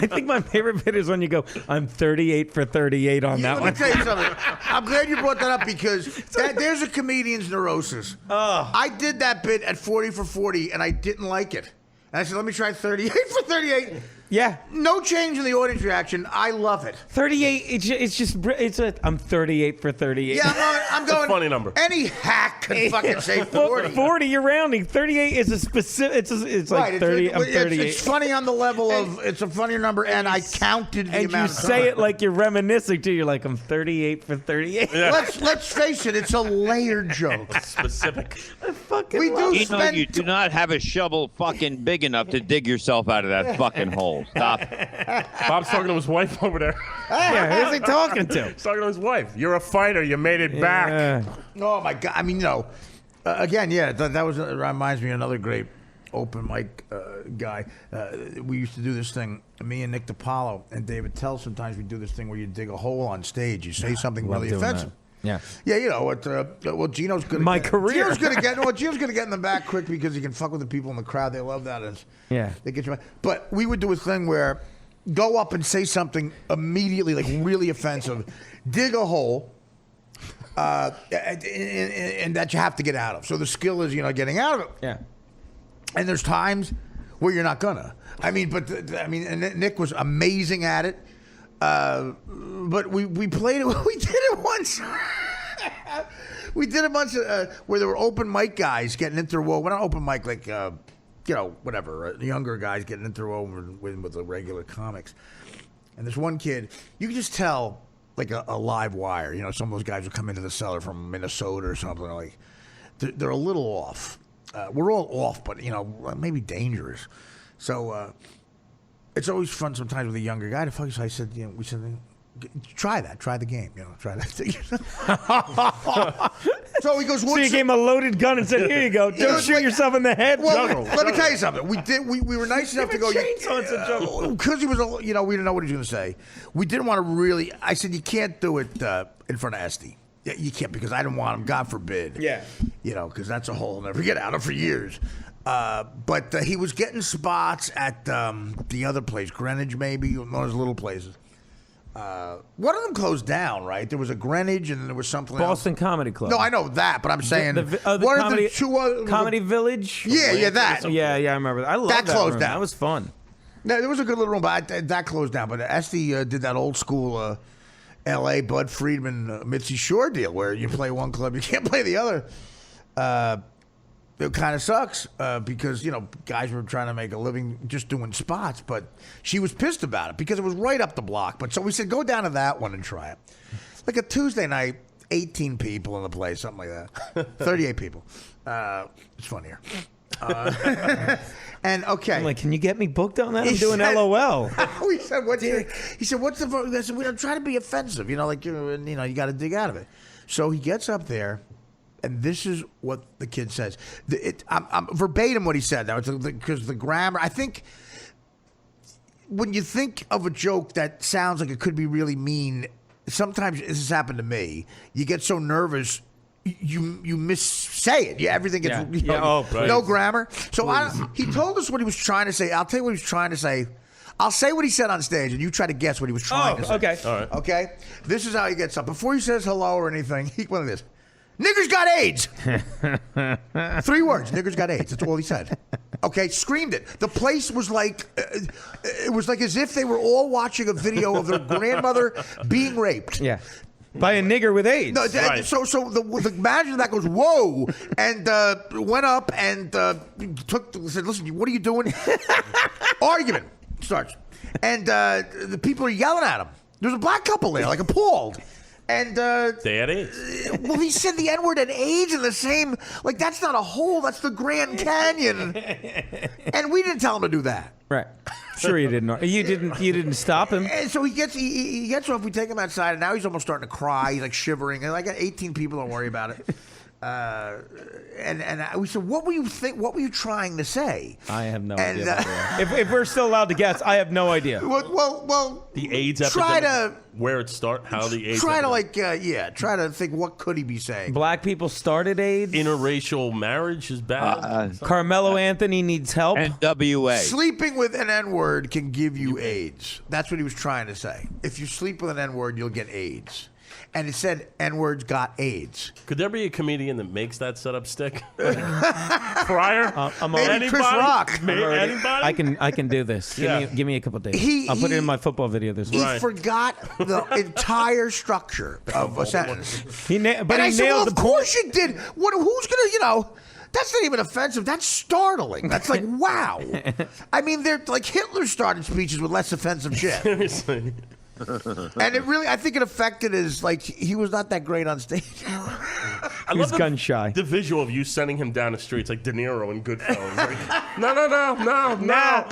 think my favorite bit is when you go, I'm 38 for 38 on that Let one. me tell you something. I'm glad you brought that up because there's a comedian's neurosis. I did that bit at 40 for 40, and I didn't like it. And I said, let me try 38 for 38. Yeah. No change in the audience reaction. I love it. 38, I'm 38 for 38. Yeah, I'm going. It's a funny number. Any hack can fucking say 40. 40, you're rounding. 38 is a specific, it's like Right, 30, I'm 38. It's funny on the level of, it's a funnier number, and I counted the and amount you of say time. it like you're reminiscing too. You're like, I'm 38 for 38. Let's face it, it's a layered joke. Specific. We do spend. You do not have a shovel fucking big enough to dig yourself out of that fucking hole. Stop it. Bob's talking to his wife over there. Yeah, who's he talking to? He's talking to his wife. You're a fighter. You made it back. Oh my God! I mean, again, that reminds me of another great open mic guy. We used to do this thing. Me and Nick DiPaolo and David Tell. Sometimes we do this thing where you dig a hole on stage. You say something really offensive. Yeah. Yeah, well, Gino's good. My career. Gino's going to get in the back quick because he can fuck with the people in the crowd. They love that. They get you. But we would do a thing where go up and say something immediately, like really offensive, dig a hole, and that you have to get out of. So the skill is, getting out of it. Yeah. And there's times where you're not gonna. And Nick was amazing at it. But we played it. We did it once. We did it once where there were open mic guys getting interwoven. Well, not open mic, like whatever. Younger guys getting interwoven with the regular comics. And this one kid, you can just tell, like a live wire. Some of those guys would come into the cellar from Minnesota or something. Like they're a little off. We're all off, but maybe dangerous. So. It's always fun sometimes with a younger guy to focus. I said, we said, try the game, try that. So he goes, so you gave him a loaded gun and said, here you go, don't shoot yourself in the head. Well, let me tell you something. We were nice enough to go. Because he was, we didn't know what he was going to say. We didn't want to really. I said, you can't do it in front of Esty. Yeah, you can't because I didn't want him. God forbid. Yeah. Because that's a hole I'll never get out of for years. But he was getting spots at the other place, Greenwich, maybe one of those little places. One of them closed down, right? There was a Greenwich, and then there was something Boston else. Comedy Club. No, I know that, but I'm saying the one comedy, of the two other Comedy Village. Yeah, that. Yeah, I remember that. I love that closed room. down. That was fun. No, there was a good little room, but that closed down. But Esty did that old school L.A. Bud Friedman Mitzi Shore deal where you play one club, you can't play the other. It kind of sucks because, guys were trying to make a living just doing spots, but she was pissed about it because it was right up the block. But so we said, go down to that one and try it. Like a Tuesday night, 18 people in the place, something like that. 38 people. It's funnier. And okay. I'm like, can you get me booked on that? I'm doing LOL. We said, he said, what's the, I said, we don't try to be offensive, you got to dig out of it. So he gets up there. And this is what the kid says. I'm verbatim what he said now, because the grammar. I think when you think of a joke that sounds like it could be really mean, sometimes this has happened to me. You get so nervous, you missay it. Yeah, everything gets no grammar. So he told us what he was trying to say. I'll tell you what he was trying to say. I'll say what he said on stage, and you try to guess what he was trying to say. Okay. All right. Okay? This is how he gets up. Before he says hello or anything, he went like this. Niggers got AIDS. 3 words. Niggers got AIDS. That's all he said. Okay, screamed it. The place was like, it was like as if they were all watching a video of their grandmother being raped. Yeah. By a nigger with AIDS. No, Right. So the manager of that goes, whoa, and went up and said, listen, what are you doing? Argument starts. And the people are yelling at him. There's a black couple there, like appalled. And they had AIDS. Well, he said the N-word and AIDS in the same. Like, that's not a hole. That's the Grand Canyon. And we didn't tell him to do that. Right. Sure, you didn't. You didn't stop him. And so he gets off. We take him outside, and now he's almost starting to cry. He's like shivering. And I got 18 people. Don't worry about it. And we said, what were you trying to say? I have no idea. If we're still allowed to guess, I have no idea. Well, the AIDS epidemic. Where it started? How the AIDS? Try to think. What could he be saying? Black people started AIDS. Interracial marriage is bad. Carmelo Anthony needs help. NWA. Sleeping with an N-word can give you AIDS. That's what he was trying to say. If you sleep with an N-word, you'll get AIDS. And it said N-words got AIDS. Could there be a comedian that makes that setup stick? Pryor? Maybe Chris Rock. Anybody? I can do this. Give me a couple days. I'll put it in my football video this week. He forgot the entire structure of a sentence. He nailed the point. Of course you did. Who's gonna, that's not even offensive. That's startling. That's like, wow. I mean, they're like Hitler started speeches with less offensive shit. Seriously. And I think it affected his, like, he was not that great on stage. I He's love gun shy. The visual of you sending him down the streets like De Niro in Goodfellas. Like,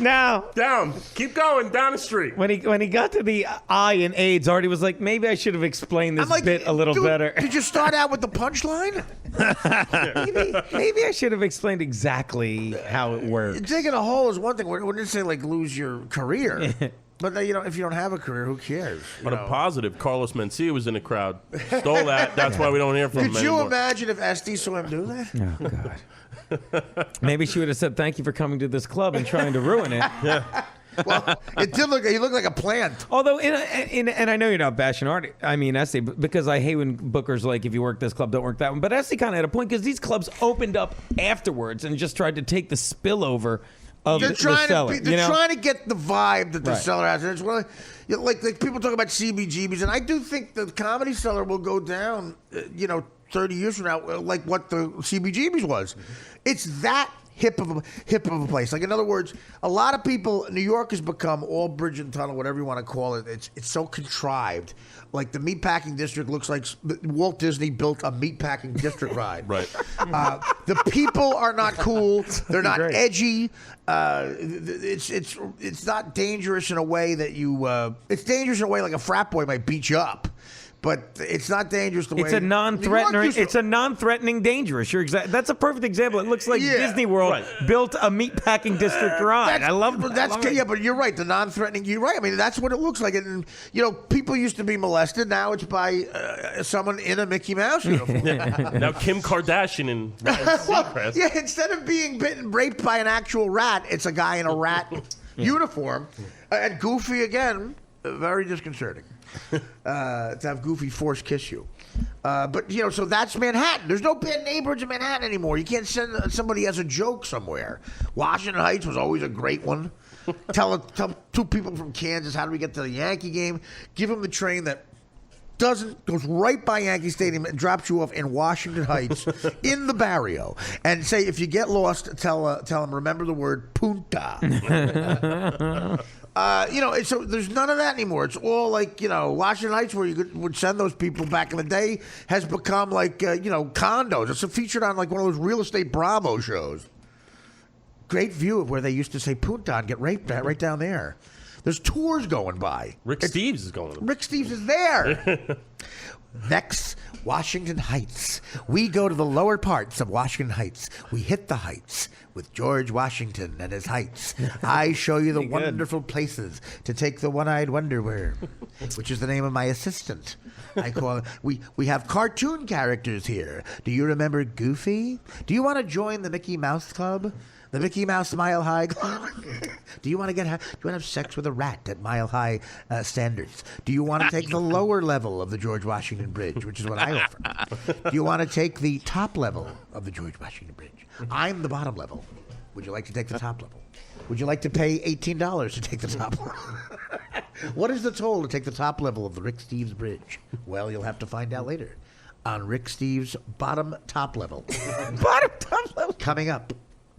no. Down. Keep going, down the street. When he got to the I in AIDS, Artie was like, maybe I should have explained this bit a little better. Did you start out with the punchline? maybe I should have explained exactly how it works. Digging a hole is one thing. We didn't say, like, lose your career. But if you don't have a career, who cares? But a positive, Carlos Mencia was in the crowd. Stole that. That's why we don't hear from him anymore. Could you anymore. imagine if Esty saw him do that? Oh, God. Maybe she would have said, thank you for coming to this club and trying to ruin it. Yeah. Well, he looked like a plant. Although, and I know you're not bashing Artie, I mean Esty, because I hate when bookers like, if you work this club, don't work that one. But Esty kind of had a point, because these clubs opened up afterwards and just tried to take the spillover of the cellar. They're trying to get the vibe that the cellar has. And it's really, like people talk about CBGBs, and I do think the Comedy Cellar will go down, 30 years from now, like what the CBGBs was. It's that hip of a place. Like, in other words, a lot of people, New York has become all bridge and tunnel, whatever you want to call it. It's so contrived. Like, the meatpacking district looks like Walt Disney built a meatpacking district ride. Right. The people are not cool. They're not edgy. It's not dangerous in a way that you. It's dangerous in a way like a frat boy might beat you up. But it's not dangerous the way. It's a non-threatening. It's a non-threatening dangerous. You're that's a perfect example. It looks like Disney World built a meatpacking district ride. I love that. Yeah, but you're right. The non-threatening. You're right. I mean, that's what it looks like. And people used to be molested. Now it's by someone in a Mickey Mouse uniform. Now Kim Kardashian and Seacrest. Yeah, instead of being raped by an actual rat, it's a guy in a rat uniform. And Goofy again, very disconcerting. To have Goofy force kiss you. But, so that's Manhattan. There's no bad neighborhoods in Manhattan anymore. You can't send somebody as a joke somewhere. Washington Heights was always a great one. Tell two people from Kansas, how do we get to the Yankee game? Give them the train that goes right by Yankee Stadium and drops you off in Washington Heights in the barrio. And say, if you get lost, tell them, remember the word punta. So there's none of that anymore. It's all like, Washington Heights, where you would send those people back in the day, has become like, condos. It's featured on like one of those Real Estate Bravo shows. Great view of where they used to say punta and get raped at right down there. There's tours going by. Rick Steves is going. Rick Steves is there. Next, Washington Heights. We go to the lower parts of Washington Heights. We hit the heights with George Washington and his heights. I show you the wonderful places to take the one-eyed wonder worm, which is the name of my assistant. I call it. We have cartoon characters here. Do you remember Goofy? Do you want to join the Mickey Mouse Club? The Mickey Mouse Mile High Club? Do you want to have sex with a rat at Mile High standards? Do you want to take the lower level of the George Washington Bridge, which is what I offer? Do you want to take the top level of the George Washington Bridge? I'm the bottom level. Would you like to take the top level? Would you like to pay $18 to take the top level? What is the toll to take the top level of the Rick Steves Bridge? Well, you'll have to find out later on Rick Steves' bottom top level. Bottom top level. Coming up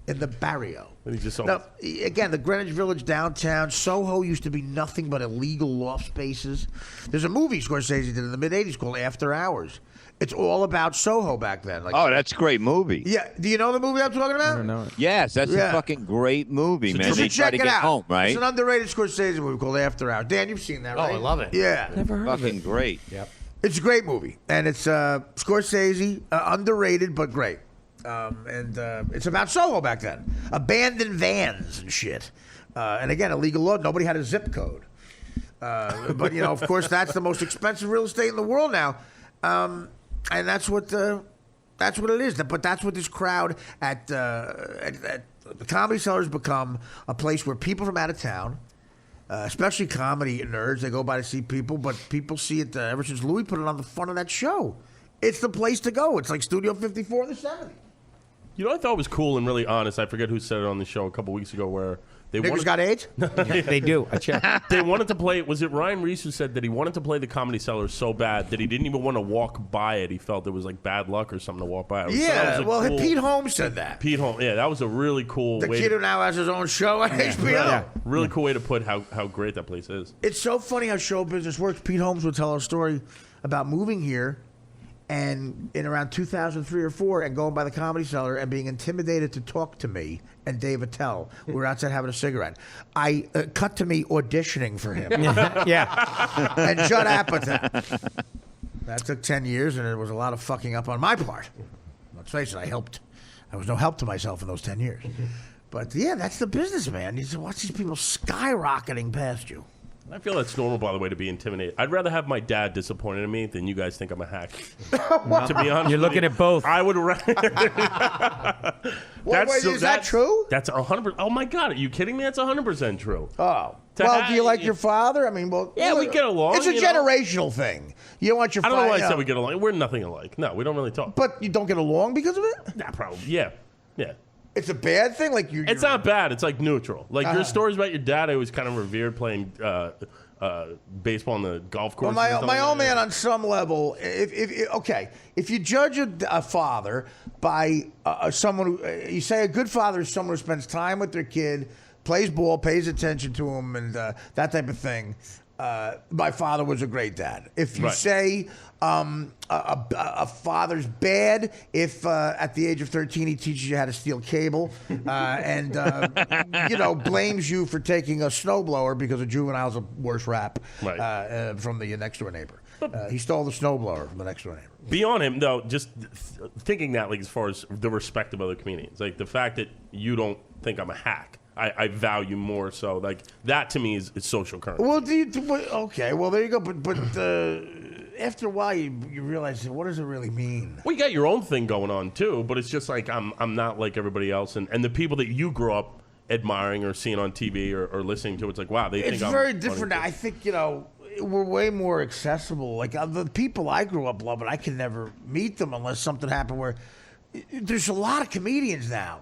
in the barrio. And he just Now, again, the Greenwich Village downtown, Soho used to be nothing but illegal loft spaces. There's a movie Scorsese did in the mid-'80s called After Hours. It's all about Soho back then. Like, Oh, that's a great movie. yeah. Do you know the movie I'm talking about? I don't know it. Yes, that's Yeah. a fucking great movie, man. You They should try check to it get out. home, right? It's an underrated Scorsese movie called After Hours. Dan, you've seen that, Oh, right? I love it. Yeah. Never heard of Fucking it. great. Yep. It's a great movie, and it's Scorsese, underrated but great. And it's about Soho back then. Abandoned vans and shit. And again, illegal law. Nobody had a zip code. But, of course, that's the most expensive real estate in the world now. And that's what it is. But that's what this crowd at the Comedy Cellar has become, a place where people from out of town, especially comedy nerds, they go by to see people, but people see it ever since Louis put it on the front of that show. It's the place to go. It's like Studio 54 in the 70s. You know what I thought was cool and really honest? I forget who said it on the show a couple weeks ago where they Niggas got AIDS? They do. I checked. They wanted to play. Was it Ryan Reese who said that he wanted to play the Comedy Cellar so bad that he didn't even want to walk by it? He felt it was like bad luck or something to walk by it. So that Yeah, was a well, cool- Pete Holmes said that. Pete Holmes. Yeah, that was a really cool The way. kid who now has his own show on HBO. Yeah. Really cool way to put how great that place is. It's so funny how show business works. Pete Holmes would tell a story about moving here and in around 2003 or 4 and going by the Comedy Cellar and being intimidated to talk to me and Dave Attell. We were outside having a cigarette. I cut to me auditioning for him. Yeah. And Judd Apatow. That took 10 years, and it was a lot of fucking up on my part. Let's face it, I was no help to myself in those 10 years. But yeah, that's the business, man. You just watch these people skyrocketing past you. I feel that's normal, by the way, to be intimidated. I'd rather have my dad disappointed in me than you guys think I'm a hack. To be honest, You're looking at both. I would rather. Wait, is that true? That's 100%. Oh my God, are you kidding me? That's 100% true. Oh. To Well, have- do you like your father? I mean, well... Yeah, we get along, It's a you know. generational thing. You don't want your I father... don't know why I said we get along. We're nothing alike. No, we don't really talk. But you don't get along because of it? Nah, probably. Yeah. It's a bad thing? Like you... It's not bad. It's like neutral. Like your stories about your dad, I was kind of revered playing baseball on the golf course. Well, my old man, on some level, if you judge a father by someone who, you say a good father is someone who spends time with their kid, plays ball, pays attention to him, and that type of thing. My father was a great dad. If you say a father's bad, if at the age of 13 he teaches you how to steal cable and blames you for taking a snowblower because a juvenile's a worse rap from the next door neighbor. He stole the snowblower from the next door neighbor. Beyond him, though, just thinking that, like, as far as the respect of other comedians, like the fact that you don't think I'm a hack, I value more so. Like that to me is social currency. Well, well, there you go. But after a while, you realize, what does it really mean? Well, you got your own thing going on too, but it's just like I'm not like everybody else, and the people that you grew up admiring or seeing on TV or listening to, it's like, wow, they think It's I'm very funny different. too. I think we're way more accessible. Like the people I grew up loving, I can never meet them unless something happened. Where there's a lot of comedians now.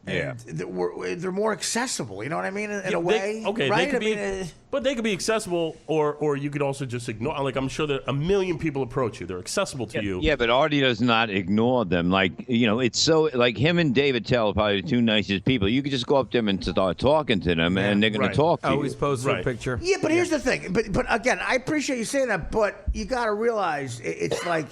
And they're more accessible. You know what I mean? In a way, okay, right? they could be, but they could be accessible, or you could also just ignore. Like I'm sure that a million people approach you; they're accessible to you. Yeah, but Artie does not ignore them. Like it's so like him and David Tell are probably the two nicest people. You could just go up to them and start talking to them, and they're going to talk to Always you. post a picture. Yeah, but here's the thing. But again, I appreciate you saying that. But you got to realize it's like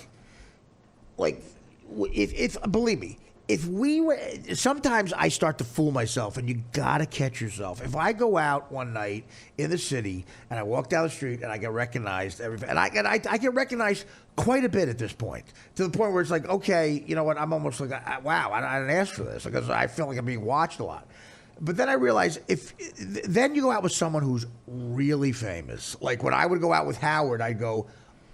if believe me. If we were, sometimes I start to fool myself, and you gotta catch yourself. If I go out one night in the city and I walk down the street and I get recognized, and I get recognized quite a bit at this point, to the point where it's like, okay, you know what? I'm almost like, wow, I didn't ask for this because I feel like I'm being watched a lot. But then I realize then you go out with someone who's really famous. Like when I would go out with Howard, I'd go,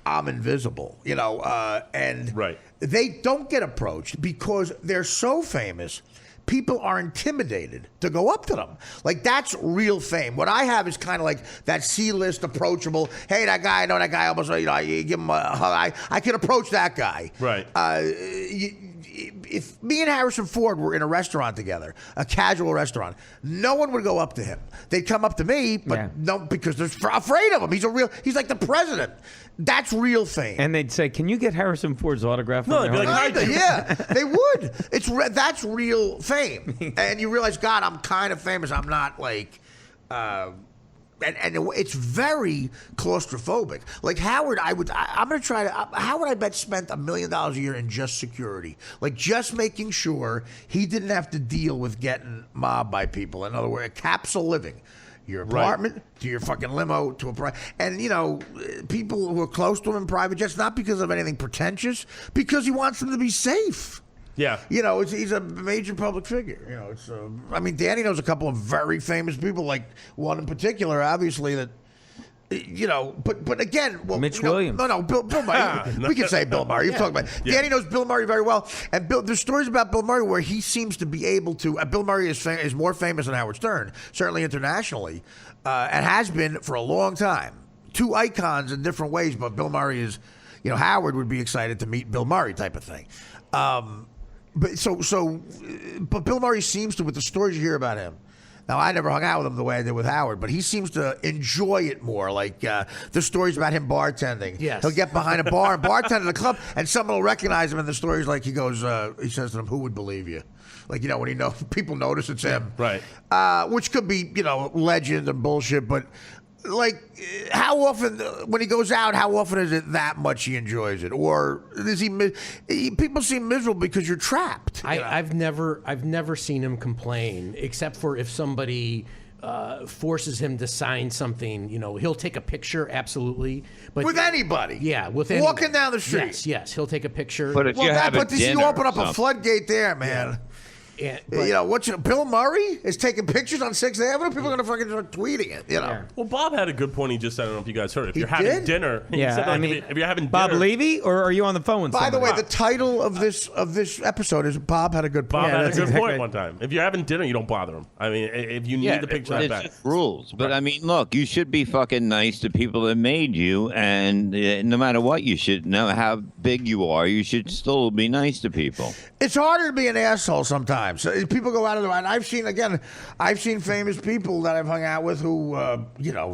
I'm invisible, and they don't get approached because they're so famous. People are intimidated to go up to them. Like that's real fame. What I have is kind of like that C-list approachable. Hey, that guy, I know that guy. Almost, you give him a hug. I can approach that guy. Right. if me and Harrison Ford were in a restaurant together, a casual restaurant, no one would go up to him. They'd come up to me, but no, because they're afraid of him. He's like the president. That's real fame. And they'd say, "Can you get Harrison Ford's autograph?" No, they'd be like, yeah, they would. That's real fame. And you realize, God, I'm kind of famous. I'm not like. And it's very claustrophobic. Like Howard, I'm going to try to. Howard, I bet, spent $1 million a year in just security, like just making sure he didn't have to deal with getting mobbed by people. In other words, a capsule living. Your apartment to your fucking limo to a and people who are close to him in private jets, not because of anything pretentious, because he wants them to be safe. Yeah. He's a major public figure. Danny knows a couple of very famous people, like one in particular, obviously, that, but again, Mitch Williams. No, Bill Murray. We can say Bill Murray. You're talking about it. Danny knows Bill Murray very well. And there's stories about Bill Murray where he seems to be able to, Bill Murray is more famous than Howard Stern, certainly internationally, and has been for a long time. Two icons in different ways, but Bill Murray is, Howard would be excited to meet Bill Murray type of thing. But Bill Murray seems to, with the stories you hear about him. Now, I never hung out with him the way I did with Howard, but he seems to enjoy it more. Like the stories about him bartending. Yes. He'll get behind a bar and bartend at a club, and someone will recognize him in the stories. Like he goes, he says to them, "Who would believe you?" Like when people notice it's him, right? Which could be legend and bullshit, but. Like, how often, when he goes out, how often is it that much he enjoys it? Or does people seem miserable because you're trapped? I've never seen him complain, except for if somebody forces him to sign something. He'll take a picture, absolutely. But with anybody? Yeah, with walking anybody. down the street. Yes, he'll take a picture. But if you have but does he open up a floodgate there, man? Yeah. Bill Murray is taking pictures on 6th Avenue? People are going to fucking start tweeting it, Yeah. Well, Bob had a good point. He just, I don't know if you guys heard it. If He you're having did? dinner, he Yeah, said, if you're having Bob dinner. Levy, or are you on the phone with By the somebody? way, the title of this episode is Bob had a good point. Bob had a that's good exactly point right. one time. If you're having dinner, you don't bother him. I mean, if you need the picture, It's back. just rules. But look, you should be fucking nice to people that made you, and no matter what, you should know how big you are. You should still be nice to people. It's harder to be an asshole sometimes. People go out of the and I've seen famous people that I've hung out with who,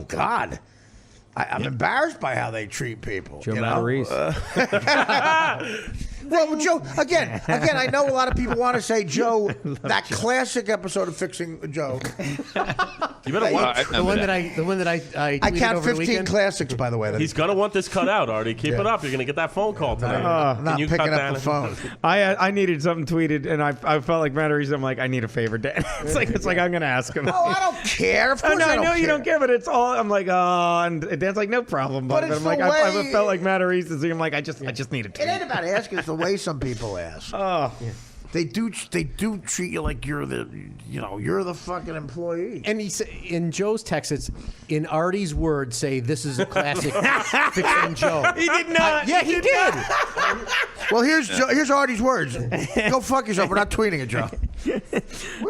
God, I'm embarrassed by how they treat people. Joe Matarese. Well, Joe, again, I know a lot of people want to say Joe, that classic episode of Fixing Joe. You better watch. the one that I I tweeted count over the 15 weekend. classics, by the way. He's gonna want this cut out, Artie. Keep it up. You're gonna get that phone call tonight. not Can you picking cut up that? the phone. I needed something tweeted, and I felt like Matarese. I'm like, I need a favor, Dan. It's like I'm gonna ask him. Oh, I don't care. Of course I I know don't you care. don't care, but it's all. I'm like, oh, and Dan's like, no problem, But bud. it's I'm like, the I way- felt like Matarese. I'm like, I just need a It tweet. ain't about asking. It's the way some people ask. Oh, They do treat you like you're the fucking employee. And in Joe's text, it's in Artie's words, say this is a classic Fixing Joe. he did not. Yeah, he did. Well, here's Artie's words. Go fuck yourself. We're not tweeting it, Joe.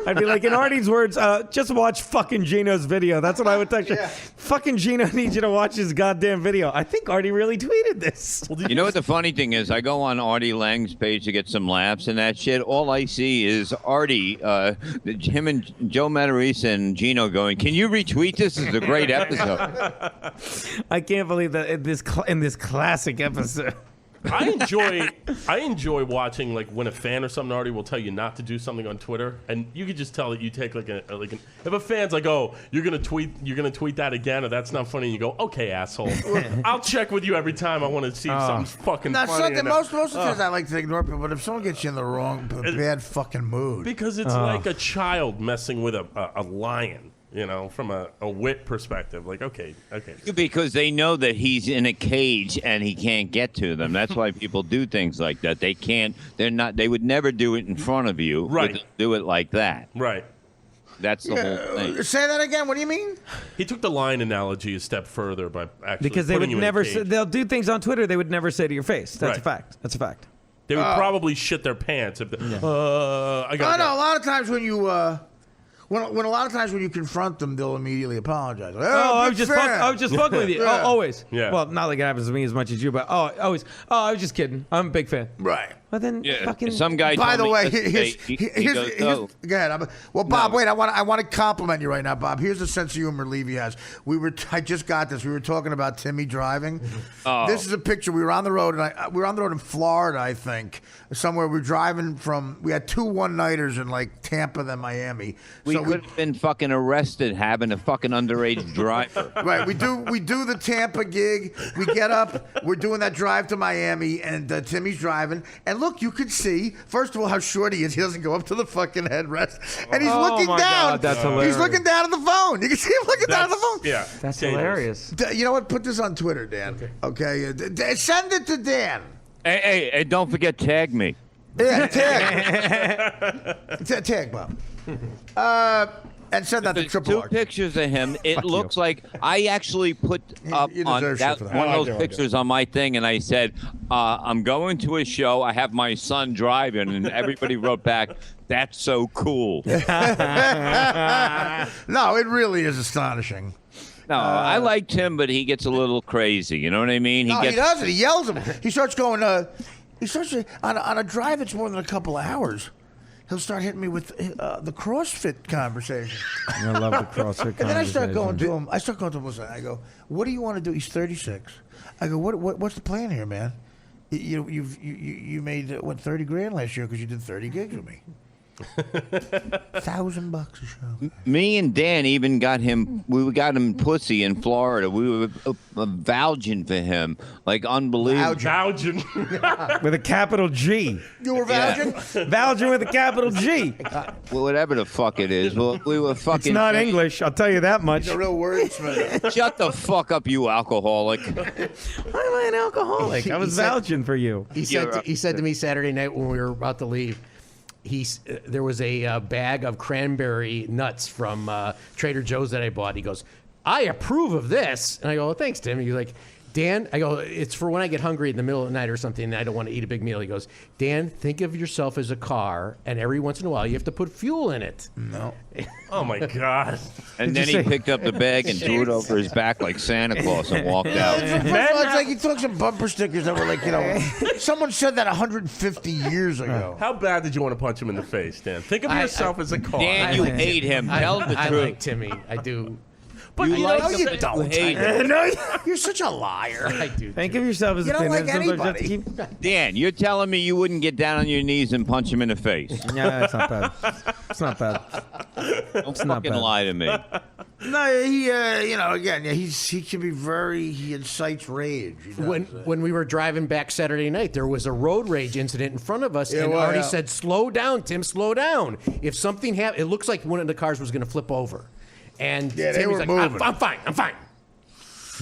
I'd be like, in Artie's words, just watch fucking Gino's video. That's what I would text you. Yeah. Fucking Gino needs you to watch his goddamn video. I think Artie really tweeted this. You know what the funny thing is? I go on Artie Lang's page to get some laughs and that shit. All I see is Artie, him and Joe Matarese and Gino going, "Can you retweet this? This is a great episode." I can't believe that in this classic episode. I enjoy watching when a fan or something already will tell you not to do something on Twitter, and you can just tell that you take if a fan's like, "Oh, you're gonna tweet that again," or "That's not funny," and you go, "Okay, asshole, I'll check with you every time I want to see if something's fucking Now, funny." most of the times I like to ignore people, but if someone gets you in the wrong, bad fucking mood, because it's like a child messing with a lion. From a wit perspective, okay. Because they know that he's in a cage and he can't get to them. That's why people do things like that. They can't. They're not. They would never do it in front of you. Right. But they'll do it like that. Right. That's the whole thing. Say that again. What do you mean? He took the lion analogy a step further by actually Because they putting would you in a never. cage. They'll do things on Twitter they would never say to your face. That's a Right. fact. That's a fact. They would probably shit their pants if. I I got. know. A lot of times when you. When a lot of times when you confront them, they'll immediately apologize. Like, I big was fan." just fucking with you. Yeah. Always. Yeah. Well, not like it happens to me as much as you, but always. Oh, I was just kidding. I'm a big fan. Right. Well, then fucking. Some guy. By told the me way, yesterday, he goes, go ahead. Well, Bob, wait. I want to compliment you right now, Bob. Here's the sense of humor Levy has. I just got this. We were talking about Timmy driving. Oh. This is a picture. We were on the road, and we were on the road in Florida, I think, somewhere. We were driving from. We had 2 one-nighters in like Tampa, then Miami. We could have been fucking arrested having a fucking underage driver. Right. We do the Tampa gig. We get up. We're doing that drive to Miami, and Timmy's driving. And look, you could see, first of all, how short he is. He doesn't go up to the fucking headrest. And he's looking my down. God, that's hilarious. He's looking down at the phone. You can see him looking down at the phone. Yeah, That's dangerous. hilarious. You know what? Put this on Twitter, Dan. Okay. Send it to Dan. Hey, don't forget, tag me. Yeah, tag. Tag, Bob. And send that to There's Triple 2 R. pictures of him. It looks like I actually put up you on deserve that shit for that. one I of like those it. pictures on my thing, and I said, I'm going to a show. I have my son driving, and everybody wrote back, "That's so cool." No, it really is astonishing. No, I liked him, but he gets a little crazy. You know what I mean? No, he doesn't. He yells at him. He starts going. He starts on a drive. It's more than a couple of hours. He'll start hitting me with the CrossFit conversation. I love the CrossFit. And then I start going to him. Listen, I go, what do you want to do? He's 36. I go, what's the plan here, man? You made what, $30,000 last year because you did 30 gigs with me. $1,000 a show. Me and Dan even got him. We got him pussy in Florida. We were vouching for him, like unbelievable. Vouching. With a capital G. You were vouching? Vouching with a capital G. Well, whatever the fuck it is. Well, we were fucking. It's not English, I'll tell you that much. The real wordsmith. Shut the fuck up, you alcoholic. Why am I an alcoholic? I was vouching for you. He said to me Saturday night when we were about to leave, there was a bag of cranberry nuts from Trader Joe's that I bought. He goes, I approve of this. And I go, thanks, Tim. He's like, Dan, I go, it's for when I get hungry in the middle of the night or something and I don't want to eat a big meal. He goes, Dan, think of yourself as a car, and every once in a while you have to put fuel in it. No. Oh, my God. And then he picked up the bag and threw it over his back like Santa Claus and walked out. It's like he took some bumper stickers that were like, someone said that 150 years ago. How bad did you want to punch him in the face, Dan? Think of yourself as a car. Dan, you hate him. Tell the I truth. like Timmy. I do. But You like No, him, you but don't. hate him. No, you're such a liar. I do. Think of yourself as You a don't thing. like Sometimes you have to anybody. keep- Dan, you're telling me you wouldn't get down on your knees and punch him in the face. Yeah, it's not bad. It's not bad. Don't not fucking bad. lie to me. No, he, again, he can be he incites rage. He does. When we were driving back Saturday night, there was a road rage incident in front of us, and well, Artie yeah. said, "Slow down, Tim, slow down." If something happened, it looks like one of the cars was going to flip over, and Yeah, they Tim was were like, moving. I'm fine.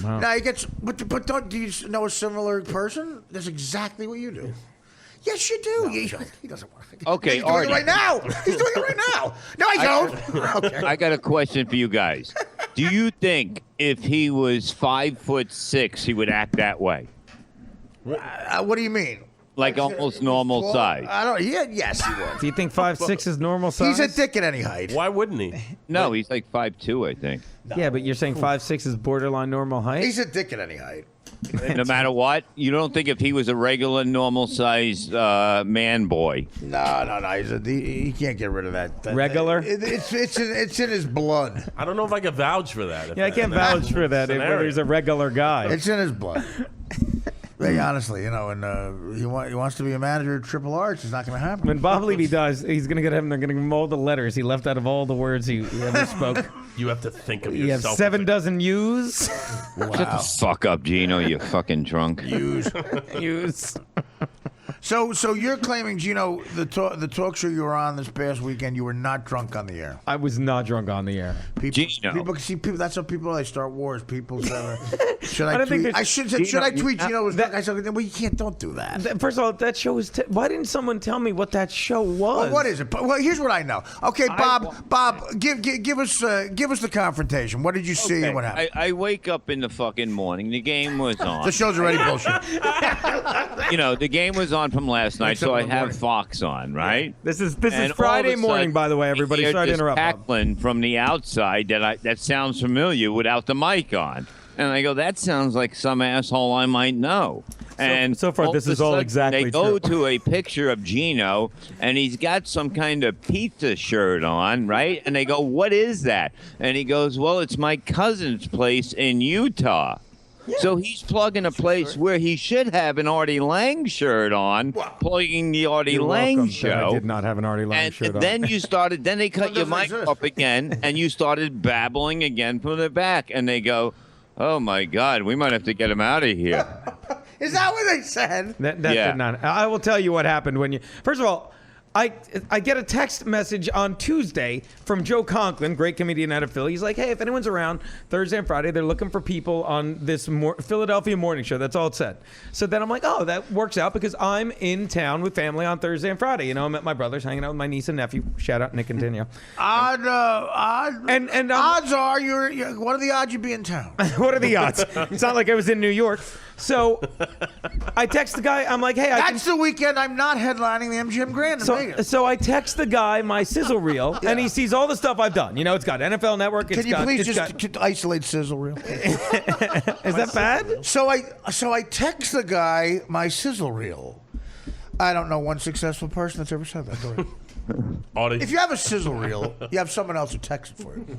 Now he gets, but do you know a similar person? That's exactly what you do. Yes, you do. He doesn't want to. Okay, he's doing Artie. it right now. He's doing it right now. No, I don't. Okay. I got a question for you guys. Do you think if he was 5'6", he would act that way? What do you mean? Like almost normal size? I don't. Yeah, yes, he would. Do you think 5'6" is normal size? He's a dick at any height. Why wouldn't he? No, he's like 5'2", I think. Yeah, but you're saying 5'6" is borderline normal height? He's a dick at any height. No matter what? You don't think if he was a regular, normal size man boy? No. He can't get rid of that. Regular? It's in his blood. I don't know if I can vouch for that. Yeah, I can't vouch for that, whether he's a regular guy. It's in his blood. Very honestly, and he wants to be a manager at Triple R. It's not going to happen. When Bob Levy dies, he's going to get him. They're going to mold the letters he left out of all the words he ever spoke. You have to think of You have yourself. 7 dozen U's. Shut the fuck up, Gino, you fucking drunk. U's. So you're claiming, Gino, the talk show you were on this past weekend, you were not drunk on the air. I was not drunk on the air. People, that's how people start wars. People say, should I, I don't think tweet? there's- I should I tweet Gino was that- drunk? I said, well, you can't. Don't do that. First of all, that show was. Why didn't someone tell me what that show was? Well, what is it? Well, here's what I know. Okay, Bob. Give us the confrontation. What did you see and what happened? I wake up in the fucking morning. The game was on. The show's already bullshit. The game was on from last night, so I have Foxx on, right? This is And all of Friday a morning, sudden, by the way, everybody. I hear Sorry to this interrupt. Bob. cackling from the outside that sounds familiar without the mic on. And I go, that sounds like some asshole I might know. And so far, all this of a is all sudden, exactly They go true. to a picture of Gino, and he's got some kind of pizza shirt on, right? And they go, "What is that?" And he goes, "Well, it's my cousin's place in Utah." So he's plugging a place where he should have an Artie Lang shirt on, plugging the Artie You're Lang welcome. show. I did not have an Artie Lang And shirt on. then then they cut your doesn't mic exist. up again, and you started babbling again from the back. And they go, "Oh my God, we might have to get him out of here." Is that what they said? That Yeah. did not. I will tell you what happened when you. First of all, I get a text message on Tuesday from Joe Conklin, great comedian out of Philly. He's like, "Hey, if anyone's around Thursday and Friday, they're looking for people on this Philadelphia morning show." That's all it said. So then I'm like, "Oh, that works out because I'm in town with family on Thursday and Friday. You know, I'm at my brother's, hanging out with my niece and nephew. Shout out Nick and Danielle." Odds are you're. What are the odds you be in town? What are the odds? It's not like I was in New York. So I text the guy. I'm like, "Hey, That's the weekend I'm not headlining the MGM Grand in Vegas. So I text the guy my Sizzle reel, and he sees all the stuff I've done. You know, it's got NFL Network. Can you please just isolate Sizzle reel? Is that bad? So I text the guy my Sizzle reel. I don't know one successful person that's ever said that. Go ahead. Artie. If you have a Sizzle reel, you have someone else who texts it for you.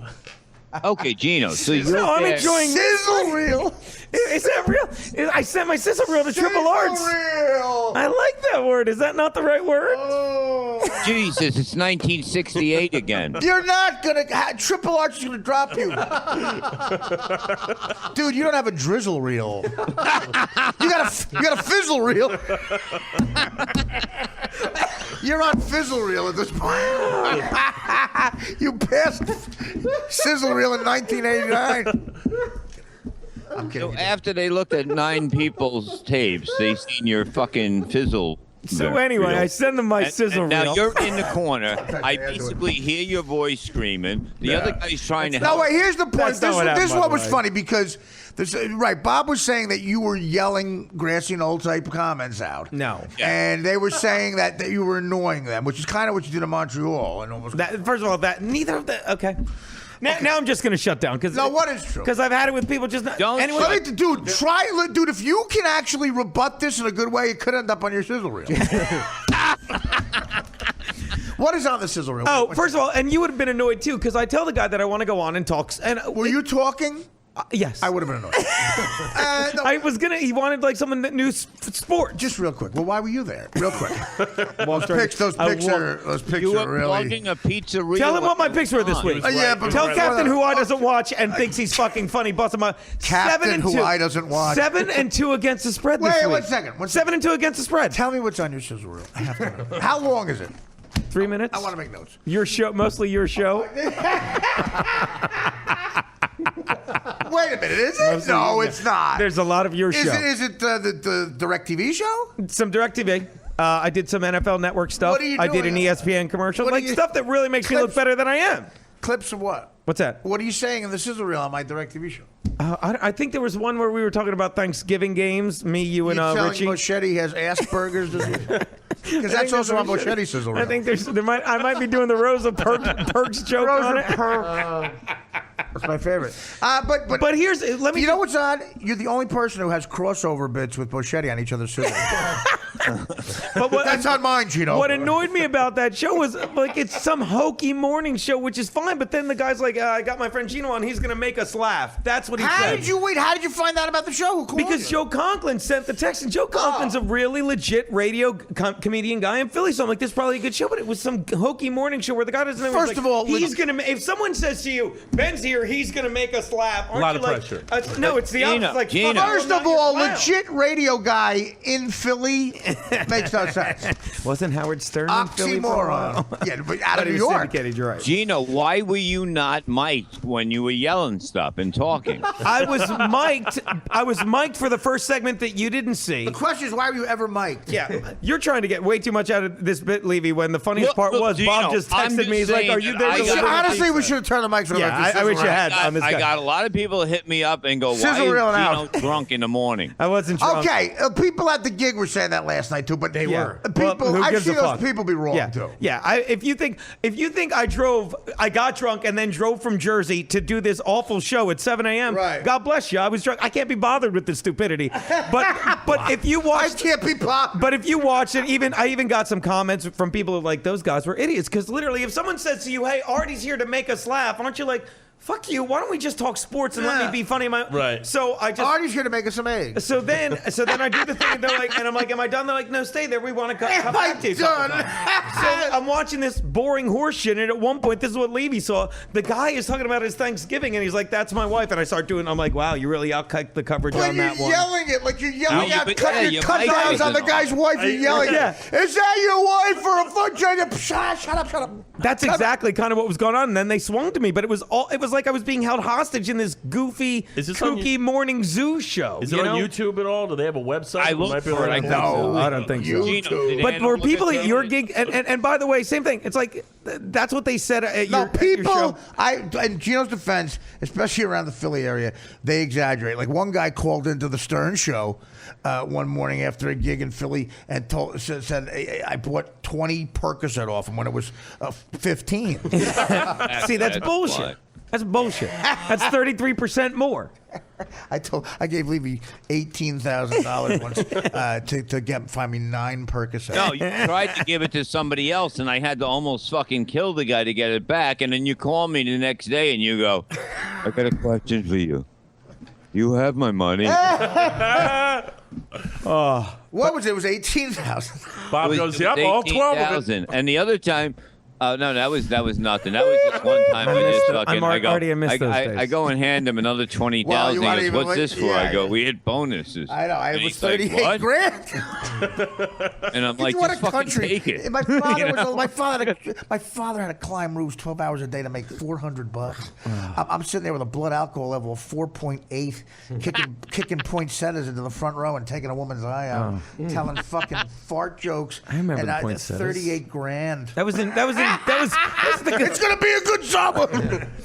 Okay, Gino. So you're No, I'm there. enjoying. Sizzle reel. Is that real? I sent my Sizzle reel to Triple Arts. Sizzle reel. I like that word. Is that not the right word? Oh. Jesus, it's 1968 again. You're not gonna. Triple Arch is gonna drop you, dude. You don't have a drizzle reel. You got a fizzle reel. You're on fizzle reel at this point. You passed sizzle reel in 1989. I'm kidding. So after they looked at 9 people's tapes, they seen your fucking fizzle. So anyway, reel. I send them my Sizzle And now reel. you're in the corner. I basically hear your voice screaming. The other guy's trying to No, help. wait. Here's the point. That's not what This is happened, what by was the way. funny because right. Bob was saying that you were yelling grassy knoll type comments out. No. And they were saying that you were annoying them, which is kind of what you did in Montreal. And almost. First of all, neither of the. Okay. Now I'm just going to shut down because No, what is true? Because I've had it with people just not. Don't Anyway, shut- Dude, dude. If you can actually rebut this in a good way, it could end up on your sizzle reel. What is on the sizzle reel? Oh, first of all, and you would have been annoyed too because I tell the guy that I want to go on and talk. And were you talking? Yes. I would have been annoyed. No, I was gonna. He wanted like someone that knew sport. just real quick. Well, why were you there? Real quick. Those picks You are were really. plugging a pizzeria. Tell him what my picks were this week. Yeah, but Tell right. Captain Who I doesn't watch and thinks he's fucking funny. Bust him up. Captain Who I doesn't watch. 7-2 against the spread this Wait, week. 1 second. 7-2 against the spread. Tell me what's on your sizzle reel. I have to know. How long is it? 3 minutes. I want to make notes. Your show, mostly your show. Wait a minute, is it? No, it's not. There's a lot of your show. Is it the DirecTV show? Some DirecTV. I did some NFL Network stuff. What are you I did an doing? ESPN commercial, What are like you- stuff that really makes me look Clips? better than I am. Clips of what? What's that? What are you saying in the sizzle reel on my DirecTV show? I think there was one where we were talking about Thanksgiving games. Me, you, and You telling Richie. Moschetti has Asperger's disease? Because that's also on Moschetti's sizzle reel. I think I might be doing the Rosa Perks joke on it. That's my favorite. But here's let me. you know what's odd? You're the only person who has crossover bits with Moschetti on each other's sizzle. But what, That's on mine, Gino. What annoyed me about that show was like it's some hokey morning show, which is fine. But then the guy's like, "I got my friend Gino on. He's gonna make us laugh." That's what he How said. did you wait? How did you find out about the show? Who called Because you? Joe Conklin sent the text, and Joe Conklin's a really legit radio comedian guy in Philly. So I'm like, this is probably a good show, but it was some hokey morning show where the guy doesn't know. First of all, he's gonna. If someone says to you, "Ben's here," he's gonna make us laugh. Aren't lot you of like, pressure. No, it's the Gino, opposite. Like, Gino. fuck, First I'm of not all, your clown. legit radio guy in Philly makes no sense. Wasn't Howard Stern in Philly for a while? Oxymoron. Yeah, but out But of he New was York. syndicated, you're right. Gino, why were you not mic'd when you were yelling stuff and talking? I was mic'd for the first segment that you didn't see. The question is, why were you ever mic'd? Yeah, you're trying to get way too much out of this bit, Levy, when the funniest Look, part look, was Gino, Bob just I'm texted just me. He's like, saying "Are you that there?" I to got- listen to Honestly, the we pizza?" should have turned the mics on. Yeah, I wish you had on this I guy. got a lot of people hit me up and go, "Why is Sizzle reeling Gino out. drunk in the morning?" I wasn't drunk. Okay, people at the gig were saying that last last night too, but they were. People, Well, who I gives see a those fuck? people be wrong Yeah, too. yeah. If you think I got drunk and then drove from Jersey to do this awful show at 7 a.m. Right. God bless you. I was drunk. I can't be bothered with the stupidity. But if you I watch, can't be bothered. but if you watch it, I even got some comments from people like those guys were idiots because literally, if someone says to you, "Hey, Artie's here to make us laugh," aren't you like? Fuck you! Why don't we just talk sports and let me be funny? Right. So I just Artie's here to make us some eggs. So then I do the thing, and they're like, and I'm like, am I done? They're like, no, stay there. We want to come back to you. done? So I'm watching this boring horse shit, and at one point, this is what Levy saw. The guy is talking about his Thanksgiving, and he's like, "That's my wife." And I start doing. I'm like, "Wow, you really outcut the coverage When on you're that one." yelling it, like you're yelling No, out, but- cut yeah, your your cut mic downs on the isn't guy's wife. You're yelling. Yeah. Is that your wife for a fuck? Shut up. That's exactly kind of what was going on. And then they swung to me, but it was like I was being held hostage in this goofy, Is this on kooky morning zoo show. Is it on YouTube at all? Do they have a website? I It looked might be for it. on I there. think so. I don't think so. YouTube. Gino, did But Anna were look people at at your that? gig? And by the way, same thing. It's like that's what they said at No, your people. show. In Gino's defense, especially around the Philly area, they exaggerate. Like one guy called into the Stern Show one morning after a gig in Philly and said I bought 20 Percocet off him when it was 15. See, that's bullshit. why. That's bullshit. That's 33% more. I gave Levy $18,000 once to find me 9 Percocet. No, you tried to give it to somebody else, and I had to almost fucking kill the guy to get it back. And then you call me the next day, and you go, "I got a question for you. You have my money." What was it? It was 18,000. Bob goes, "Yep, all 12 of it." 18,000. And the other time, no, that was nothing. That was just one time. I just fucking. Artie, I missed those days. I go and hand him another 20,000. Well, you He wanna goes, even "What's like- this for?" yeah, I go, yeah. "We had bonuses." I know. And It was he's like, 38 "What?" grand. And I'm like, what "Just a fucking country! take it." My father my father had to climb roofs 12 hours a day to make $400. I'm sitting there with a blood alcohol level of 4.8, kicking poinsettias into the front row and taking a woman's eye out, telling fucking fart jokes. I remember and the poinsettias. 38 grand. That's It's gonna be a good summer.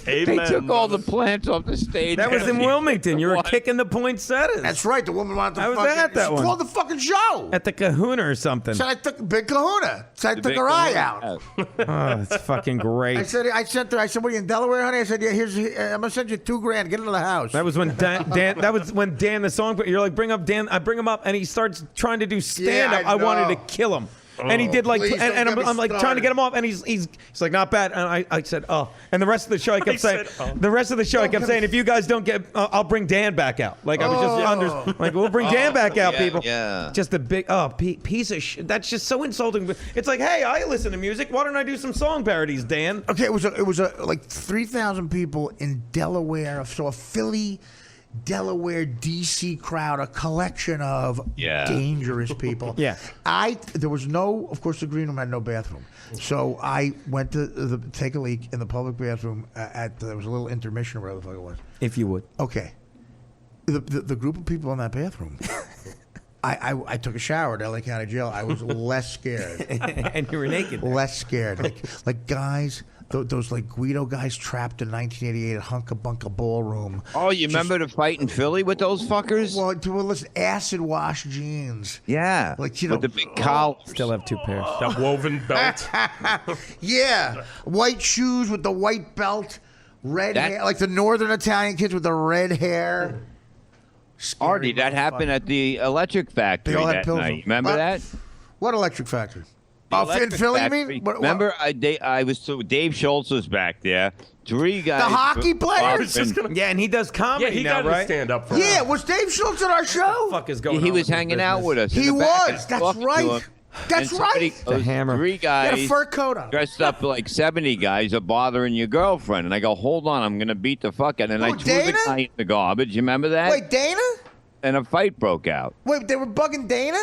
They Amen. took all the plants off the stage. That was in Wilmington. You were What? kicking the poinsettias. That's right. The woman wanted to. I was fucking, at that she one. called the fucking show. At the Kahuna or something. Said I took Big Kahuna. Said I The took big her eye one. out. Oh, that's fucking great. I sent her. I said, "What are you in Delaware, honey?" I said, "Yeah. I'm gonna send you $2,000. Get into the house." That was when Dan. That was when Dan, the song. You're like, bring up Dan. I bring him up, and he starts trying to do stand up. Yeah, I I wanted know. to kill him. And he did like, please don't and get me I'm like trying to get him off, and he's like, not bad. And I said, oh. And the rest of the show, I kept saying, the rest of the show, I kept saying, if you guys don't get, I'll bring Dan back out. Like I was just like, we'll bring Dan back out, people. Yeah. Just a big piece of shit. That's just so insulting. It's like, hey, I listen to music. Why don't I do some song parodies, Dan? Okay, it was like 3,000 people in Delaware. So a Philly, Delaware, DC crowd, a collection of dangerous people. Yeah. There was of course, the green room had no bathroom. So I went to take a leak in the public bathroom there was a little intermission or whatever the fuck it was. If you would. Okay. The group of people in that bathroom. I took a shower at LA County Jail. I was less scared. And you were naked. Less scared. Like guys, those like Guido guys trapped in 1988 at Hunka Bunka Ballroom. Oh, you remember the fight in Philly with those fuckers? Well, listen, acid wash jeans. Yeah. Like, you know, with the big collar. Still have 2 pairs. That woven belt. Yeah. White shoes with the white belt, red hair, like the Northern Italian kids with the red hair. Scary Artie, that happened at the Electric Factory They all had that pills. night. Remember that? What Electric Factory? The Oh, in Electric Philly, you Factory. mean? What- Remember, Dave Schultz was back there. 3 guys. The hockey player? Yeah, and he does comedy Yeah, he now, got to right? stand up for Yeah, him. was Dave Schultz at our show? Fuck is going He on was with this hanging out business? with us. in He the back and was. That's talking to right. him. That's And somebody right. goes, hammer. 3 He had a guys fur coat on. dressed up like 70 guys are bothering your girlfriend. And I go, hold on, I'm going to beat the fuck out. And I Who, threw the Dana? guy in the garbage. You remember that? Wait, Dana? And a fight broke out. Wait, they were bugging Dana?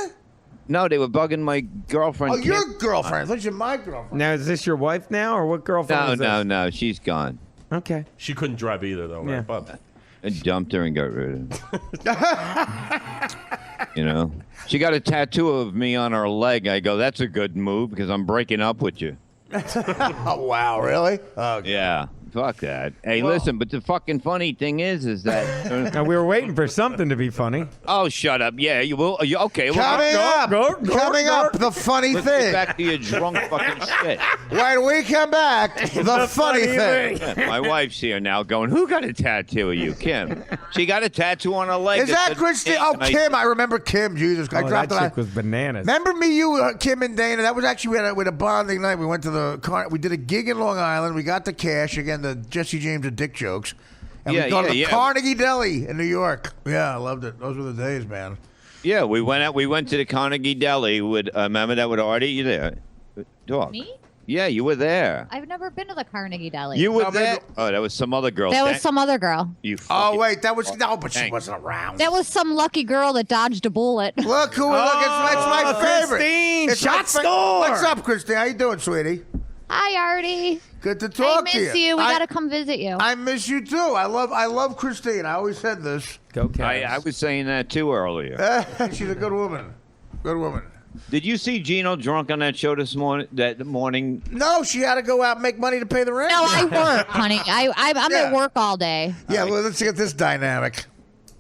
No, they were bugging my girlfriend. Oh, your Kim. girlfriend. I thought you were my girlfriend. Now, is this your wife now, or what girlfriend No, is this? no, she's gone. Okay. She couldn't drive either, though, right, Yeah. Bob? I dumped her and got rid of her. You know? She got a tattoo of me on her leg. I go, that's a good move because I'm breaking up with you. Oh, wow, really? Oh, Yeah. fuck that. Hey, listen, but the fucking funny thing is that. Now, we were waiting for something to be funny. Oh, shut up. Yeah, you will. Okay. Coming up, the funny Let's thing. get back to your drunk fucking shit. When we come back, the funny thing. Yeah, my wife's here now going, who got a tattoo of you? Kim. She got a tattoo on her leg. Is that Christine? Oh, Kim. I remember Kim. Jesus. I dropped that it. chick was bananas. Remember me, you, Kim, and Dana? That was actually we had a bonding night. We went to the car. We did a gig in Long Island. We got the cash. Again, the Jesse James and Dick jokes. And we go to the Carnegie Deli in New York. Yeah, I loved it. Those were the days, man. Yeah, we went out. We went to the Carnegie Deli with. Remember that with Artie? You there? Talk. Me? Yeah, you were there. I've never been to the Carnegie Deli. You were there. Oh, that was some other girl. That was some other girl. You. Oh wait, that was but she wasn't around. That was some lucky girl that dodged a bullet. Look who! Look, it's my favorite. Christine, It's Shot my Store. What's up, Christine? How you doing, sweetie? Hi, Artie. Good to I talk to miss you. you. We got to come visit you. I miss you too. I love Christine. I always said this. Go Cavs. I was saying that too earlier. She's a good woman. Good woman. Did you see Gino drunk on that show this morning? That morning? No, she had to go out and make money to pay the rent. No, I work, honey. I'm Yeah. at work all day. Yeah, well, let's get this dynamic.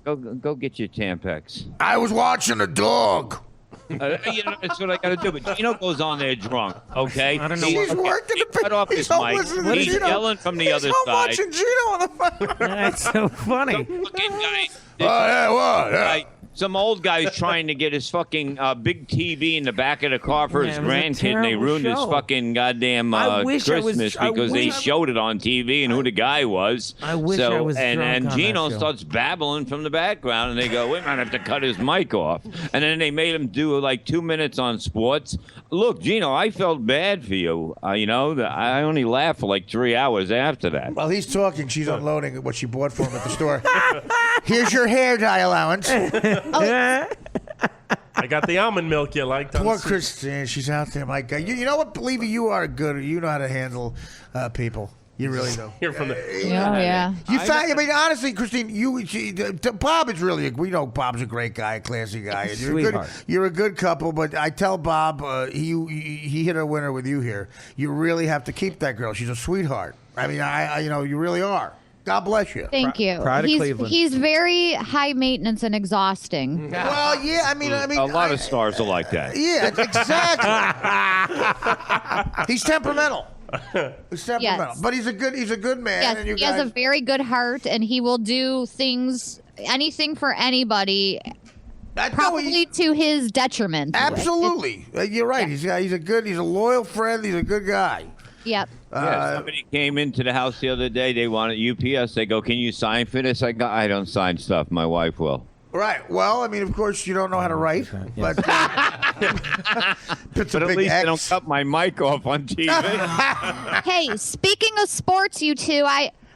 Go get your Tampax. I was watching a dog. That's what I got to do. But Gino goes on there drunk, okay? I don't know He's what- working the Cut off his mic. He's yelling from the other He's side. watching Gino on the phone. That's so funny. Fucking guy. Oh, yeah, what? Yeah. Some old guy's trying to get his fucking big TV in the back of the car for his Yeah, it was a grandkid, and they terrible ruined his show. fucking goddamn I wish I was- Christmas I because they wish I- showed it on TV and who the guy was. I wish so, I was and drunk on Gino that show. starts babbling from the background, and they go, "We might have to cut his mic off." And then they made him do like 2 minutes on sports. Look, Gino, I felt bad for you. I only laughed for like 3 hours after that. While he's talking, she's unloading what she bought for him at the store. Here's your hair dye allowance. I got the almond milk you liked. on Poor Sizzle. Christine, she's out there, my God. You know what, Levy, you are good. You know how to handle people. You really do. Here from the. Yeah. I mean, honestly, Christine, Bob is really. We know Bob's a great guy, a classy guy. And Sweetheart. You're a good couple, but I tell Bob he hit a winner with you here. You really have to keep that girl. She's a sweetheart. I mean, you really are. God bless you. Thank you. Pride of Cleveland. He's very high maintenance and exhausting. Well, yeah. I mean, A lot of stars are like that. Yeah, exactly. He's temperamental. He's temperamental, Yes. but he's a good man. Yes, and you he has a very good heart, and he will do anything for anybody, probably to his detriment. Absolutely, you're right. He's a loyal friend. He's a good guy. Yep. Somebody came into the house the other day. They wanted UPS. They go, "Can you sign for this?" I don't sign stuff. My wife will. Right. Well, I mean, of course, you don't know how to write, but But at least they don't cut my mic off on TV. Hey, speaking of sports, you two,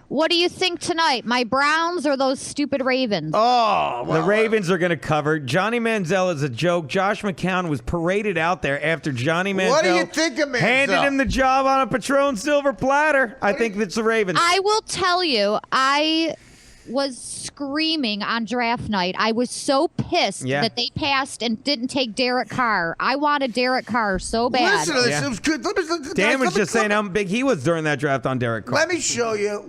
what do you think tonight? My Browns or those stupid Ravens? Oh, well, The Ravens are going to cover. Johnny Manziel is a joke. Josh McCown was paraded out there after Johnny Manziel What do you think of Manziel? handed him the job on a Patron silver platter. I think it's the Ravens. I will tell you, I was screaming on draft night. I was so pissed that they passed and didn't take Derek Carr. I wanted Derek Carr so bad. Listen to this. Yeah. It was good. Dan was just saying how big he was during that draft on Derek Carr. Let me show you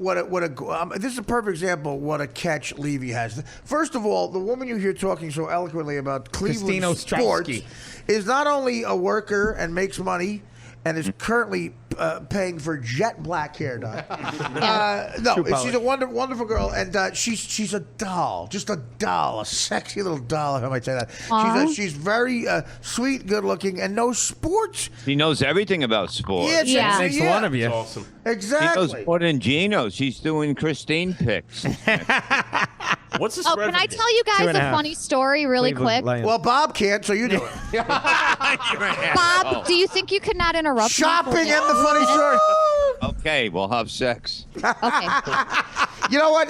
this is a perfect example of what a catch Levy has. First of all, the woman you hear talking so eloquently about Cleveland Christine sports Ostrowski. is not only a worker and makes money and is currently paying for jet black hair dye. She's a wonderful girl, and she's a doll, just a doll, a sexy little doll, if I might say that. She's very sweet, good looking, and knows sports. He knows everything about sports. Yeah. Makes one of you. That's awesome. He knows Exactly. more than Gino. She's doing Christine picks. What's the Oh, spread? can I tell you guys 2.5. a funny story really Cleveland quick? Lions. Well, Bob can't, so you do it. Bob, do you think you could not interrupt me? Shopping and the funny story. Okay, we'll have sex. Okay. You know what?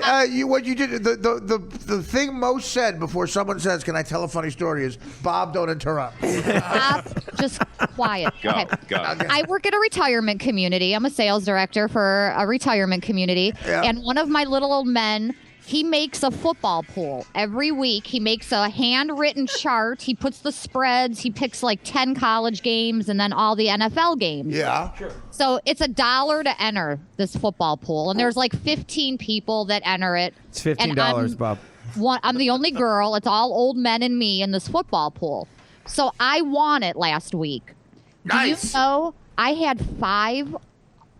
What you did, the thing most said before someone says, "Can I tell a funny story?" is, "Bob, don't interrupt." Bob, just quiet. Go, Okay. go. I work at a retirement community. I'm a sales director for a retirement community. Yeah. And one of my little old men He makes a football pool every week. He makes a handwritten chart. He puts the spreads. He picks like 10 college games and then all the NFL games. Yeah. Sure. So it's $1 to enter this football pool. And there's like 15 people that enter it. It's $15, Bob. I'm the only girl. It's all old men and me in this football pool. So I won it last week. Nice. Do you know I had 5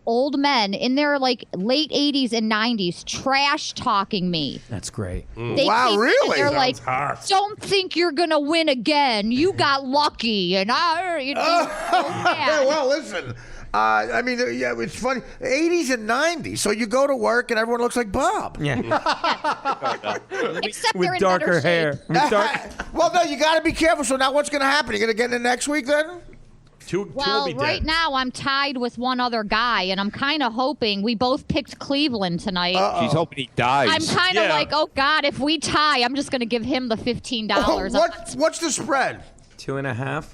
old men in their like late 80s and 90s trash talking me. That's great. They Wow, came in really? and they're Sounds like, hot. don't think you're gonna win again. You got lucky, and Yeah, well, listen. I mean, yeah, it's funny. 80s and 90s. So you go to work and everyone looks like Bob. Yeah. except they're With in darker better hair. shape. With dark. Well, no, you got to be careful. So now what's going to happen? You're going to get in it next week then? Two will Well, be right dead. now I'm tied with one other guy, and I'm kind of hoping we both picked Cleveland tonight. She's hoping he dies. I'm kind of Yeah. like, oh God, if we tie, I'm just going to give him the $15. What's the spread? 2.5.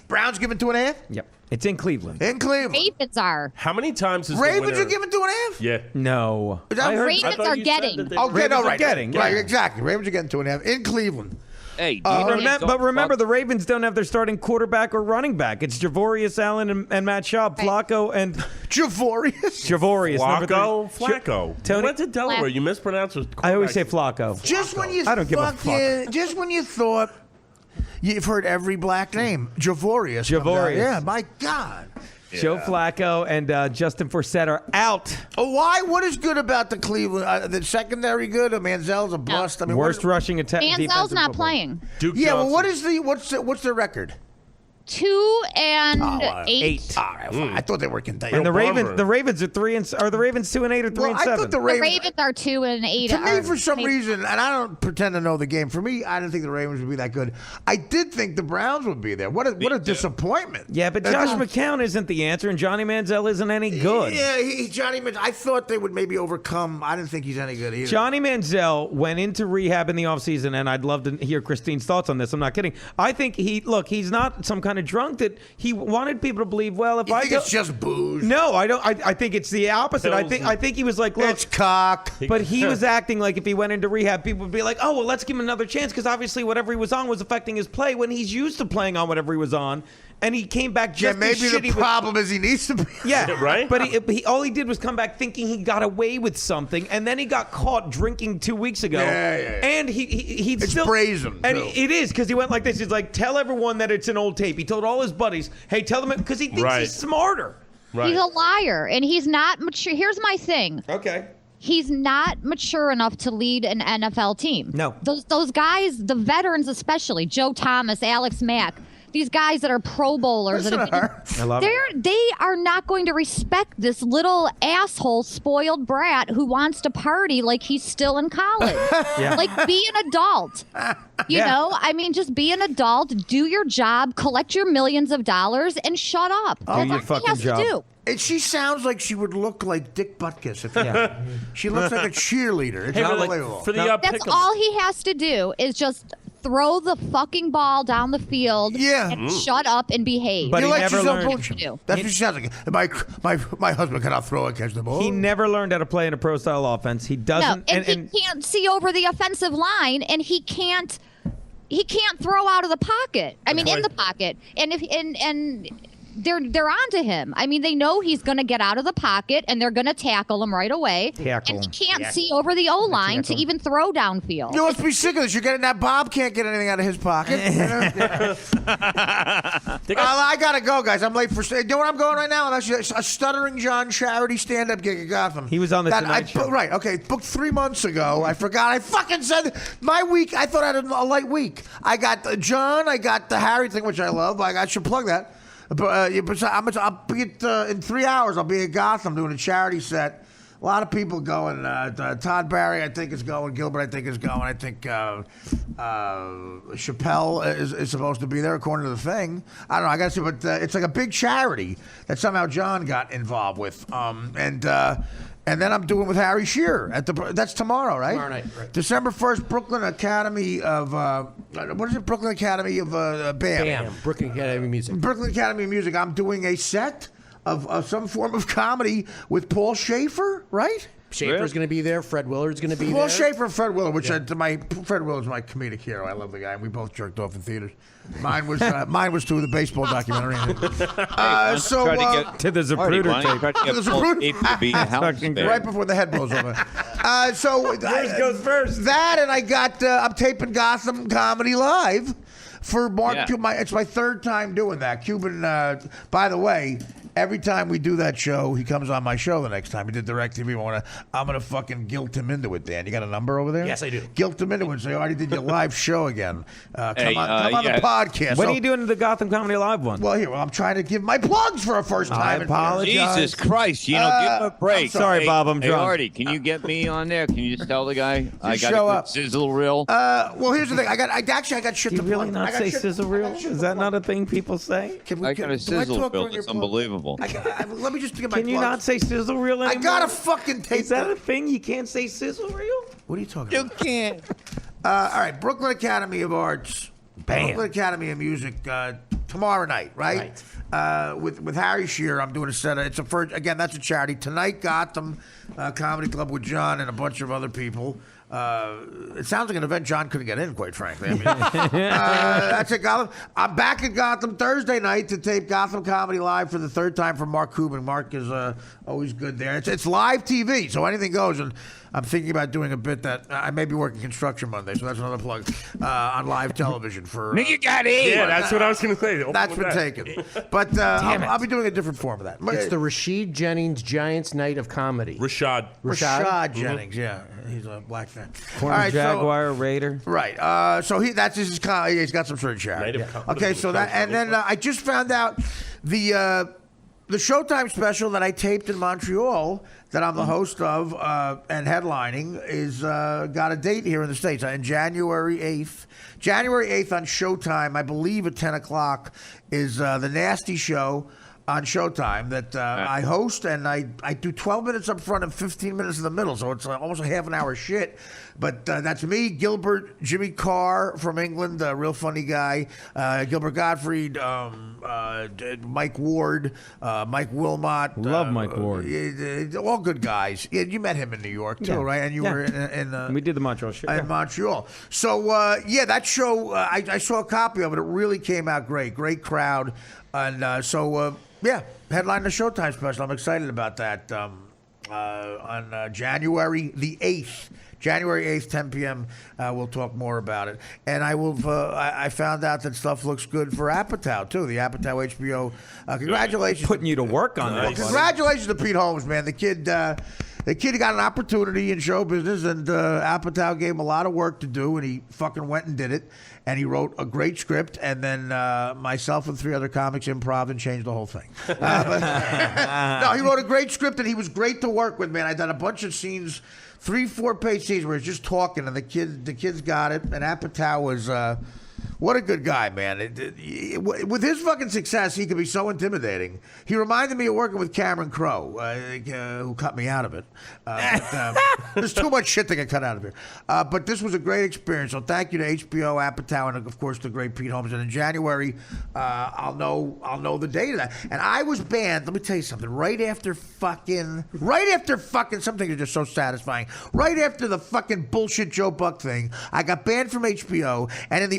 Browns giving 2.5? Yep. It's in Cleveland. In Cleveland. Ravens are. How many times is the Ravens winner? are giving 2.5? Yeah. No. Is that Ravens I thought are you said getting. that they- Okay, Ravens no, are right. getting, Right, yeah. exactly. Ravens are getting 2.5 in Cleveland. Hey, But remember, the Ravens don't have their starting quarterback or running back. It's Javorius Allen and Matt Schaub, Flacco and Javorius. Javorius. number Flacco. three. Flacco. Tony- You went to Delaware. You mispronounced his I always say quarterback. Flacco. Just when you I don't give a fucking, just when you thought you've heard every black name, Javorius. comes out. Javorius. Yeah, my God. Joe Flacco and Justin Forsett are out. Oh, why? What is good about the Cleveland? The secondary good? Manziel's a bust. I mean, Worst rushing attack. Manziel's not playing. Duke Yeah, well, Johnson. what's the record? 2-8. All right, fine. I thought they were contending. And the Bummer. Ravens are 3 and are the Ravens 2-8 or 3 Well, and I 7? thought the The Ravens. Ravens are 2-8. To me, for some reason, and I don't pretend to know the game. For me, I didn't think the Ravens would be that good. I did think the Browns would be there. What a disappointment. Yeah, but Josh McCown isn't the answer, and Johnny Manziel isn't any good. Yeah, Johnny. I thought they would maybe overcome. I didn't think he's any good either. Johnny Manziel went into rehab in the offseason, and I'd love to hear Christine's thoughts on this. I'm not kidding. I think he's not some kind of drunk that he wanted people to believe, well, if You I think go. it's just booze? No, I don't. I think it's the opposite. I Pills. think he was like, look. It's cock. But he was acting like if he went into rehab, people would be like, oh, well, let's give him another chance because obviously whatever he was on was affecting his play when he's used to playing on whatever he was on. And he came back just Yeah, maybe as shitty the problem is he needs to be. Yeah, Right? But he all he did was come back thinking he got away with something, and then he got caught drinking 2 weeks ago. Yeah. And he It's still brazen, and too. it is because he went like this. He's like, tell everyone that it's an old tape. He told all his buddies, hey, tell them because he thinks Right. he's smarter. Right. He's a liar, and he's not mature. Here's my thing. Okay. He's not mature enough to lead an NFL team. No. Those guys, the veterans especially, Joe Thomas, Alex Mack, these guys that are Pro Bowlers. Listen that to have her. I love it. they are not going to respect this little asshole spoiled brat who wants to party like he's still in college. Yeah. Like, be an adult. You Yeah. know, I mean, just be an adult, do your job, collect your millions of dollars, and shut up. That's your all he fucking has job. to do. And she sounds like she would look like Dick Butkus. Yeah. She looks like a cheerleader. It's Hey, really, unbelievable. for the That's pick'em. all he has to do is just throw the fucking ball down the field Yeah. and shut up and behave. But you he let never yourself learned. bullshit. do. That's what she sounds like. My husband cannot throw and catch the ball. He never learned how to play in a pro style offense. He No, doesn't. and he can't see over the offensive line, and he can't throw out of the pocket. I mean, in the pocket. And if and they're onto him. I mean, they know he's going to get out of the pocket, and they're going to tackle him right away. Tackle and him. he can't see over the O line to Tackle him. even throw downfield. You must be sick of this. You're getting that Bob can't get anything out of his pocket. I gotta go, guys. I'm late for. You know where I'm going right now? I'm actually a Stuttering John charity stand-up gig at Gotham. He was on the Tonight Show. Right. Okay. Booked 3 months ago. I forgot. I fucking said my week. I thought I had a light week. I got John. I got the Harry thing, which I love. I should plug that. But I'll be in 3 hours. I'll be at Gotham doing a charity set. A lot of people going. Todd Barry, I think, is going. Gilbert, I think, is going. I think Chappelle is supposed to be there, according to the thing. I don't know. I got to see, but it's like a big charity that somehow John got involved with. And then I'm doing with Harry Shearer that's tomorrow, right? Tomorrow night, right. December 1st, Brooklyn Academy of what is it? Brooklyn Academy of BAM. Bam. Brooklyn Academy of Music. Brooklyn Academy of Music. I'm doing a set of some form of comedy with Paul Schaefer, right? Schaefer's going to be there. Fred Willard's going to be there. Well, Schaefer and Fred Willard, Fred Willard's my comedic hero. I love the guy. We both jerked off in theaters. Mine was too, the baseball documentary. Try to get To the Zapruder tape. Right before the head blows over. Yours goes first. That, and I'm taping Gotham Comedy Live for Mark Cuban. It's my third time doing that. Cuban, by the way, every time we do that show, he comes on my show the next time. He did DirecTV. I'm gonna fucking guilt him into it, Dan. You got a number over there? Yes, I do. Guilt him into it and say, Artie did your live show again. Come on the podcast. When are you doing the Gotham Comedy Live one? Well, I'm trying to give my plugs for a first time. I apologize. Jesus Christ, give him a break. Sorry, Bob, I'm drunk. Artie, can you get me on there? Can you just tell the guy I got show a up. sizzle reel? Well, here's the thing. I got shit Do to you really plug. not say sizzle reel? Is that not a thing people say? I got a sizzle reel. It's unbelievable. Let me just get my Can you plugs. not say sizzle reel anymore? I got a fucking tape. Is that a thing? You can't say sizzle reel? What are you talking about? can't. All right, Brooklyn Academy of Arts, Brooklyn Academy of Music tomorrow night, right? With Harry Shearer, I'm doing a set. Again, that's a charity tonight. Gotham Comedy Club with John and a bunch of other people. It sounds like an event John couldn't get in, quite frankly. I mean, that's at Gotham. I'm back at Gotham Thursday night to tape Gotham Comedy Live for the third time for Mark Cuban. Mark is always good there. It's live TV, so anything goes. And I'm thinking about doing a bit that I may be working construction Monday, so that's another plug on live television for. You got it. Yeah, that's what I was going to say. That's been taken. But I'll be doing a different form of that. It's the Rashid Jennings Giants Night of Comedy. Rashad Jennings, yeah. He's a black fan. Former Jaguar, Raider. Right. So he's got some sort of charity. Okay, so that, and then I just found out the Showtime special that I taped in Montreal that I'm the host of and headlining is got a date here in the States on January 8th. January 8th on Showtime, I believe at 10 o'clock, is the Nasty Show on Showtime that I host, and I do 12 minutes up front and 15 minutes in the middle, so it's almost a half an hour shit. But that's me, Gilbert, Jimmy Carr from England, a real funny guy, Gilbert Gottfried, Mike Ward, Mike Wilmot. Love Mike Ward. All good guys. Yeah, you met him in New York, too, right? And you were in we did the Montreal show. In Montreal. So, that show, I saw a copy of it. It really came out great. Great crowd. And headline the Showtime special. I'm excited about that on January the 8th. January 8th, 10 p.m. We'll talk more about it. And I found out that stuff looks good for Apatow, too. The Apatow HBO. Congratulations. Putting you to work on that. Congratulations to Pete Holmes, man. The kid got an opportunity in show business, and Apatow gave him a lot of work to do, and he fucking went and did it. And he wrote a great script, and then myself and 3 other comics improv and changed the whole thing. No, he wrote a great script, and he was great to work with, man. I done a bunch of scenes, 3-4-page scenes where he's just talking, and the kids got it. And Apatow was what a good guy, man. With his fucking success, he could be so intimidating. He reminded me of working with Cameron Crowe, who cut me out of it. There's too much shit that get cut out of here. But this was a great experience. So thank you to HBO, Apatow, and of course the great Pete Holmes. And in January, I'll know the date of that. And I was banned. Let me tell you something. Right after fucking some things are just so satisfying. Right after the fucking bullshit Joe Buck thing, I got banned from HBO. And in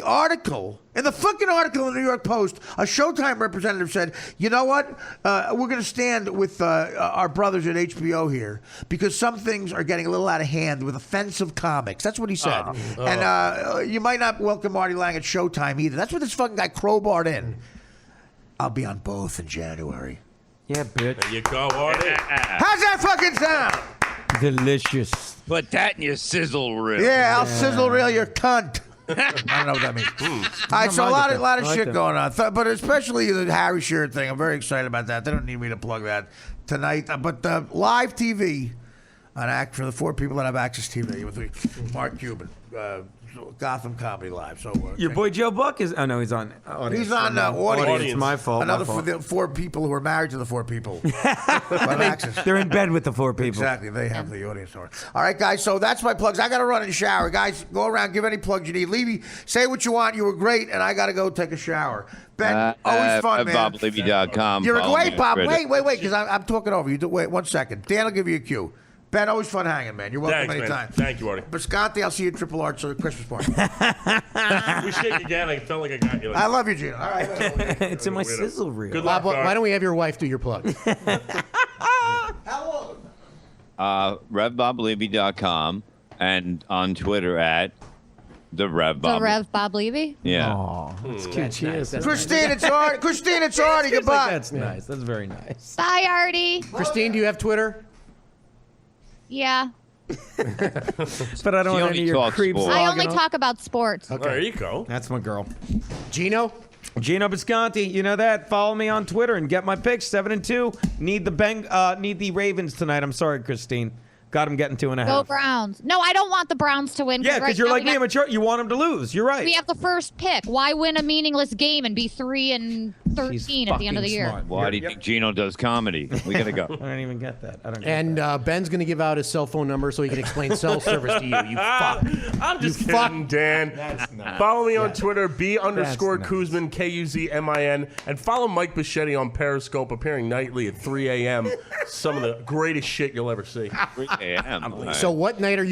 the fucking article in the New York Post, a Showtime representative said, you know what? We're going to stand with our brothers at HBO here because some things are getting a little out of hand with offensive comics. That's what he said. And you might not welcome Artie Lang at Showtime either. That's what this fucking guy crowbarred in. I'll be on both in January. Yeah, bitch. There you go, Artie. How's that fucking sound? Delicious. Put that in your sizzle reel. Yeah, I'll sizzle reel your cunt. I don't know what that means. All right, so a lot of shit going on, but especially the Harry Shearer thing. I'm very excited about that. They don't need me to plug that tonight, but live TV on Act for the 4 people that have Access TV with Mark Cuban, Gotham Comedy Live. So your boy Joe Buck is. Oh no, he's on. Audience. He's on audience. My fault. Another my fault. For the 4 people who are married to the 4 people. Access. They're in bed with the 4 people. Exactly. They have the audience. All right, guys. So that's my plugs. I got to run and shower. Guys, go around. Give any plugs you need. Levy, say what you want. You were great, and I got to go take a shower. Ben, always fun, man. BobLevy.com. You're great, Bob. Wait, because I'm talking over you. Wait 1 second. Dan will give you a cue. Ben, always fun hanging, man. You're welcome Thanks, man. anytime. Thank you, Artie. Biscotti, I'll see you at Triple Arch Christmas party. We shake again. I felt like I got you. I love you, Gino. All right. It's in my sizzle reel. Good luck, Bob, why don't we have your wife do your plug? RevBobLevy.com and on Twitter at the Rev Bob. The Rev Bob Levy. Yeah. Aw, that's cute. Cheers. Christine, it's Artie. Christine, it's Artie. Goodbye. That's nice. That's very nice. Bye, Artie. Christine, do you have Twitter? Yeah. But I don't She want only any of your talks creeps. sports. I logging only on. talk about sports. There you go. That's my girl. Gino? Gino Bisconti, you know that. Follow me on Twitter and get my picks. 7-2. Need the Ravens tonight. I'm sorry, Christine. Got them getting 2.5. Go Browns. No, I don't want the Browns to win. Yeah, because right you're now like we me. have- I'm a chart. You want them to lose. You're right. We have the first pick. Why win a meaningless game and be 3-13 at the end of the year? Smart. Why do you think Gino does comedy? We gotta go. I don't even get that. I don't. Get And that. Ben's going to give out his cell phone number so he can explain cell service to you. You fuck. I'm just You fuck. kidding, Dan. Follow me on Twitter, B_Kuzmin, Kuzmin, and follow Mike Bichetti on Periscope, appearing nightly at 3 a.m. Some of the greatest shit you'll ever see. 3 a.m. All right. So what day are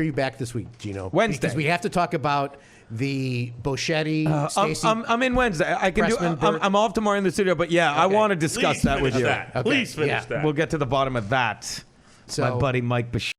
you back this week, Gino? Wednesday. Because we have to talk about the Boschetti, Stacey. I'm in Wednesday. I can Pressman, do. I'm off tomorrow in the studio, but yeah, I want to discuss Please that with finish you. that. Okay, Please finish yeah. that. We'll get to the bottom of that. So- My buddy Mike Bichetti.